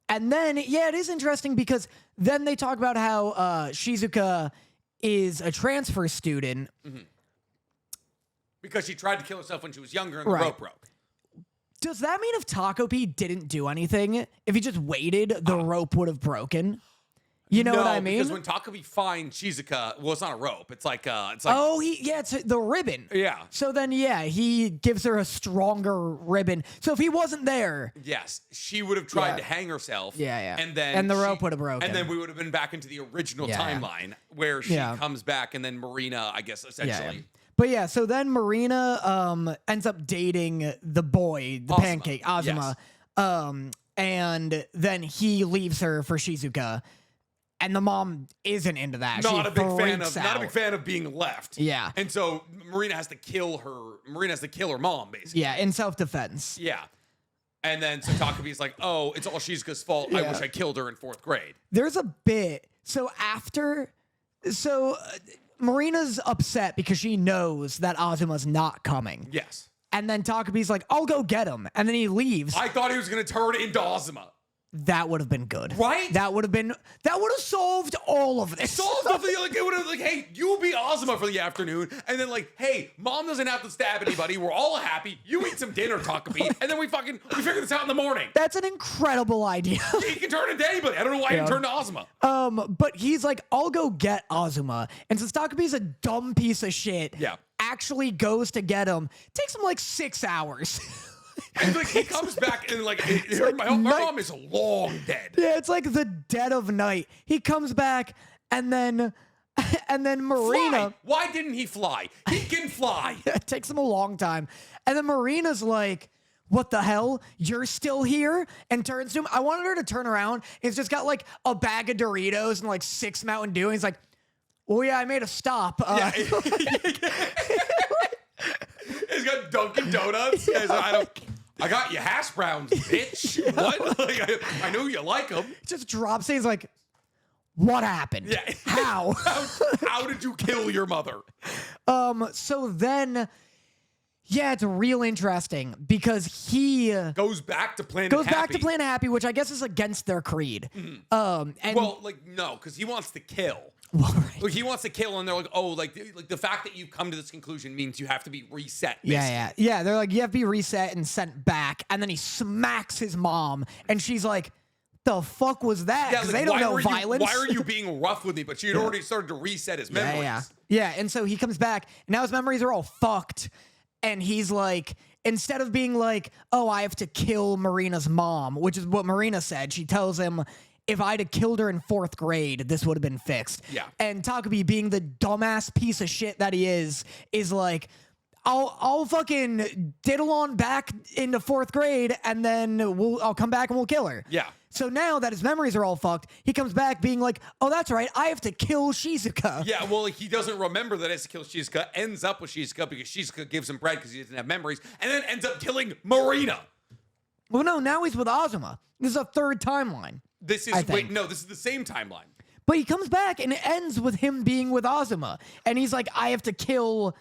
[SPEAKER 1] And then, it is interesting because then they talk about how Shizuka is a transfer student.
[SPEAKER 2] Because she tried to kill herself when she was younger and the rope broke.
[SPEAKER 1] Does that mean if Takopis didn't do anything, if he just waited, the rope would have broken? You know what I mean?
[SPEAKER 2] Because when Takopis finds Shizuka, well, it's not a rope. It's like it's
[SPEAKER 1] the ribbon.
[SPEAKER 2] Yeah.
[SPEAKER 1] So then, he gives her a stronger ribbon. So if he wasn't there,
[SPEAKER 2] yes, she would have tried to hang herself.
[SPEAKER 1] Yeah.
[SPEAKER 2] And
[SPEAKER 1] the rope would have broken.
[SPEAKER 2] And then we would have been back into the original timeline where she comes back, and then Marina, I guess, essentially.
[SPEAKER 1] But so then Marina ends up dating the boy, the pancake, Azuma.
[SPEAKER 2] Yes.
[SPEAKER 1] And then he leaves her for Shizuka. And the mom isn't into that.
[SPEAKER 2] Not a big fan of being left.
[SPEAKER 1] Yeah.
[SPEAKER 2] And so Marina has to kill her mom, basically.
[SPEAKER 1] Yeah, in self-defense.
[SPEAKER 2] Yeah. And then so Takabi's like, oh, it's all Shizuka's fault. I wish I killed her in 4th grade.
[SPEAKER 1] There's a bit. So Marina's upset because she knows that Azuma's not coming.
[SPEAKER 2] Yes.
[SPEAKER 1] And then Takabi's like, I'll go get him. And then he leaves.
[SPEAKER 2] I thought he was going to turn into Azuma.
[SPEAKER 1] That would have been good.
[SPEAKER 2] Right?
[SPEAKER 1] That would have solved all of this.
[SPEAKER 2] It would have hey, you be Azuma for the afternoon, and then like, hey, mom doesn't have to stab anybody. We're all happy. You eat some dinner, Takopis, and then we figure this out in the morning.
[SPEAKER 1] That's an incredible idea.
[SPEAKER 2] He can turn into anybody. I don't know why he turned to Azuma.
[SPEAKER 1] But he's like, I'll go get Azuma. And since Takabi's a dumb piece of shit, actually goes to get him, takes him like 6 hours.
[SPEAKER 2] And like he comes back and like my mom is long dead.
[SPEAKER 1] Yeah, it's like the dead of night. He comes back and then Marina.
[SPEAKER 2] Fly. Why didn't he fly? He can fly.
[SPEAKER 1] It takes him a long time. And then Marina's like, what the hell? You're still here? And turns to him. I wanted her to turn around. He's just got like a bag of Doritos and like 6 Mountain Dew. And he's like, oh yeah, I made a stop.
[SPEAKER 2] He's got Dunkin' Donuts. Yeah. I got you hash browns, bitch. What? Like, I know you like them.
[SPEAKER 1] Just drops it. He's like, what happened?
[SPEAKER 2] Yeah.
[SPEAKER 1] How?
[SPEAKER 2] How did you kill your mother?
[SPEAKER 1] So then, it's real interesting because he
[SPEAKER 2] goes back to Planet
[SPEAKER 1] Happy, which I guess is against their creed.
[SPEAKER 2] No, because he wants to kill.
[SPEAKER 1] Right.
[SPEAKER 2] Like he wants to kill, and they're like, oh, like the fact that you've come to this conclusion means you have to be reset. Basically.
[SPEAKER 1] Yeah. They're like, you have to be reset and sent back, and then he smacks his mom, and she's like, the fuck was that? Because they don't know violence.
[SPEAKER 2] Why are you being rough with me? But she had already started to reset his memories.
[SPEAKER 1] Yeah, and so he comes back, and now his memories are all fucked, and he's like, instead of being like, oh, I have to kill Marina's mom, which is what Marina said, she tells him, if I'd have killed her in 4th grade, this would have been fixed.
[SPEAKER 2] Yeah.
[SPEAKER 1] And Takopis, being the dumbass piece of shit that he is like, I'll fucking diddle on back into 4th grade, and then I'll come back and we'll kill her.
[SPEAKER 2] Yeah.
[SPEAKER 1] So now that his memories are all fucked, he comes back being like, oh, that's right, I have to kill Shizuka.
[SPEAKER 2] Yeah, well, he doesn't remember that he has to kill Shizuka, ends up with Shizuka because Shizuka gives him bread because he doesn't have memories, and then ends up killing Marina.
[SPEAKER 1] Well, no, now he's with Azuma. This is a 3rd timeline.
[SPEAKER 2] This is, wait, no, this is the same timeline.
[SPEAKER 1] But he comes back and it ends with him being with Azuma. And he's like, I have to kill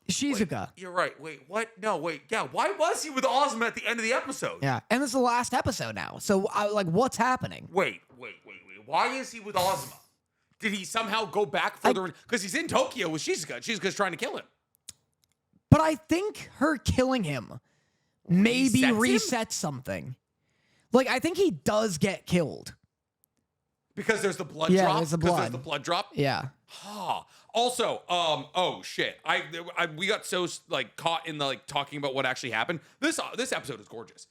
[SPEAKER 1] Shizuka.
[SPEAKER 2] Wait, you're right. Wait, what? No, wait. Yeah, why was he with Azuma at the end of the episode?
[SPEAKER 1] Yeah. And this is the last episode now. So, what's happening?
[SPEAKER 2] Wait. Why is he with Azuma? Did he somehow go back further? Because he's in Tokyo with Shizuka. Shizuka's trying to kill him.
[SPEAKER 1] But I think her killing him maybe
[SPEAKER 2] resets
[SPEAKER 1] resets something. Like, I think he does get killed.
[SPEAKER 2] Because there's the blood
[SPEAKER 1] Yeah,
[SPEAKER 2] drop?
[SPEAKER 1] there's the
[SPEAKER 2] Because
[SPEAKER 1] blood.
[SPEAKER 2] there's the blood drop?
[SPEAKER 1] Yeah.
[SPEAKER 2] Also, oh shit. We got so like caught in the like talking about what actually happened. This episode is gorgeous.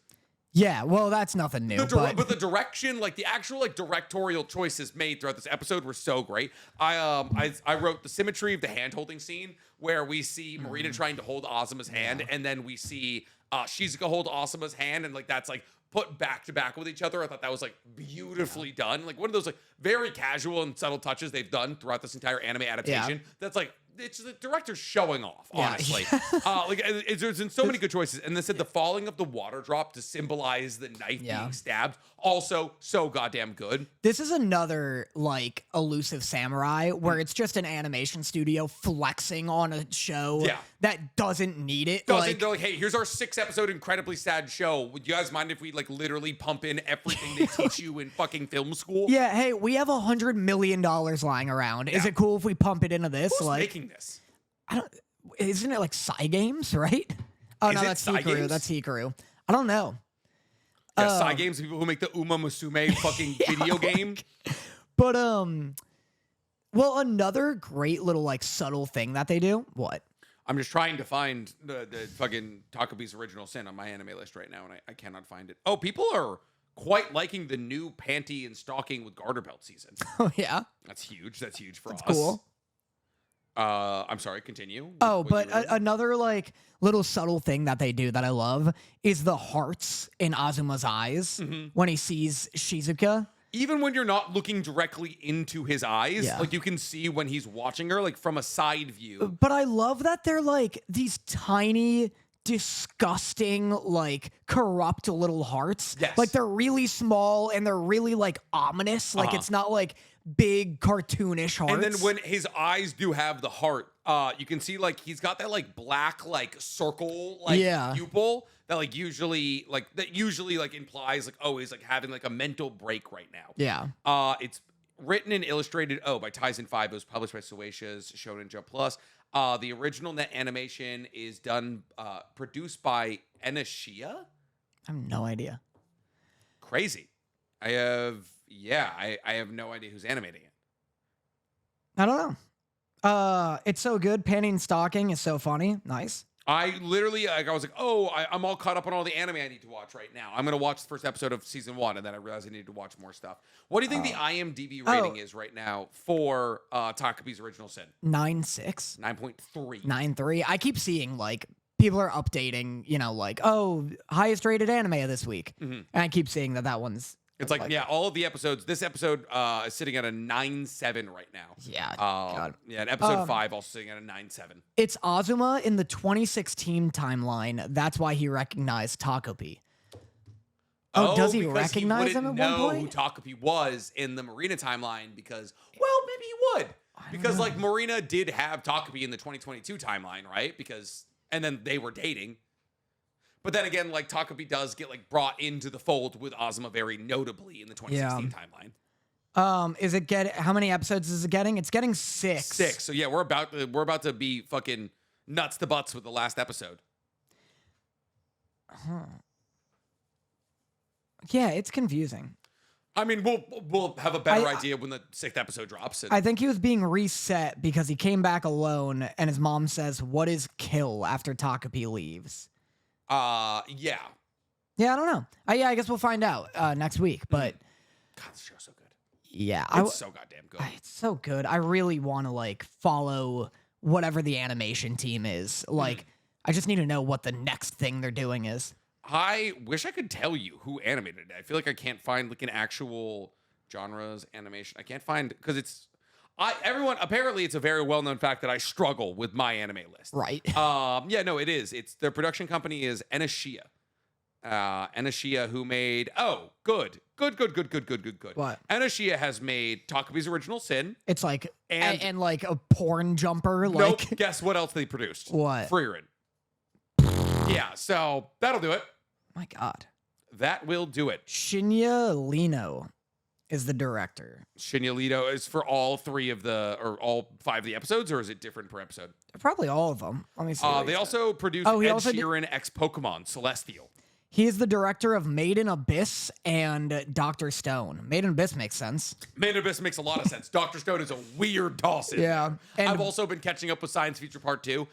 [SPEAKER 1] Yeah, well, that's nothing new.
[SPEAKER 2] But the direction, like the actual like directorial choices made throughout this episode were so great. I wrote the symmetry of the hand holding scene where we see Marina trying to hold Azuma's hand, and then we see Shizuka hold Azuma's hand, and like that's like put back to back with each other. I thought that was like beautifully done. Like one of those like very casual and subtle touches they've done throughout this entire anime adaptation. That's like, it's the director's showing off, honestly. There's been so many good choices. And they said the falling of the water drop to symbolize the knife being stabbed. Also, so goddamn good.
[SPEAKER 1] This is another, like, elusive samurai where it's just an animation studio flexing on a show that doesn't need it.
[SPEAKER 2] They're like, hey, here's our 6-episode incredibly sad show. Would you guys mind if we, like, literally pump in everything they teach you in fucking film school?
[SPEAKER 1] Yeah, hey, we have $100 million lying around. Is it cool if we pump it into this?
[SPEAKER 2] Who's
[SPEAKER 1] like,
[SPEAKER 2] making this?
[SPEAKER 1] Isn't it, like, Psy Games, right? Oh,
[SPEAKER 2] Is
[SPEAKER 1] no,
[SPEAKER 2] it
[SPEAKER 1] that's
[SPEAKER 2] Psy
[SPEAKER 1] Hikaru.
[SPEAKER 2] Games?
[SPEAKER 1] That's Hikaru. I don't know.
[SPEAKER 2] Yeah, Psy Games, people who make the Uma Musume fucking video game.
[SPEAKER 1] But, well, another great little, like, subtle thing that they do. What?
[SPEAKER 2] I'm just trying to find the fucking Takopis Original Sin on my anime list right now, and I cannot find it. Oh, people are quite liking the new panty and stocking with garter belt season.
[SPEAKER 1] Oh, yeah?
[SPEAKER 2] That's huge. That's huge for us.
[SPEAKER 1] Cool.
[SPEAKER 2] I'm sorry, continue.
[SPEAKER 1] Oh,
[SPEAKER 2] What
[SPEAKER 1] but
[SPEAKER 2] you read?
[SPEAKER 1] another, like, little subtle thing that they do that I love is the hearts in Azuma's eyes when he sees Shizuka.
[SPEAKER 2] Even when you're not looking directly into his eyes,
[SPEAKER 1] Yeah.
[SPEAKER 2] like you can see when he's watching her, like from a side view.
[SPEAKER 1] But I love that they're, like, these tiny, disgusting, like, corrupt little hearts.
[SPEAKER 2] Yes.
[SPEAKER 1] Like, they're really small and they're really, like, ominous. Like, it's not, like, big, cartoonish hearts.
[SPEAKER 2] And then when his eyes do have the heart, you can see like he's got that like black like circle like pupil that usually implies like, oh, he's like having like a mental break right now.
[SPEAKER 1] Yeah.
[SPEAKER 2] It's written and illustrated by Tyson 5. It was published by Shueisha's Shonen Jump Plus. The original net animation is done produced by Enishiya.
[SPEAKER 1] I have no idea.
[SPEAKER 2] Crazy. I have no idea who's animating it.
[SPEAKER 1] I don't know. It's so good. Panty and Stocking is so funny. Nice.
[SPEAKER 2] I literally, I was like, oh, I'm all caught up on all the anime I need to watch right now. I'm going to watch the first episode of season 1, and then I realized I need to watch more stuff. What do you think the IMDb rating is right now for Takopis Original Sin?
[SPEAKER 1] 9.6.
[SPEAKER 2] 9.3.
[SPEAKER 1] 9.3. I keep seeing, like, people are updating, you know, like, oh, highest rated anime of this week. And I keep seeing that one's...
[SPEAKER 2] It's like, yeah, all of the episodes. This episode is sitting at a 9.7 right now.
[SPEAKER 1] Yeah, God.
[SPEAKER 2] Yeah, and episode 5 also sitting at a 9.7.
[SPEAKER 1] It's Azuma in the 2016 timeline. That's why he recognized Takopi. Oh, does he recognize him at one point?
[SPEAKER 2] Who Takopi was in the Marina timeline because, well, maybe he would. Because, like, Marina did have Takopi in the 2022 timeline, right? And then they were dating. But then again, like, Takopi does get, like, brought into the fold with Azuma very notably in the 2016 timeline.
[SPEAKER 1] Is it how many episodes is it getting? It's getting 6.
[SPEAKER 2] 6. So yeah, we're about to be fucking nuts to butts with the last episode.
[SPEAKER 1] Yeah, it's confusing.
[SPEAKER 2] I mean, we'll have a better idea when the 6th episode drops.
[SPEAKER 1] I think he was being reset because he came back alone, and his mom says, "What is kill?" after Takopi leaves.
[SPEAKER 2] Yeah.
[SPEAKER 1] Yeah, I don't know. I guess we'll find out next week. But
[SPEAKER 2] God, this show's so good.
[SPEAKER 1] Yeah,
[SPEAKER 2] It's so goddamn good.
[SPEAKER 1] It's so good. I really want to like follow whatever the animation team is. Like I just need to know what the next thing they're doing is.
[SPEAKER 2] I wish I could tell you who animated it. I feel like I can't find like an actual genres animation. I can't find because everyone apparently it's a very well-known fact that I struggle with my anime list.
[SPEAKER 1] Right.
[SPEAKER 2] Yeah, no, it is. It's their production company is Enoshia. Enoshia who made good.
[SPEAKER 1] What?
[SPEAKER 2] Enoshia has made Takopis Original Sin.
[SPEAKER 1] It's like
[SPEAKER 2] And-
[SPEAKER 1] and like a porn jumper.
[SPEAKER 2] Nope.
[SPEAKER 1] Like
[SPEAKER 2] Guess what else they produced?
[SPEAKER 1] What?
[SPEAKER 2] Frieren. Yeah, so that'll do it.
[SPEAKER 1] My God.
[SPEAKER 2] That will do it.
[SPEAKER 1] Shinya Lino is the director.
[SPEAKER 2] Shinya Lito is for all 3 of the or all 5 of the episodes, or is it different per episode?
[SPEAKER 1] Probably all of them. Let me see. what he
[SPEAKER 2] They
[SPEAKER 1] said.
[SPEAKER 2] also produced
[SPEAKER 1] Oh, he
[SPEAKER 2] Ed
[SPEAKER 1] also did-
[SPEAKER 2] Sheeran X Pokemon Celestial.
[SPEAKER 1] He is the director of Made in Abyss and Dr. Stone. Made in Abyss makes sense.
[SPEAKER 2] Man in Abyss makes a lot of sense. Dr. Stone is a weird toss in
[SPEAKER 1] Yeah,
[SPEAKER 2] there.
[SPEAKER 1] and-
[SPEAKER 2] I've also been catching up with Science Feature Part 2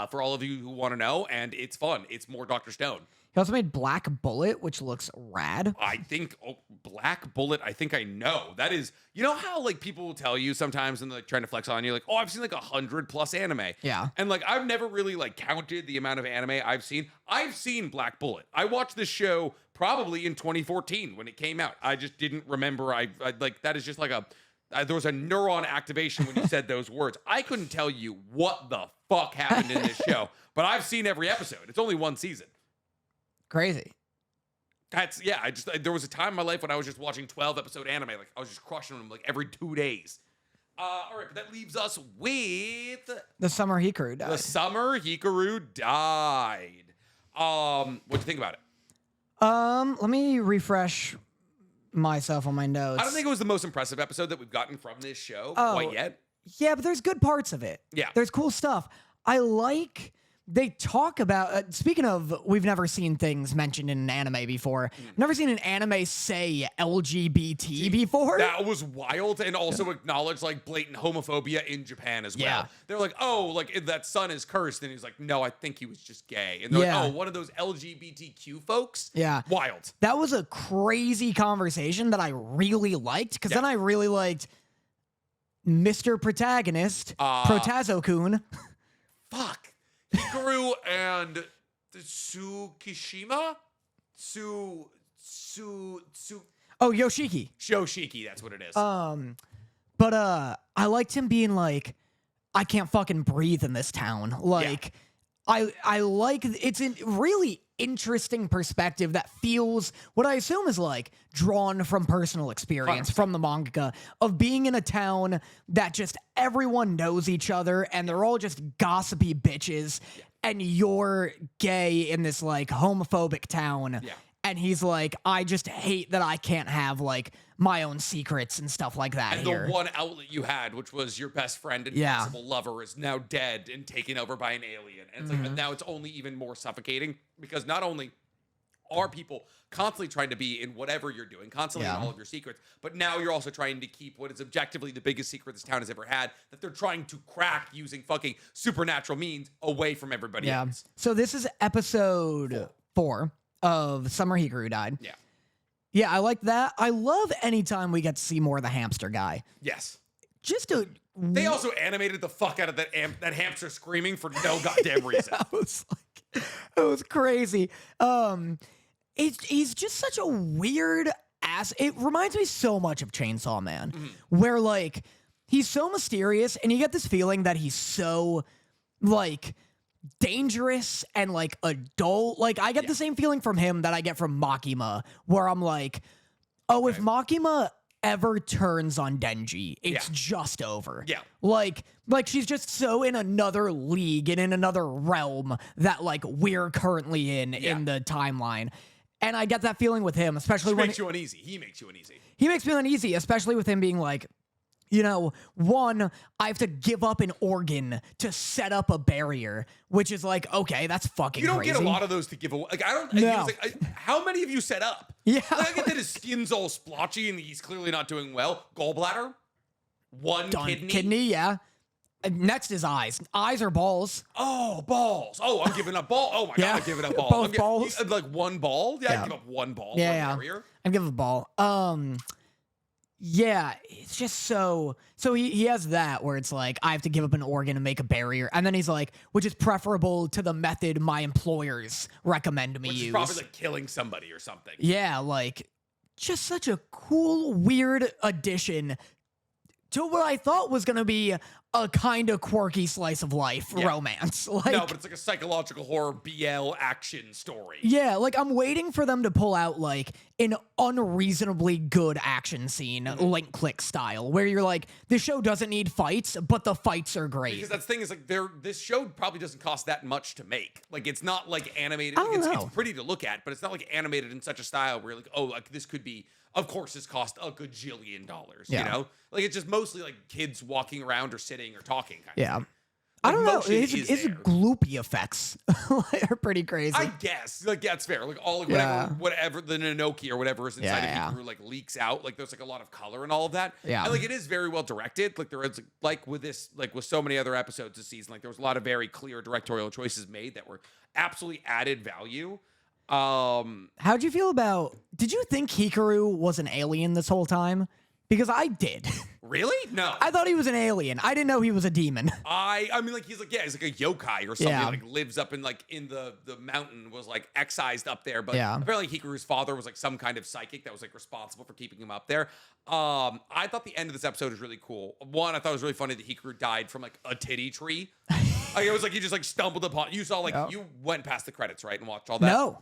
[SPEAKER 2] for all of you who want to know, and it's fun. It's more Dr. Stone.
[SPEAKER 1] He also made Black Bullet, which looks rad.
[SPEAKER 2] I think Black Bullet, I think I know. That is, you know how like people will tell you sometimes and like trying to flex on you, like, oh, I've seen like 100+ anime.
[SPEAKER 1] Yeah.
[SPEAKER 2] And like I've never really like counted the amount of anime I've seen. I've seen Black Bullet. I watched this show probably in 2014 when it came out. I just didn't remember. I like that is just like there was a neuron activation when you said those words. I couldn't tell you what the fuck happened in this show, but I've seen every episode. It's only 1 season.
[SPEAKER 1] Crazy.
[SPEAKER 2] There was a time in my life when I was just watching 12-episode anime. Like I was just crushing them like every 2 days. All right, but that leaves us with
[SPEAKER 1] The Summer Hikaru died.
[SPEAKER 2] the summer Hikaru died. What'd you think about it?
[SPEAKER 1] Let me refresh myself on my notes.
[SPEAKER 2] I don't think it was the most impressive episode that we've gotten from this show
[SPEAKER 1] Oh.
[SPEAKER 2] quite yet.
[SPEAKER 1] Yeah, but there's good parts of it.
[SPEAKER 2] Yeah.
[SPEAKER 1] There's cool stuff. I like they talk about speaking of we've never seen things mentioned in an anime before. I've never seen an anime say LGBT before.
[SPEAKER 2] That was wild, and also acknowledge like blatant homophobia in Japan as well.
[SPEAKER 1] Yeah.
[SPEAKER 2] They're like, oh, like that son is cursed, and he's like, no, I think he was just gay. And they're
[SPEAKER 1] Yeah.
[SPEAKER 2] like, oh, one of those LGBTQ folks.
[SPEAKER 1] Yeah.
[SPEAKER 2] Wild.
[SPEAKER 1] That was a crazy conversation that I really liked because then I really liked Mr. Protagonist, Protazo-kun.
[SPEAKER 2] Fuck. Hikaru and Tsukishima?
[SPEAKER 1] Oh, Yoshiki.
[SPEAKER 2] Shoshiki, that's what it is.
[SPEAKER 1] But I liked him being like, I can't fucking breathe in this town. Like, I like it's a really interesting perspective that feels what I assume is like drawn from personal experience
[SPEAKER 2] 100%.
[SPEAKER 1] from the manga of being in a town that just everyone knows each other and they're all just gossipy bitches and you're gay in this like homophobic town.
[SPEAKER 2] Yeah.
[SPEAKER 1] And he's like, I just hate that I can't have like my own secrets and stuff like that
[SPEAKER 2] and
[SPEAKER 1] here.
[SPEAKER 2] the one outlet you had, which was your best friend and
[SPEAKER 1] Yeah.
[SPEAKER 2] possible lover, is now dead and taken over by an alien. And it's like now it's only even more suffocating because not only are people constantly trying to be in whatever you're doing, constantly in all of your secrets, but now you're also trying to keep what is objectively the biggest secret this town has ever had that they're trying to crack using fucking supernatural means away from everybody else.
[SPEAKER 1] So this is episode 4 of Summer Hikaru Died.
[SPEAKER 2] Yeah.
[SPEAKER 1] Yeah, I like that. I love anytime we get to see more of the hamster guy.
[SPEAKER 2] Yes.
[SPEAKER 1] Just a
[SPEAKER 2] They also animated the fuck out of that hamster screaming for no goddamn reason.
[SPEAKER 1] it was crazy. He's just such a weird ass. It reminds me so much of Chainsaw Man, where like he's so mysterious, and you get this feeling that he's so like dangerous and like adult. Like I get the same feeling from him that I get from Makima, where I'm like, oh, if Makima ever turns on Denji, it's just over.
[SPEAKER 2] Yeah.
[SPEAKER 1] Like she's just so in another league and in another realm that like we're currently in the timeline. And I get that feeling with him, especially
[SPEAKER 2] Which
[SPEAKER 1] when
[SPEAKER 2] makes you uneasy. He makes you uneasy.
[SPEAKER 1] he makes me uneasy, especially with him being like, you know, one, I have to give up an organ to set up a barrier, which is like, okay, that's fucking
[SPEAKER 2] You don't
[SPEAKER 1] crazy.
[SPEAKER 2] get a lot of those to give away. Like I don't.
[SPEAKER 1] No.
[SPEAKER 2] He was like, how many have you set up?
[SPEAKER 1] Yeah.
[SPEAKER 2] Like, I get that his skin's all splotchy and he's clearly not doing well. Gallbladder, one kidney.
[SPEAKER 1] Yeah. Next is eyes. Eyes or balls.
[SPEAKER 2] Oh, balls. Oh, I'm giving up ball. Oh my
[SPEAKER 1] Yeah.
[SPEAKER 2] god, I'm giving up balls.
[SPEAKER 1] Both
[SPEAKER 2] I'm gi-
[SPEAKER 1] balls.
[SPEAKER 2] Like one ball. Yeah,
[SPEAKER 1] Yeah.
[SPEAKER 2] I give up one ball.
[SPEAKER 1] Yeah,
[SPEAKER 2] one
[SPEAKER 1] yeah.
[SPEAKER 2] barrier.
[SPEAKER 1] I'd give a ball. Yeah, it's just so he has that where it's like I have to give up an organ to make a barrier, and then he's like, which is preferable to the method my employers recommend me
[SPEAKER 2] Which
[SPEAKER 1] use.
[SPEAKER 2] is probably like killing somebody or something.
[SPEAKER 1] Yeah, like just such a cool, weird addition to what I thought was gonna be a kind of quirky slice of life romance. Like,
[SPEAKER 2] No, but it's like a psychological horror BL action story.
[SPEAKER 1] yeah, like I'm waiting for them to pull out like an unreasonably good action scene, link click style, where you're like, the show doesn't need fights, but the fights are great.
[SPEAKER 2] Because that's the thing is like this show probably doesn't cost that much to make. Like it's not like animated.
[SPEAKER 1] I
[SPEAKER 2] Like,
[SPEAKER 1] don't
[SPEAKER 2] it's
[SPEAKER 1] know.
[SPEAKER 2] pretty to look at, but it's not like animated in such a style where you're like, oh, like this could be. Of course, this cost a gajillion dollars.
[SPEAKER 1] Yeah.
[SPEAKER 2] You know, like it's just mostly like kids walking around or sitting or talking. Kind
[SPEAKER 1] Yeah.
[SPEAKER 2] of thing.
[SPEAKER 1] I
[SPEAKER 2] Like,
[SPEAKER 1] don't know.
[SPEAKER 2] motion
[SPEAKER 1] His
[SPEAKER 2] is there.
[SPEAKER 1] gloopy effects are pretty crazy.
[SPEAKER 2] I guess like that's fair. Like all like,
[SPEAKER 1] Yeah.
[SPEAKER 2] whatever the Nonoki or whatever is inside
[SPEAKER 1] Yeah,
[SPEAKER 2] of Hikaru like leaks out. Like there's like a lot of color and all of that.
[SPEAKER 1] Yeah.
[SPEAKER 2] And like it is very well directed. Like there is like with this like with so many other episodes this season. Like there was a lot of very clear directorial choices made that were absolutely added value.
[SPEAKER 1] How'd you feel about? Did you think Hikaru was an alien this whole time? Because I did.
[SPEAKER 2] Really? No.
[SPEAKER 1] I thought he was an alien. I didn't know he was a demon.
[SPEAKER 2] I mean, like he's like he's like a yokai or something.
[SPEAKER 1] Yeah.
[SPEAKER 2] Like lives up in like in the mountain, was like excised up there. But
[SPEAKER 1] Yeah.
[SPEAKER 2] apparently Hikaru's father was like some kind of psychic that was like responsible for keeping him up there. I thought the end of this episode was really cool. One, I thought it was really funny that Hikaru died from like a titty tree. Like it was like he just like stumbled upon. You saw like
[SPEAKER 1] Yep.
[SPEAKER 2] you went past the credits, right, and watched all that.
[SPEAKER 1] No.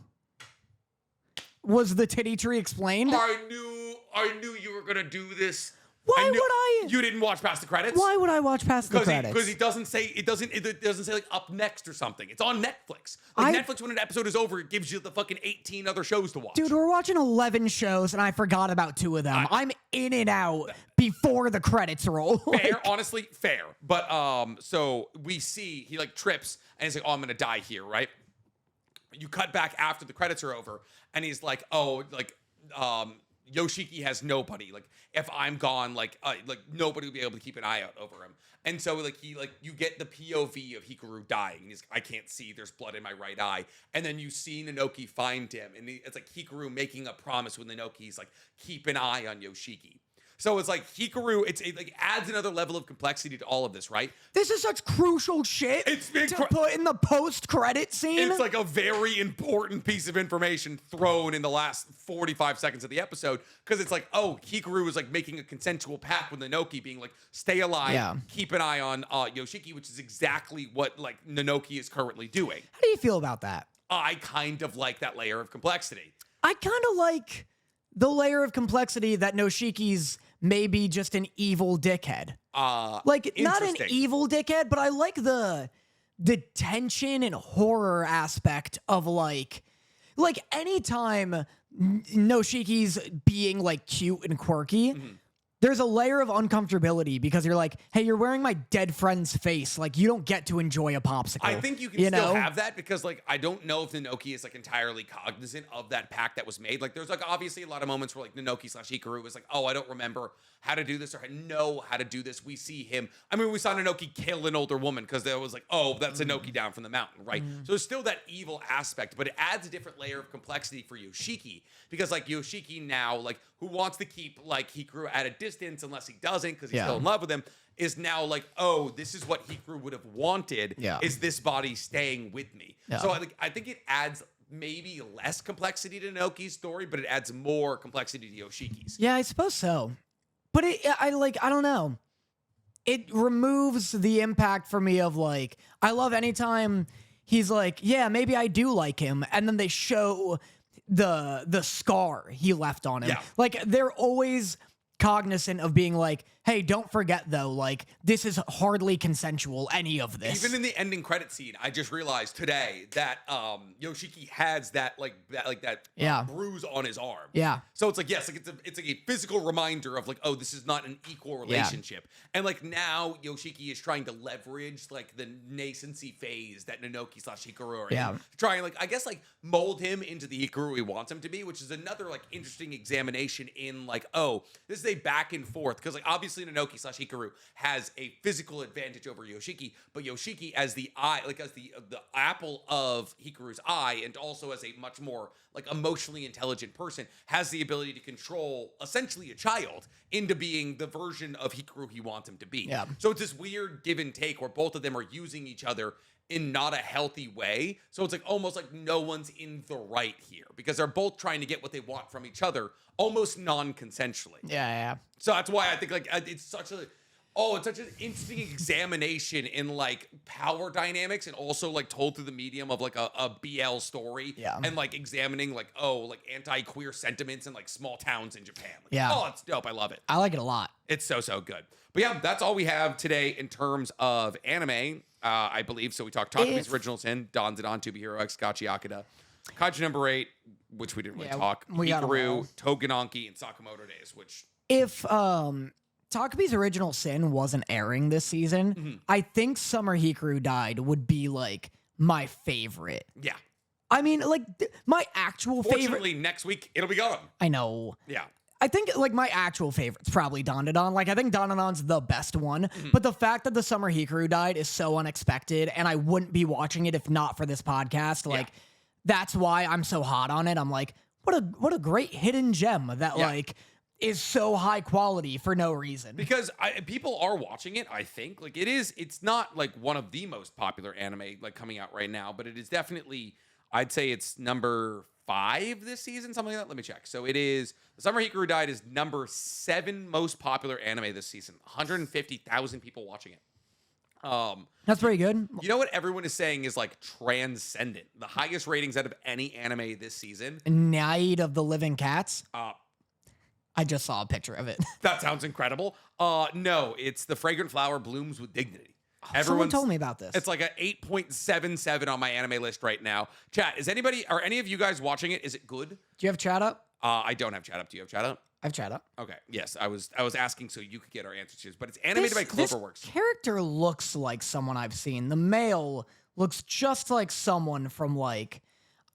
[SPEAKER 1] Was the titty tree explained?
[SPEAKER 2] I knew you were gonna do this.
[SPEAKER 1] Why
[SPEAKER 2] knew-
[SPEAKER 1] would I?
[SPEAKER 2] You didn't watch past the credits.
[SPEAKER 1] Why would I watch past the credits?
[SPEAKER 2] Because he doesn't say it doesn't say like up next or something. It's on Netflix. Like Netflix, when an episode is over, it gives you the fucking 18 other shows to watch.
[SPEAKER 1] Dude, we're watching 11 shows and I forgot about 2 of them. I'm in and out before the credits roll.
[SPEAKER 2] Fair, honestly, fair. But so we see he like trips and he's like, oh, I'm gonna die here, right? You cut back after the credits are over, and he's like, oh, like Yoshiki has nobody. Like if I'm gone, like nobody will be able to keep an eye out over him. And so like you get the POV of Hikaru dying. And he's I can't see. There's blood in my right eye. And then you see Nonoki find him, and it's like Hikaru making a promise with Nonoki. He's like, keep an eye on Yoshiki. So it's like Hikaru, it like adds another level of complexity to all of this, right?
[SPEAKER 1] This is such crucial shit
[SPEAKER 2] It's been
[SPEAKER 1] to put in the post-credit scene.
[SPEAKER 2] It's like a very important piece of information thrown in the last 45 seconds of the episode, because it's like, oh, Hikaru is like making a consensual pact with Nonoki, being like, stay alive,
[SPEAKER 1] Yeah.
[SPEAKER 2] keep an eye on Yoshiki, which is exactly what like Nonoki is currently doing.
[SPEAKER 1] How do you feel about that?
[SPEAKER 2] I kind of like that layer of complexity.
[SPEAKER 1] I kind of like the layer of complexity that Noshiki's maybe just an evil dickhead. Like, not an
[SPEAKER 2] Interesting.
[SPEAKER 1] evil dickhead, but I like the tension and horror aspect of like anytime Noshiki's being like cute and quirky, there's a layer of uncomfortability because you're like, hey, you're wearing my dead friend's face. Like, you don't get to enjoy a popsicle.
[SPEAKER 2] I think you can still have that, because like I don't know if Nonoki is like entirely cognizant of that pact that was made. Like there's like obviously a lot of moments where like Nonoki / Hikaru was like, oh, I don't remember how to do this or know how to do this. We see him. I mean, we saw Nonoki kill an older woman because there was like, oh, that's Nonoki down from the mountain, right? So there's still that evil aspect, but it adds a different layer of complexity for Yoshiki, because like Yoshiki now, like who wants to keep like Hikaru at a distance unless he doesn't because he's still in love with him, is now like, oh, this is what Hikaru would have wanted.
[SPEAKER 1] Yeah.
[SPEAKER 2] Is this body staying with me?
[SPEAKER 1] Yeah.
[SPEAKER 2] So I think it adds maybe less complexity to Nonoki's story, but it adds more complexity to Yoshiki's.
[SPEAKER 1] Yeah, I suppose so. But I don't know. It removes the impact for me of like, I love anytime he's like, yeah, maybe I do like him, and then they show the scar he left on him.
[SPEAKER 2] Yeah.
[SPEAKER 1] Like they're always cognizant of being like, hey, don't forget though, like this is hardly consensual, any of this.
[SPEAKER 2] Even in the ending credit scene, I just realized today that Yoshiki has that bruise on his arm.
[SPEAKER 1] Yeah.
[SPEAKER 2] So it's like, yes, like it's like a physical reminder of like, oh, this is not an equal relationship. And like now Yoshiki is trying to leverage like the nascency phase that Nonoki / Hikaru are in, to try and like, I guess like mold him into the Hikaru he wants him to be, which is another like interesting examination in like, oh, this is a back and forth, because like obviously obviously Nanoki / Hikaru has a physical advantage over Yoshiki, but Yoshiki as the eye, like as the apple of Hikaru's eye, and also as a much more like emotionally intelligent person, has the ability to control essentially a child into being the version of Hikaru he wants him to be.
[SPEAKER 1] Yeah.
[SPEAKER 2] So it's this weird give and take where both of them are using each other in not a healthy way. So it's like almost like no one's in the right here because they're both trying to get what they want from each other almost non-consensually.
[SPEAKER 1] Yeah.
[SPEAKER 2] So that's why I think like it's such an interesting examination in like power dynamics and also like told through the medium of like a BL story.
[SPEAKER 1] Yeah.
[SPEAKER 2] And like examining like anti-queer sentiments in like small towns in Japan. Like,
[SPEAKER 1] Yeah.
[SPEAKER 2] Oh, it's dope. I love it.
[SPEAKER 1] I like it a lot.
[SPEAKER 2] It's so good. But yeah, that's all we have today in terms of anime, I believe. So we talked Takopis Original Sin, DanDaDan, To Be Hero X, Gachiakuta, Kaiju number 8, which we didn't really talk,
[SPEAKER 1] we got 'em all.
[SPEAKER 2] Hikaru, Tougen Anki, and Sakamoto Days, which...
[SPEAKER 1] If Takopis Original Sin wasn't airing this season, I think Summer Hikaru Died would be like my favorite.
[SPEAKER 2] Yeah.
[SPEAKER 1] I mean, like my actual favorite.
[SPEAKER 2] Fortunately, next week, it'll be gone.
[SPEAKER 1] I know.
[SPEAKER 2] Yeah.
[SPEAKER 1] I think like my actual favorite's probably DanDaDan. Like I think DanDaDan's the best one. But the fact that the Summer Hikaru Died is so unexpected, and I wouldn't be watching it if not for this podcast. Like that's why I'm so hot on it. I'm like, what a great hidden gem that like is so high quality for no reason.
[SPEAKER 2] Because people are watching it, I think. Like it's not like one of the most popular anime like coming out right now, but it is definitely, I'd say it's number 5 this season, something like that. Let me check. So it is, The Summer Hikaru Died is number 7 most popular anime this season. 150,000 people watching it.
[SPEAKER 1] That's pretty good.
[SPEAKER 2] You know what everyone is saying is like transcendent. The highest ratings out of any anime this season.
[SPEAKER 1] Night of the Living Cats. I just saw a picture of it.
[SPEAKER 2] That sounds incredible. No, it's The Fragrant Flower Blooms with Dignity.
[SPEAKER 1] Someone told me about this.
[SPEAKER 2] It's like a 8.77 on my anime list right now. Chat, are any of you guys watching it? Is it good?
[SPEAKER 1] Do you have chat up?
[SPEAKER 2] I don't have chat up. Do you have chat up?
[SPEAKER 1] I have chat up.
[SPEAKER 2] Okay. Yes, I was asking so you could get our answers to this, but it's animated by Cloverworks.
[SPEAKER 1] This character looks like someone I've seen. The male looks just like someone from like,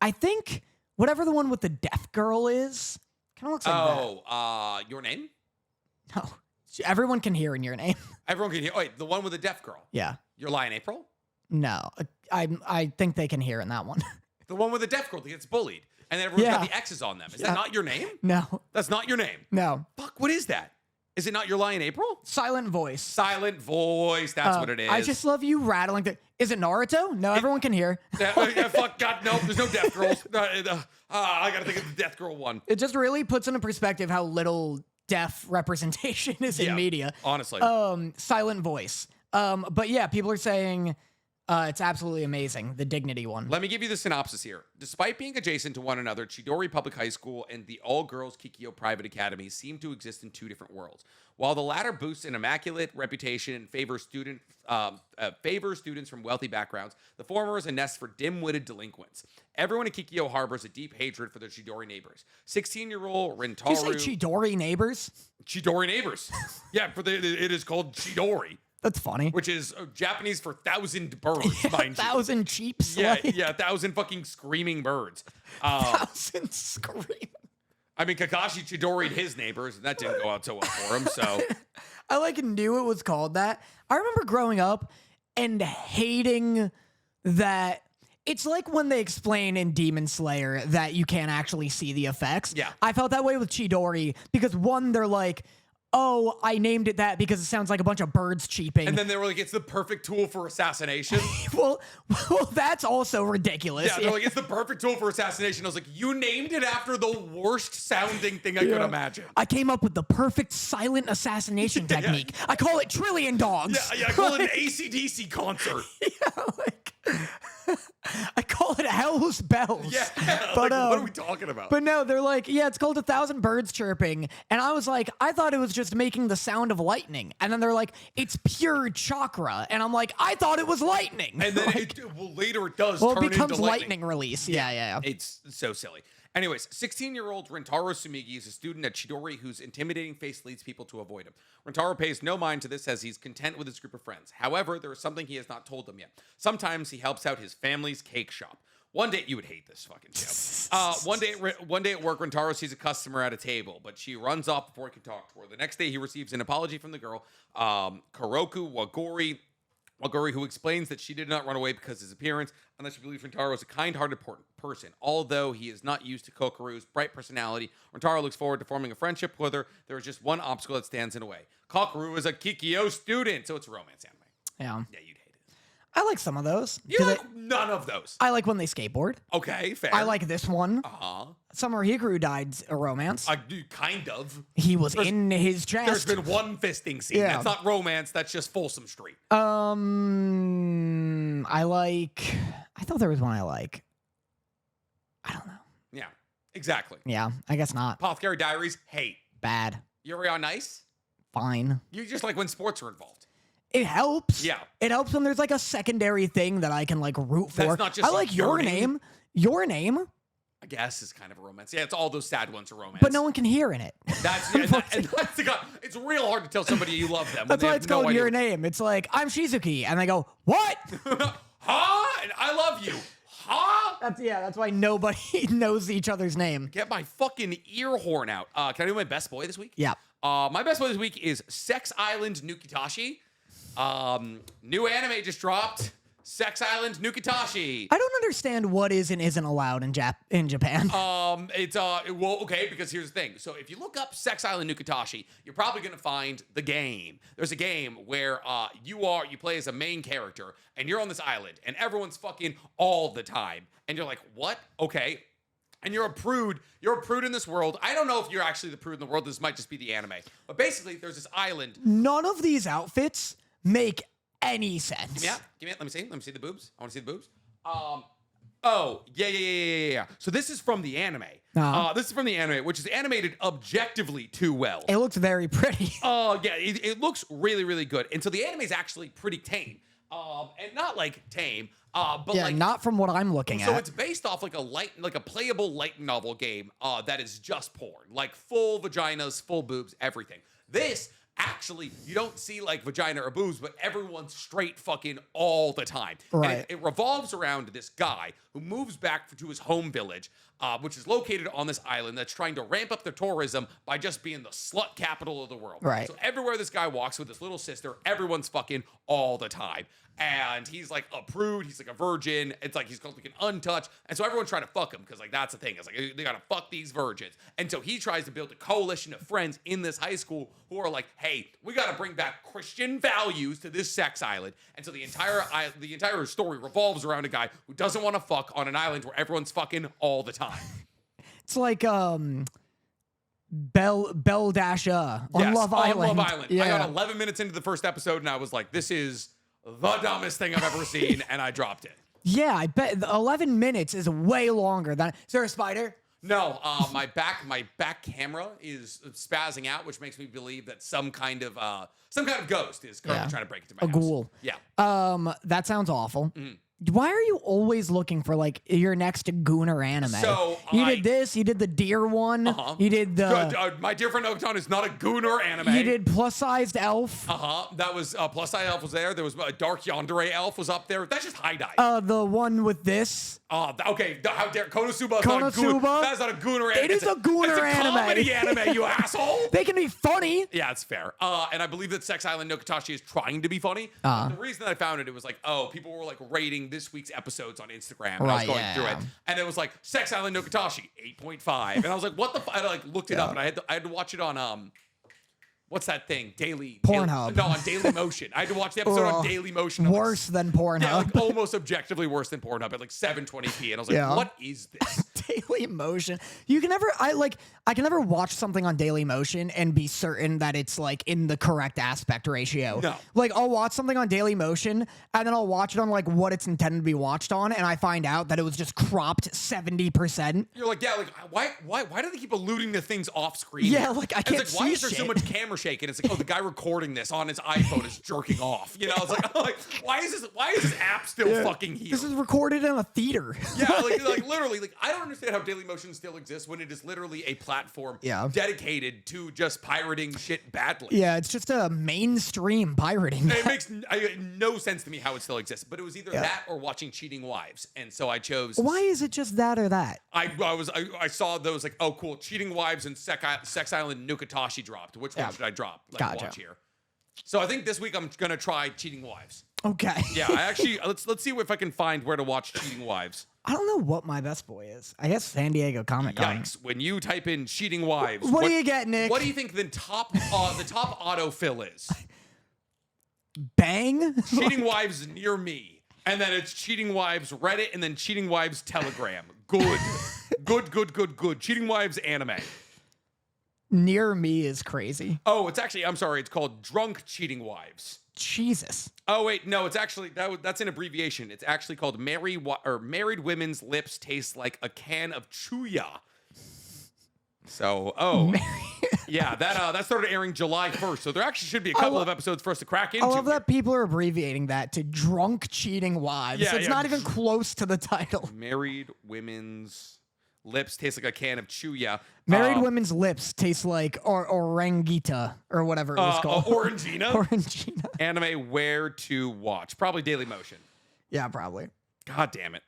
[SPEAKER 1] I think whatever the one with the deaf girl is. Kind of looks like
[SPEAKER 2] Your Name?
[SPEAKER 1] that. No. Everyone can hear in Your Name.
[SPEAKER 2] Everyone can hear. Oh, wait, the one with the deaf girl.
[SPEAKER 1] Yeah.
[SPEAKER 2] Your Lie in April?
[SPEAKER 1] No. I think they can hear in that one.
[SPEAKER 2] The one with the deaf girl that gets bullied. And then everyone's got the X's on them. Is that not Your Name?
[SPEAKER 1] No.
[SPEAKER 2] That's not Your Name.
[SPEAKER 1] No.
[SPEAKER 2] Fuck, what is that? Is it not Your Lie in April?
[SPEAKER 1] Silent voice.
[SPEAKER 2] Silent voice. That's what it is.
[SPEAKER 1] I just love you rattling the. Is it Naruto? No, everyone can hear.
[SPEAKER 2] Fuck, God, no. There's no deaf girls. I gotta think of the deaf girl one.
[SPEAKER 1] It just really puts into perspective how little deaf representation is in media.
[SPEAKER 2] Honestly.
[SPEAKER 1] Silent voice. But yeah, people are saying it's absolutely amazing. The Dignity one.
[SPEAKER 2] Let me give you the synopsis here. Despite being adjacent to one another, Chidori Public High School and the all-girls Kikyo Private Academy seem to exist in 2 different worlds. While the latter boasts an immaculate reputation and favors students from wealthy backgrounds, the former is a nest for dim-witted delinquents. Everyone in Kikyo harbors a deep hatred for their Chidori neighbors. 16-year-old Rentaru...
[SPEAKER 1] Did you say Chidori neighbors?
[SPEAKER 2] Chidori neighbors. Yeah, it is called Chidori.
[SPEAKER 1] That's funny.
[SPEAKER 2] Which is Japanese for 1,000 birds, mind you.
[SPEAKER 1] 1,000 cheeps.
[SPEAKER 2] Yeah,
[SPEAKER 1] like,
[SPEAKER 2] 1,000 fucking screaming birds.
[SPEAKER 1] 1,000 screaming.
[SPEAKER 2] I mean, Kakashi Chidori'd his neighbors, and that didn't go out so well for him, so...
[SPEAKER 1] I like knew it was called that. I remember growing up and hating that. It's like when they explain in Demon Slayer that you can't actually see the effects.
[SPEAKER 2] Yeah.
[SPEAKER 1] I felt that way with Chidori because one, they're like, oh, I named it that because it sounds like a bunch of birds cheeping.
[SPEAKER 2] And then they were like, it's the perfect tool for assassination.
[SPEAKER 1] well, that's also ridiculous.
[SPEAKER 2] Yeah, they're like, it's the perfect tool for assassination. I was like, you named it after the worst sounding thing I could imagine.
[SPEAKER 1] I came up with the perfect silent assassination technique. I call it Trillion Dogs.
[SPEAKER 2] Yeah, I call it an AC/DC concert.
[SPEAKER 1] Yeah, like... I call it Hell's Bells.
[SPEAKER 2] Yeah,
[SPEAKER 1] but
[SPEAKER 2] like, what are we talking about?
[SPEAKER 1] But no, they're like, yeah, it's called 1,000 birds chirping, and I was like, I thought it was just making the sound of lightning, and then they're like, it's pure chakra, and I'm like, I thought it was lightning.
[SPEAKER 2] And then
[SPEAKER 1] like,
[SPEAKER 2] later it does.
[SPEAKER 1] Well,
[SPEAKER 2] turn
[SPEAKER 1] it becomes
[SPEAKER 2] into
[SPEAKER 1] lightning release. Yeah.
[SPEAKER 2] It's so silly. Anyways, 16-year-old Rentaro Sumigi is a student at Chidori whose intimidating face leads people to avoid him. Rentaro pays no mind to this as he's content with his group of friends. However, there is something he has not told them yet. Sometimes he helps out his family's cake shop. One day, you would hate this fucking show. One day at work, Rentaro sees a customer at a table, but she runs off before he can talk to her. The next day, he receives an apology from the girl, Karoku Waguri, who explains that she did not run away because of his appearance, and that she believes Rentaro is a kind-hearted person. Although he is not used to Kokoru's bright personality, Rentaro looks forward to forming a friendship with her. There is just one obstacle that stands in the way. Kokoru is a Kikyo student, so it's a romance anime.
[SPEAKER 1] Yeah.
[SPEAKER 2] Yeah, you'd hate it.
[SPEAKER 1] I like some of those.
[SPEAKER 2] You like none of those.
[SPEAKER 1] I like when they skateboard.
[SPEAKER 2] Okay, fair.
[SPEAKER 1] I like this one.
[SPEAKER 2] Uh-huh.
[SPEAKER 1] Summer Hikaru died's a romance.
[SPEAKER 2] I do, kind of.
[SPEAKER 1] He was in his chest.
[SPEAKER 2] There's been one fisting scene.
[SPEAKER 1] Yeah.
[SPEAKER 2] That's not romance. That's just Folsom Street.
[SPEAKER 1] I thought there was one I like. I don't know.
[SPEAKER 2] Yeah, exactly.
[SPEAKER 1] Yeah, I guess not.
[SPEAKER 2] Apothecary Diaries, hate.
[SPEAKER 1] Bad.
[SPEAKER 2] Yuri on Ice,
[SPEAKER 1] Fine.
[SPEAKER 2] you just like when sports are involved.
[SPEAKER 1] It helps.
[SPEAKER 2] Yeah.
[SPEAKER 1] It helps when there's like a secondary thing that I can like root for.
[SPEAKER 2] That's not just
[SPEAKER 1] I like Your
[SPEAKER 2] yearning.
[SPEAKER 1] Name. Your Name,
[SPEAKER 2] I guess is kind of a romance. Yeah, it's all those sad ones are romance.
[SPEAKER 1] but no one can hear in it.
[SPEAKER 2] That's, it's real hard to tell somebody you love them.
[SPEAKER 1] That's
[SPEAKER 2] when
[SPEAKER 1] why
[SPEAKER 2] they
[SPEAKER 1] it's
[SPEAKER 2] have no
[SPEAKER 1] called
[SPEAKER 2] idea.
[SPEAKER 1] Your Name. It's like, I'm Shizuki. And they go, what?
[SPEAKER 2] Huh? And I love you. Huh?
[SPEAKER 1] That's why nobody knows each other's name.
[SPEAKER 2] Get my fucking ear horn out. Can I do my best boy this week?
[SPEAKER 1] Yeah.
[SPEAKER 2] My best boy this week is Sex Island Nukitashi. New anime just dropped. Sex Island Nukitashi.
[SPEAKER 1] I don't understand what is and isn't allowed in Japan.
[SPEAKER 2] Okay, because here's the thing. So if you look up Sex Island Nukitashi, you're probably gonna find the game. There's a game where you play as a main character and you're on this island and everyone's fucking all the time. And you're like, what? Okay. And you're a prude. You're a prude in this world. I don't know if you're actually the prude in the world. This might just be the anime. But basically, there's this island.
[SPEAKER 1] None of these outfits make any sense.
[SPEAKER 2] Yeah, let me see. Let me see the boobs. I want to see the boobs. Oh, yeah. So this is from the anime. This is from the anime, which is animated objectively too well.
[SPEAKER 1] It looks very pretty.
[SPEAKER 2] Oh, yeah, it looks really, really good. And so the anime is actually pretty tame. And not like tame, but
[SPEAKER 1] yeah,
[SPEAKER 2] like
[SPEAKER 1] not from what I'm looking
[SPEAKER 2] so
[SPEAKER 1] at.
[SPEAKER 2] it's based off like a playable light novel game that is just porn, like full vaginas, full boobs, everything. This actually, you don't see like vagina or boobs, but everyone's straight fucking all the time.
[SPEAKER 1] Right.
[SPEAKER 2] And it revolves around this guy who moves back to his home village, which is located on this island that's trying to ramp up their tourism by just being the slut capital of the world.
[SPEAKER 1] Right.
[SPEAKER 2] So everywhere this guy walks with his little sister, everyone's fucking all the time. And he's like a prude, he's like a virgin. It's like he's called like an untouched. And so everyone's trying to fuck him because like that's the thing. It's like they gotta fuck these virgins. And so he tries to build a coalition of friends in this high school who are like, hey, we gotta bring back Christian values to this sex island. And so the entire story revolves around a guy who doesn't want to fuck on an island where everyone's fucking all the time.
[SPEAKER 1] It's like Bell Dasha on
[SPEAKER 2] Yes,
[SPEAKER 1] Love Island.
[SPEAKER 2] On Love Island.
[SPEAKER 1] Yeah.
[SPEAKER 2] I got 11 minutes into the first episode and I was like, this is the dumbest thing I've ever seen, and I dropped it.
[SPEAKER 1] Yeah, I bet the 11 minutes is way longer than. Is there a spider?
[SPEAKER 2] No, my back camera is spazzing out, which makes me believe that some kind of ghost is currently trying to break into my house.
[SPEAKER 1] Ghoul.
[SPEAKER 2] Yeah.
[SPEAKER 1] That sounds awful. Why are you always looking for like your next Gooner anime?
[SPEAKER 2] So
[SPEAKER 1] you did this. You did the deer one. You did the.
[SPEAKER 2] My Dear Friend Okton is not a Gooner anime.
[SPEAKER 1] You did plus-sized elf.
[SPEAKER 2] That was plus size elf was there. There was Dark Yandere elf was up there. That's just high dive.
[SPEAKER 1] The one with this.
[SPEAKER 2] Okay. How dare Konosuba?
[SPEAKER 1] Konosuba?
[SPEAKER 2] That's not a Gooner anime.
[SPEAKER 1] It is a Gooner
[SPEAKER 2] it's a
[SPEAKER 1] anime.
[SPEAKER 2] comedy anime, you asshole.
[SPEAKER 1] They can be funny.
[SPEAKER 2] Yeah, it's fair. And I believe that Sex Island Nokitashi is trying to be funny. The reason that I found it was like, people were like rating this week's episodes on Instagram. And I was going through it. And it was like, Sex Island Nokitashi, 8.5. And I was like, what the fuck? I like looked it up and I had to watch it on what's that thing?
[SPEAKER 1] Pornhub.
[SPEAKER 2] No, on Daily Motion. I had to watch the episode on Daily Motion.
[SPEAKER 1] Worse than Pornhub.
[SPEAKER 2] Yeah, like almost objectively worse than Pornhub at like 720p. And I was like, what is this?
[SPEAKER 1] Daily Motion. You can never. I can never watch something on Daily Motion and be certain that it's like in the correct aspect ratio.
[SPEAKER 2] No.
[SPEAKER 1] Like I'll watch something on Daily Motion and then I'll watch it on like what it's intended to be watched on, and I find out that it was just cropped 70%.
[SPEAKER 2] You're like, yeah, like why do they keep alluding to things off screen?
[SPEAKER 1] Yeah, like I can't
[SPEAKER 2] it's like, why
[SPEAKER 1] see
[SPEAKER 2] is there so
[SPEAKER 1] shit.
[SPEAKER 2] much camera shake? And it's like, oh, the guy recording this on his iPhone is jerking off. You know, it's like, why is this app still fucking here?
[SPEAKER 1] This is recorded in a theater.
[SPEAKER 2] Yeah, like literally, like I don't understand. understand how Dailymotion still exists when it is literally a platform
[SPEAKER 1] Yeah.
[SPEAKER 2] dedicated to just pirating shit badly.
[SPEAKER 1] Yeah, it's just a mainstream pirating.
[SPEAKER 2] It makes no sense to me how it still exists, but it was either that or watching Cheating Wives, and so I chose.
[SPEAKER 1] Why is it just that or that?
[SPEAKER 2] I saw those like, oh cool, Cheating Wives and Sex Island Nukatashi dropped. Which one should I drop? Watch here. So I think this week I'm gonna try Cheating Wives.
[SPEAKER 1] Okay.
[SPEAKER 2] Yeah, I actually let's see if I can find where to watch Cheating Wives.
[SPEAKER 1] I don't know what my best boy is. I guess San Diego Comic Con.
[SPEAKER 2] Yikes! When you type in Cheating Wives,
[SPEAKER 1] What do you get, Nick?
[SPEAKER 2] What do you think the top autofill is?
[SPEAKER 1] Bang?
[SPEAKER 2] Cheating Wives near me, and then it's Cheating Wives Reddit, and then Cheating Wives Telegram. Good, good. Cheating Wives anime.
[SPEAKER 1] Near me is crazy.
[SPEAKER 2] Oh, it's actually, I'm sorry, it's called Drunk Cheating Wives.
[SPEAKER 1] Jesus.
[SPEAKER 2] Oh wait, no, it's actually that's an abbreviation. It's actually called Married Women's Lips Taste Like a Can of Chuya. So, yeah, that started airing July 1st. So there actually should be a couple of episodes for us to crack into.
[SPEAKER 1] I love that people are abbreviating that to Drunk Cheating Wives.
[SPEAKER 2] Yeah,
[SPEAKER 1] It's not even close to the title.
[SPEAKER 2] Married Women's Lips Taste Like a Can of Chuya.
[SPEAKER 1] Married Women's Lips taste like Orangita or whatever it was called.
[SPEAKER 2] Orangina?
[SPEAKER 1] Orangina.
[SPEAKER 2] Anime Where to Watch. Probably Dailymotion.
[SPEAKER 1] Yeah, probably.
[SPEAKER 2] God damn it.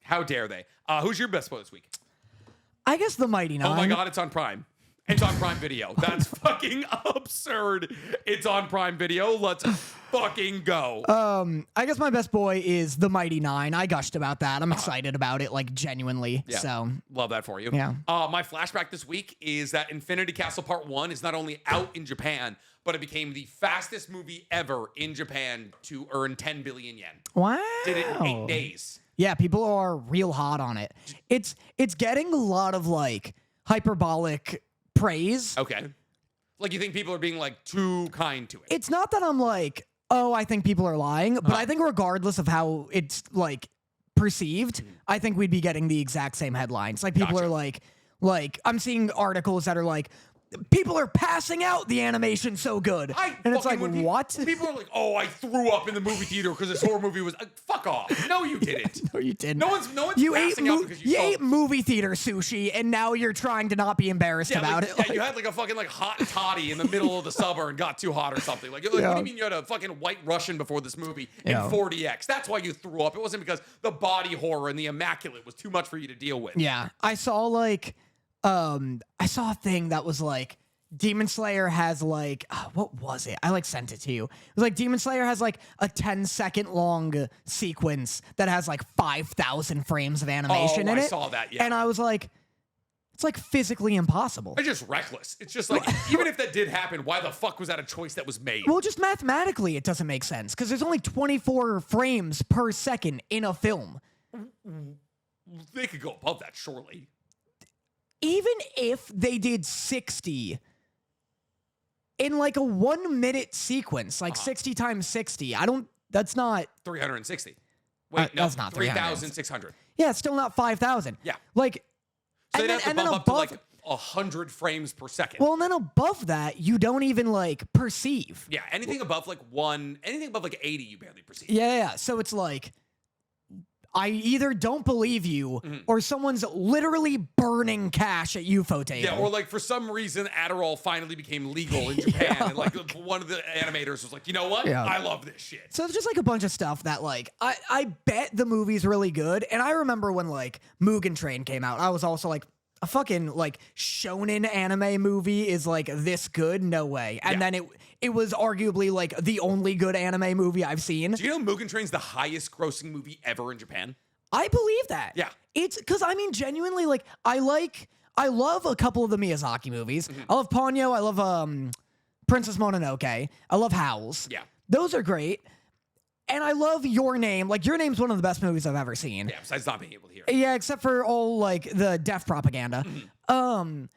[SPEAKER 2] How dare they? Who's your best boy this week?
[SPEAKER 1] I guess the Mighty Nine.
[SPEAKER 2] Oh my God, it's on Prime. It's on Prime Video. That's fucking absurd. It's on Prime Video. Let's fucking go.
[SPEAKER 1] I guess my best boy is the Mighty Nine. I gushed about that. I'm excited about it, like genuinely.
[SPEAKER 2] Yeah.
[SPEAKER 1] So
[SPEAKER 2] Love that for you.
[SPEAKER 1] Yeah.
[SPEAKER 2] My flashback this week is that Infinity Castle Part 1 is not only out in Japan, but it became the fastest movie ever in Japan to earn 10 billion yen.
[SPEAKER 1] wow.
[SPEAKER 2] Did it in 8 days.
[SPEAKER 1] Yeah, people are real hot on it. It's getting a lot of like hyperbolic praise.
[SPEAKER 2] Okay. Like you think people are being like too kind to it.
[SPEAKER 1] It's not that I'm like, oh, I think people are lying, but I think regardless of how it's like perceived, I think we'd be getting the exact same headlines. Like people
[SPEAKER 2] Gotcha.
[SPEAKER 1] are like I'm seeing articles that are like, people are passing out, the animation's so good. And it's like, what?
[SPEAKER 2] People are like, oh, I threw up in the movie theater because this horror movie was fuck off. No, you didn't.
[SPEAKER 1] No, you didn't.
[SPEAKER 2] No one's
[SPEAKER 1] You
[SPEAKER 2] passing out because you saw
[SPEAKER 1] ate movie theater sushi, and now you're trying to not be embarrassed about it.
[SPEAKER 2] Yeah, you had like a fucking like hot toddy in the middle of the summer and got too hot or something. Like, what do you mean you had a fucking white Russian before this movie in 4DX? That's why you threw up. It wasn't because the body horror and the immaculate was too much for you to deal with.
[SPEAKER 1] Yeah, I saw I saw a thing that was like Demon Slayer has like what was it? I like sent it to you. It was like Demon Slayer has like a 10-second long sequence that has like 5,000 frames of animation in it.
[SPEAKER 2] I saw that, yeah.
[SPEAKER 1] And I was like, it's like physically impossible.
[SPEAKER 2] It's just reckless. It's just like, even if that did happen, why the fuck was that a choice that was made?
[SPEAKER 1] Well, just mathematically, it doesn't make sense because there's only 24 frames per second in a film.
[SPEAKER 2] They could go above that, surely.
[SPEAKER 1] Even if they did 60 in like a 1 minute sequence, like 60 times 60, that's not
[SPEAKER 2] 360. Wait, no,
[SPEAKER 1] that's not
[SPEAKER 2] 3,600.
[SPEAKER 1] Yeah, it's still not 5,000.
[SPEAKER 2] Yeah.
[SPEAKER 1] Like,
[SPEAKER 2] So
[SPEAKER 1] and
[SPEAKER 2] they'd
[SPEAKER 1] then,
[SPEAKER 2] have to
[SPEAKER 1] and then
[SPEAKER 2] bump up to
[SPEAKER 1] above,
[SPEAKER 2] like 100 frames per second.
[SPEAKER 1] well, and then above that, you don't even like perceive.
[SPEAKER 2] Yeah, anything above like 80, you barely perceive.
[SPEAKER 1] Yeah. So it's like, I either don't believe you or someone's literally burning cash at UFO table.
[SPEAKER 2] Yeah, or like for some reason, Adderall finally became legal in Japan, and like one of the animators was like, you know what?
[SPEAKER 1] Yeah.
[SPEAKER 2] I love this shit.
[SPEAKER 1] So it's just like a bunch of stuff that like I bet the movie's really good. And I remember when like Mugen Train came out, I was also like, a fucking like shonen anime movie is like this good? No way. And then it was arguably like the only good anime movie I've seen.
[SPEAKER 2] Do you know Mugen Train's the highest grossing movie ever in Japan?
[SPEAKER 1] I believe that.
[SPEAKER 2] Yeah.
[SPEAKER 1] It's because I mean genuinely like I love a couple of the Miyazaki movies. I love Ponyo, I love Princess Mononoke, I love Howls.
[SPEAKER 2] Yeah.
[SPEAKER 1] Those are great. And I love Your Name. Like, Your Name's one of the best movies I've ever seen.
[SPEAKER 2] Yeah, besides not being able to hear it.
[SPEAKER 1] Yeah, except for all, like, the death propaganda. I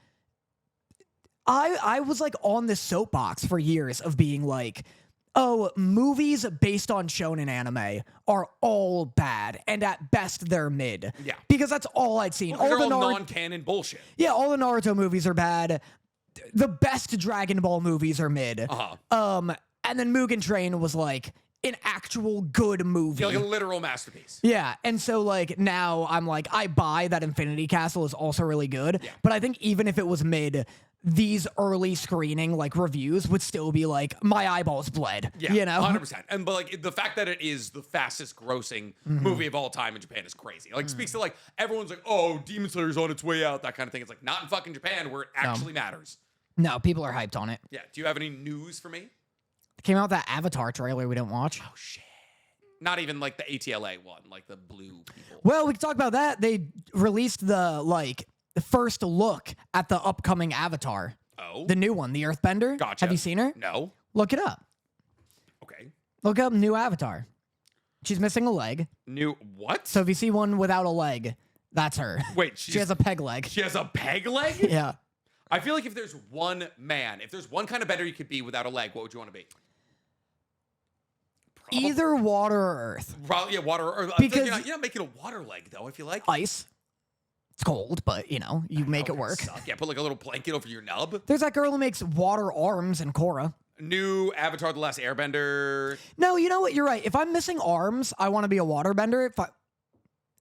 [SPEAKER 1] was, like, on this soapbox for years of being like, oh, movies based on shonen anime are all bad, and at best, they're mid.
[SPEAKER 2] Yeah.
[SPEAKER 1] Because that's all I'd seen.
[SPEAKER 2] Well, they're all non-canon bullshit.
[SPEAKER 1] Yeah, all the Naruto movies are bad. The best Dragon Ball movies are mid.
[SPEAKER 2] Uh-huh.
[SPEAKER 1] And then Mugen Train was like, an actual good movie.
[SPEAKER 2] Yeah, like a literal masterpiece.
[SPEAKER 1] Yeah, and so like now I'm like, I buy that Infinity Castle is also really good, but I think even if it was mid, these early screening like reviews would still be like, my eyeballs bled.
[SPEAKER 2] Yeah,
[SPEAKER 1] you know,
[SPEAKER 2] 100%. And but like the fact that it is the fastest grossing movie of all time in Japan is crazy. Like speaks to like everyone's like, oh, Demon Slayer's on its way out, that kind of thing. It's like not in fucking Japan where it actually matters.
[SPEAKER 1] No, people are hyped on it.
[SPEAKER 2] Yeah. Do you have any news for me?
[SPEAKER 1] Came out that Avatar trailer we didn't watch.
[SPEAKER 2] Oh shit. Not even like the ATLA one, like the blue people.
[SPEAKER 1] Well, we can talk about that. They released the first look at the upcoming Avatar.
[SPEAKER 2] Oh.
[SPEAKER 1] The new one, the Earthbender.
[SPEAKER 2] Gotcha.
[SPEAKER 1] Have you seen her?
[SPEAKER 2] No.
[SPEAKER 1] Look it up.
[SPEAKER 2] Okay.
[SPEAKER 1] Look up new Avatar. She's missing a leg.
[SPEAKER 2] New what?
[SPEAKER 1] So if you see one without a leg, that's her.
[SPEAKER 2] Wait,
[SPEAKER 1] she has a peg leg.
[SPEAKER 2] She has a peg leg?
[SPEAKER 1] Yeah.
[SPEAKER 2] I feel like if there's one man, if there's one kind of bender you could be without a leg, what would you want to be?
[SPEAKER 1] Either water or earth.
[SPEAKER 2] Probably, yeah, water or earth.
[SPEAKER 1] Because
[SPEAKER 2] you're not making a water leg, though, I feel like.
[SPEAKER 1] Ice. It's cold, but, you know, you make it work.
[SPEAKER 2] Suck. Yeah, put like a little blanket over your nub.
[SPEAKER 1] There's that girl who makes water arms in Korra.
[SPEAKER 2] New Avatar The Last Airbender.
[SPEAKER 1] No, you know what? You're right. If I'm missing arms, I want to be a waterbender.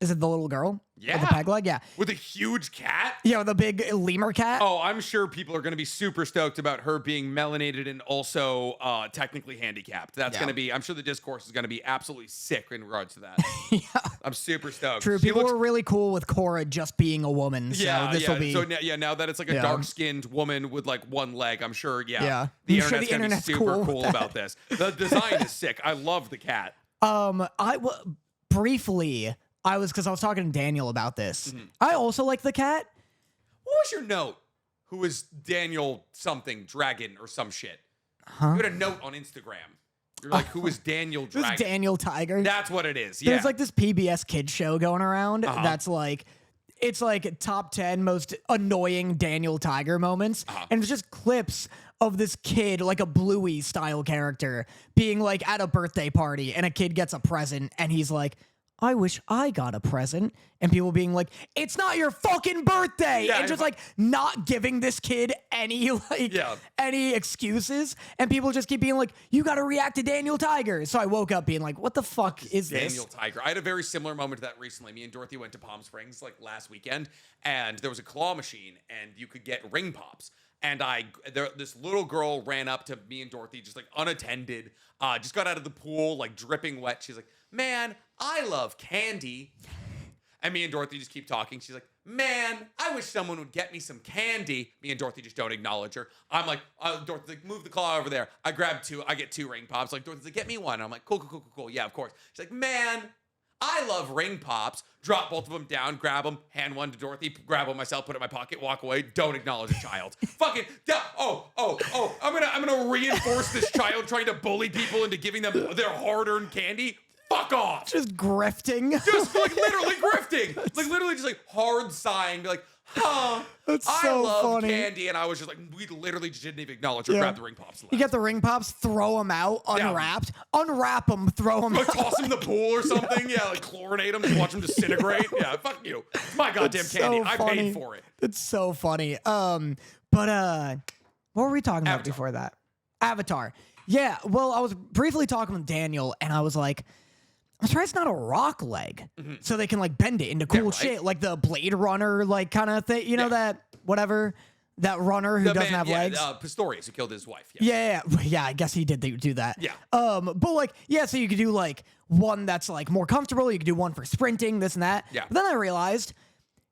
[SPEAKER 1] Is it the little girl?
[SPEAKER 2] Yeah.
[SPEAKER 1] With the peg leg? Yeah.
[SPEAKER 2] With a huge cat?
[SPEAKER 1] Yeah, with a big lemur cat.
[SPEAKER 2] Oh, I'm sure people are going to be super stoked about her being melanated and also technically handicapped. That's going to be, I'm sure the discourse is going to be absolutely sick in regards to that.
[SPEAKER 1] Yeah.
[SPEAKER 2] I'm super stoked.
[SPEAKER 1] True. People were really cool with Korra just being a woman. So this will be.
[SPEAKER 2] So now that it's like a dark-skinned woman with like one leg, I'm sure, the internet's going to be super cool about this. The design is sick. I love the cat.
[SPEAKER 1] Briefly, because I was talking to Daniel about this. I also like the cat.
[SPEAKER 2] What was your note? Who is Daniel something dragon or some shit? You had a note on Instagram. You're like, who is Daniel Dragon?
[SPEAKER 1] This is Daniel Tiger.
[SPEAKER 2] That's what it is. Yeah.
[SPEAKER 1] There's like this PBS kids show going around that's like, it's like top 10 most annoying Daniel Tiger moments. And it's just clips of this kid, like a Bluey style character, being like at a birthday party and a kid gets a present and he's like, I wish I got a present. And people being like, it's not your fucking birthday. And just like not giving this kid any any excuses. And people just keep being like, you got to react to Daniel Tiger. So I woke up being like, what the fuck is this?
[SPEAKER 2] Daniel Tiger. I had a very similar moment to that recently. Me and Dorothy went to Palm Springs like last weekend and there was a claw machine and you could get ring pops. And this little girl ran up to me and Dorothy just like unattended, just got out of the pool, like dripping wet. She's like, man, I love candy. And me and Dorothy just keep talking. She's like, man, I wish someone would get me some candy. Me and Dorothy just don't acknowledge her. I'm like, Dorothy's like, move the claw over there. I grab two. I get two ring pops. Like, Dorothy's like, get me one. And I'm like, cool. Yeah, of course. She's like, man, I love ring pops. Drop both of them down, grab them, hand one to Dorothy, grab one myself, put it in my pocket, walk away. Don't acknowledge a child. Fucking, I'm gonna reinforce this child trying to bully people into giving them their hard-earned candy. Fuck off.
[SPEAKER 1] Just grifting.
[SPEAKER 2] Just like literally grifting. Like literally just like hard sighing. Be like,
[SPEAKER 1] That's
[SPEAKER 2] I
[SPEAKER 1] so
[SPEAKER 2] love
[SPEAKER 1] funny.
[SPEAKER 2] candy. And I was just like, we literally just didn't even acknowledge or grab the ring pops.
[SPEAKER 1] You get the ring pops, throw them out, unwrapped, unwrap them, throw them
[SPEAKER 2] like
[SPEAKER 1] out.
[SPEAKER 2] toss them in the pool or something. Yeah, like chlorinate them, just watch them disintegrate. Yeah, fuck you. It's my goddamn candy. I paid for it.
[SPEAKER 1] It's so funny. But what were we talking about before that? Avatar. Yeah, well, I was briefly talking with Daniel, and I was like, I'm surprised it's not a rock leg. So they can like bend it into cool shit, like the Blade Runner, like kind of thing. You know that runner who doesn't have legs.
[SPEAKER 2] Pistorius, who killed his wife.
[SPEAKER 1] Yeah. I guess he did do that.
[SPEAKER 2] Yeah.
[SPEAKER 1] But like, so you could do like one that's like more comfortable. You could do one for sprinting, this and that.
[SPEAKER 2] Yeah.
[SPEAKER 1] But then I realized,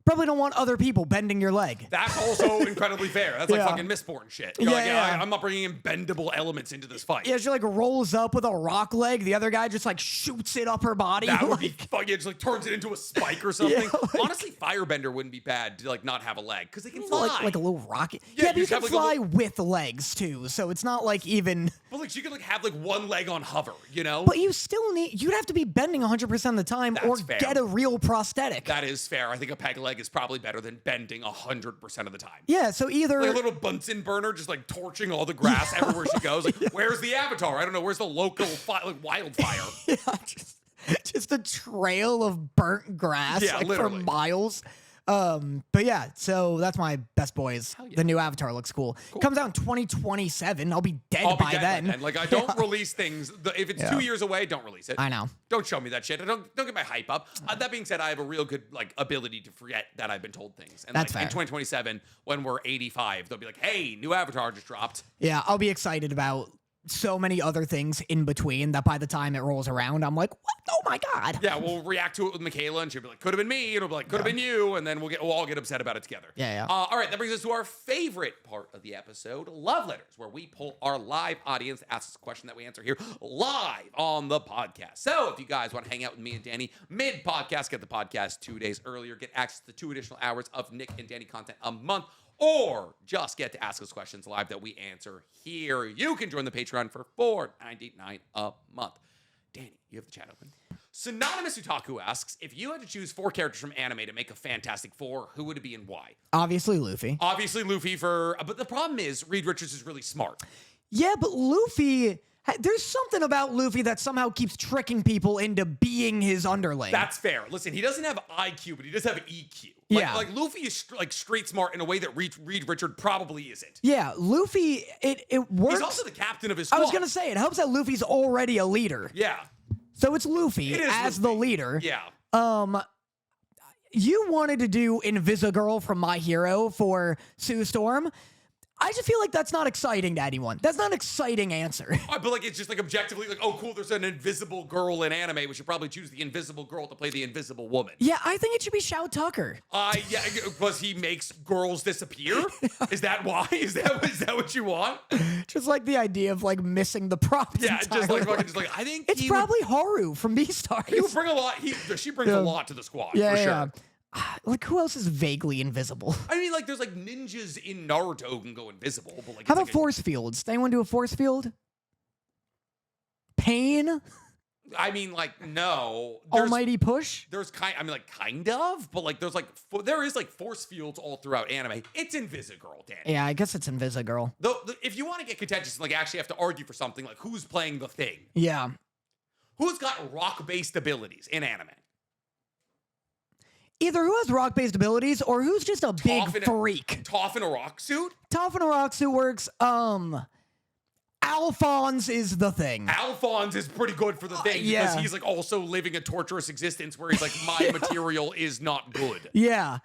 [SPEAKER 1] probably don't want other people bending your leg.
[SPEAKER 2] That's also incredibly fair. That's like fucking Mistborn shit. You're like, I'm not bringing in bendable elements into this fight.
[SPEAKER 1] Yeah, she like rolls up with a rock leg. The other guy just like shoots it up her body.
[SPEAKER 2] That would be fucking, just like turns it into a spike or something. Honestly, Firebender wouldn't be bad to like not have a leg because they can fly.
[SPEAKER 1] Like a little rocket.
[SPEAKER 2] Yeah,
[SPEAKER 1] but you can fly with legs too. So it's not like even.
[SPEAKER 2] But like she could like have like one leg on hover, you know?
[SPEAKER 1] But you still you'd have to be bending 100% of the time or get a real prosthetic.
[SPEAKER 2] That is fair. I think a peg leg is probably better than bending 100% of the time.
[SPEAKER 1] Yeah, so either
[SPEAKER 2] like a little Bunsen burner just like torching all the grass everywhere she goes. Like, where's the Avatar? I don't know. Where's the local wildfire?
[SPEAKER 1] just a trail of burnt grass for miles. But yeah, so that's my Best Boys.
[SPEAKER 2] yeah.
[SPEAKER 1] The new Avatar looks cool. Comes out in 2027. I'll be dead
[SPEAKER 2] I'll be
[SPEAKER 1] by
[SPEAKER 2] dead
[SPEAKER 1] then.
[SPEAKER 2] Like, I don't release things. If it's 2 years away, don't release it.
[SPEAKER 1] I know.
[SPEAKER 2] Don't show me that shit. Don't get my hype up. That being said, I have a real good like ability to forget that I've been told things. And
[SPEAKER 1] That's
[SPEAKER 2] like, in
[SPEAKER 1] fair.
[SPEAKER 2] 2027, when we're 85, they'll be like, "Hey, new Avatar just dropped."
[SPEAKER 1] Yeah, I'll be excited about so many other things in between that by the time it rolls around, I'm like, what? Oh my God.
[SPEAKER 2] Yeah, we'll react to it with Michaela, and she'll be like, "Could have been me," and it'll be like, "Could have been you," and then we'll all get upset about it together.
[SPEAKER 1] Yeah.
[SPEAKER 2] All right, that brings us to our favorite part of the episode, Love Letters, where we pull our live audience to ask us a question that we answer here live on the podcast. So if you guys want to hang out with me and Danny mid-podcast, get the podcast 2 days earlier, get access to 2 additional hours of Nick and Danny content a month, or just get to ask us questions live that we answer here, you can join the Patreon for $4.99 a month. Danny, you have the chat open. Synonymous Otaku asks, if you had to choose 4 characters from anime to make a Fantastic Four, who would it be and why?
[SPEAKER 1] Obviously, Luffy.
[SPEAKER 2] Obviously, Luffy but the problem is Reed Richards is really smart.
[SPEAKER 1] Yeah, but Luffy, there's something about Luffy that somehow keeps tricking people into being his underling.
[SPEAKER 2] That's fair. Listen, he doesn't have IQ, but he does have EQ. Like Luffy is like street smart in a way that Reed Richard probably isn't.
[SPEAKER 1] Yeah, Luffy, it works.
[SPEAKER 2] He's also the captain of his squad.
[SPEAKER 1] I was going to say, it helps that Luffy's already a leader.
[SPEAKER 2] Yeah.
[SPEAKER 1] So it's Luffy as the leader.
[SPEAKER 2] Yeah.
[SPEAKER 1] You wanted to do Invisigirl from My Hero for Sue Storm. I just feel like that's not exciting to anyone. That's not an exciting answer.
[SPEAKER 2] But like it's just like objectively like, oh cool, there's an invisible girl in anime. We should probably choose the invisible girl to play the invisible woman.
[SPEAKER 1] Yeah, I think it should be Shao Tucker.
[SPEAKER 2] Yeah, because he makes girls disappear. Is that why? Is that what you want?
[SPEAKER 1] Just like the idea of like missing the props.
[SPEAKER 2] Yeah, just like fucking, just like I think
[SPEAKER 1] it's probably Haru from Beastars.
[SPEAKER 2] He would bring a lot. She brings a lot to the squad.
[SPEAKER 1] Yeah,
[SPEAKER 2] for sure.
[SPEAKER 1] yeah. Like who else is vaguely invisible?
[SPEAKER 2] I mean, like there's like ninjas in Naruto who can go invisible, but like
[SPEAKER 1] how about force fields? Does anyone do a force field? Pain?
[SPEAKER 2] I mean, like no.
[SPEAKER 1] Almighty push?
[SPEAKER 2] There's kind of, but like there is like force fields all throughout anime. It's Invisigirl, Danny.
[SPEAKER 1] Yeah, I guess it's Invisigirl.
[SPEAKER 2] Though if you want to get contentious, like actually have to argue for something, like who's playing the thing?
[SPEAKER 1] Yeah.
[SPEAKER 2] Who's got rock-based abilities in anime?
[SPEAKER 1] Either who has rock-based abilities or who's just a big freak.
[SPEAKER 2] Toph in a rock suit?
[SPEAKER 1] Toph in a rock suit works. Alphonse is the thing.
[SPEAKER 2] Alphonse is pretty good for the thing because he's like also living a torturous existence where he's like, my material is not good.
[SPEAKER 1] Yeah.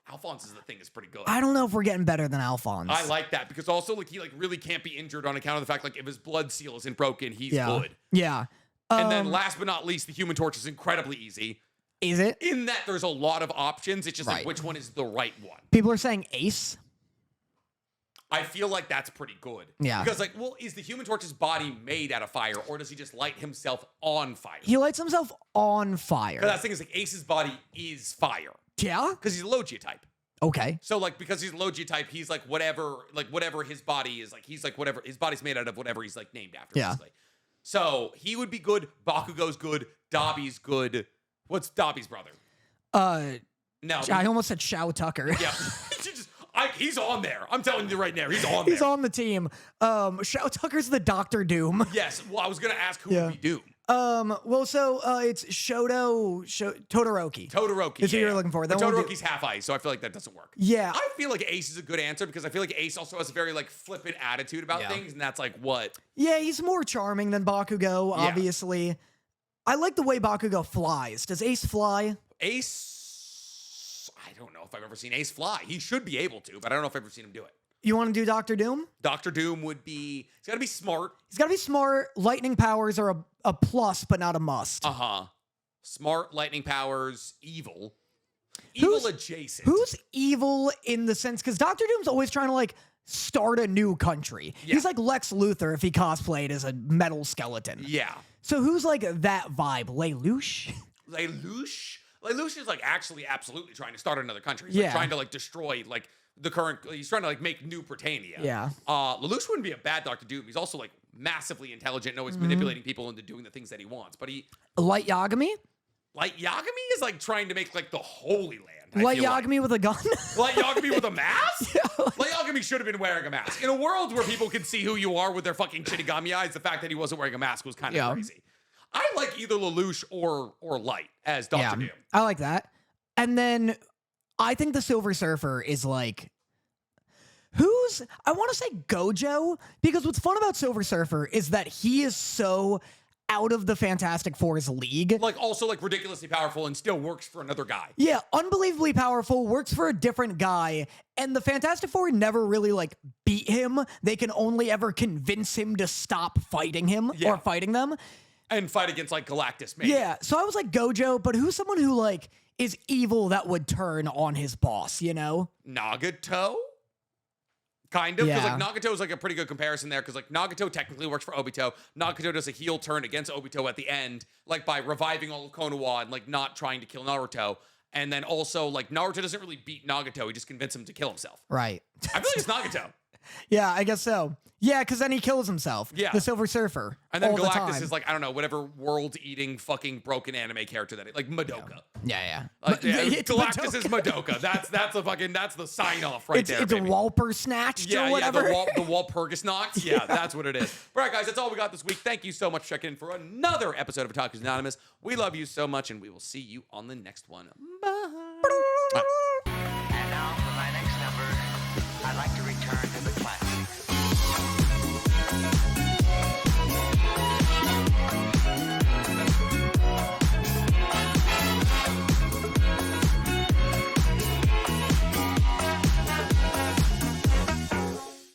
[SPEAKER 2] Alphonse is the thing is pretty good.
[SPEAKER 1] I don't know if we're getting better than Alphonse.
[SPEAKER 2] I like that because also like he like really can't be injured on account of the fact like if his blood seal isn't broken, he's good.
[SPEAKER 1] Yeah.
[SPEAKER 2] And then last but not least, the Human Torch is incredibly easy.
[SPEAKER 1] Is it?
[SPEAKER 2] In that there's a lot of options. It's just like which one is the right one.
[SPEAKER 1] People are saying Ace.
[SPEAKER 2] I feel like that's pretty good.
[SPEAKER 1] Yeah.
[SPEAKER 2] Because like, well, is the Human Torch's body made out of fire or does he just light himself on fire?
[SPEAKER 1] He lights himself on fire.
[SPEAKER 2] Because that thing is like Ace's body is fire.
[SPEAKER 1] Yeah?
[SPEAKER 2] Because he's a Logia type.
[SPEAKER 1] Okay.
[SPEAKER 2] So like because he's a Logia type, he's like whatever his body is like. He's like whatever his body's made out of whatever he's like named after.
[SPEAKER 1] Yeah.
[SPEAKER 2] Basically. So he would be good. Bakugo's good. Dobby's good. What's Dobby's brother? No.
[SPEAKER 1] I almost said Shao Tucker.
[SPEAKER 2] Yeah. He's on there. I'm telling you right now. He's on there.
[SPEAKER 1] He's on the team. Shao Tucker's the Dr. Doom.
[SPEAKER 2] Yes. Well, I was going to ask who would be Doom.
[SPEAKER 1] Well, so it's Todoroki.
[SPEAKER 2] Todoroki.
[SPEAKER 1] Is who you're looking for.
[SPEAKER 2] But Todoroki's half ice, so I feel like that doesn't work.
[SPEAKER 1] Yeah.
[SPEAKER 2] I feel like Ace is a good answer because I feel like Ace also has a very like flippant attitude about things, and that's like what?
[SPEAKER 1] Yeah, he's more charming than Bakugo, obviously. I like the way Bakugo flies. Does Ace fly?
[SPEAKER 2] Ace, I don't know if I've ever seen Ace fly. He should be able to, but I don't know if I've ever seen him do it.
[SPEAKER 1] You want to do Dr. Doom?
[SPEAKER 2] Dr. Doom would be, he's got to be smart.
[SPEAKER 1] He's got to be smart. Lightning powers are a plus, but not a must.
[SPEAKER 2] Uh-huh. Smart, lightning powers, evil. Evil adjacent.
[SPEAKER 1] Who's evil in the sense, because Dr. Doom's always trying to like start a new country. Yeah. He's like Lex Luthor if he cosplayed as a metal skeleton.
[SPEAKER 2] Yeah.
[SPEAKER 1] So who's like that vibe? Lelouch?
[SPEAKER 2] Lelouch? Lelouch is like actually absolutely trying to start another country. He's like trying to like destroy like the current, he's trying to like make new Britannia.
[SPEAKER 1] Yeah.
[SPEAKER 2] Lelouch wouldn't be a bad Dr. Doom. He's also like massively intelligent and always manipulating people into doing the things that he wants. But
[SPEAKER 1] Light Yagami?
[SPEAKER 2] Light Yagami is like trying to make like the Holy Land.
[SPEAKER 1] Light Yagami with a gun?
[SPEAKER 2] Light Yagami with a mask? Light Yagami should have been wearing a mask. In a world where people can see who you are with their fucking Shinigami eyes, the fact that he wasn't wearing a mask was kind of crazy. I like either Lelouch or Light as Dr. Doom.
[SPEAKER 1] I like that. And then I think the Silver Surfer is like, I want to say Gojo, because what's fun about Silver Surfer is that he is so out of the Fantastic Four's league.
[SPEAKER 2] Like, also, like, ridiculously powerful and still works for another guy.
[SPEAKER 1] Yeah, unbelievably powerful, works for a different guy, and the Fantastic Four never really, like, beat him. They can only ever convince him to stop fighting him or fighting them.
[SPEAKER 2] And fight against, like, Galactus, maybe.
[SPEAKER 1] Yeah, so I was like, Gojo, but who's someone who, like, is evil that would turn on his boss, you know?
[SPEAKER 2] Nagato? Kind of, because
[SPEAKER 1] Yeah.
[SPEAKER 2] like Nagato is like a pretty good comparison there, because like Nagato technically works for Obito. Nagato does a heel turn against Obito at the end, like by reviving all of Konoha and like not trying to kill Naruto. And then also like Naruto doesn't really beat Nagato; he just convinces him to kill himself.
[SPEAKER 1] Right.
[SPEAKER 2] I feel like it's Nagato.
[SPEAKER 1] Yeah, I guess so. Yeah, because then he kills himself.
[SPEAKER 2] Yeah.
[SPEAKER 1] The Silver Surfer.
[SPEAKER 2] And then
[SPEAKER 1] all the
[SPEAKER 2] Galactus
[SPEAKER 1] time.
[SPEAKER 2] is like, I don't know, whatever world-eating fucking broken anime character that like Madoka.
[SPEAKER 1] Yeah.
[SPEAKER 2] Galactus
[SPEAKER 1] Madoka.
[SPEAKER 2] is Madoka. That's the sign-off right there.
[SPEAKER 1] It's a
[SPEAKER 2] baby.
[SPEAKER 1] Walper snatched or whatever.
[SPEAKER 2] The Walpurgisnacht. Yeah, that's what it is. All right, guys, that's all we got this week. Thank you so much for checking in for another episode of Otakus Anonymous. We love you so much, and we will see you on the next one. Bye.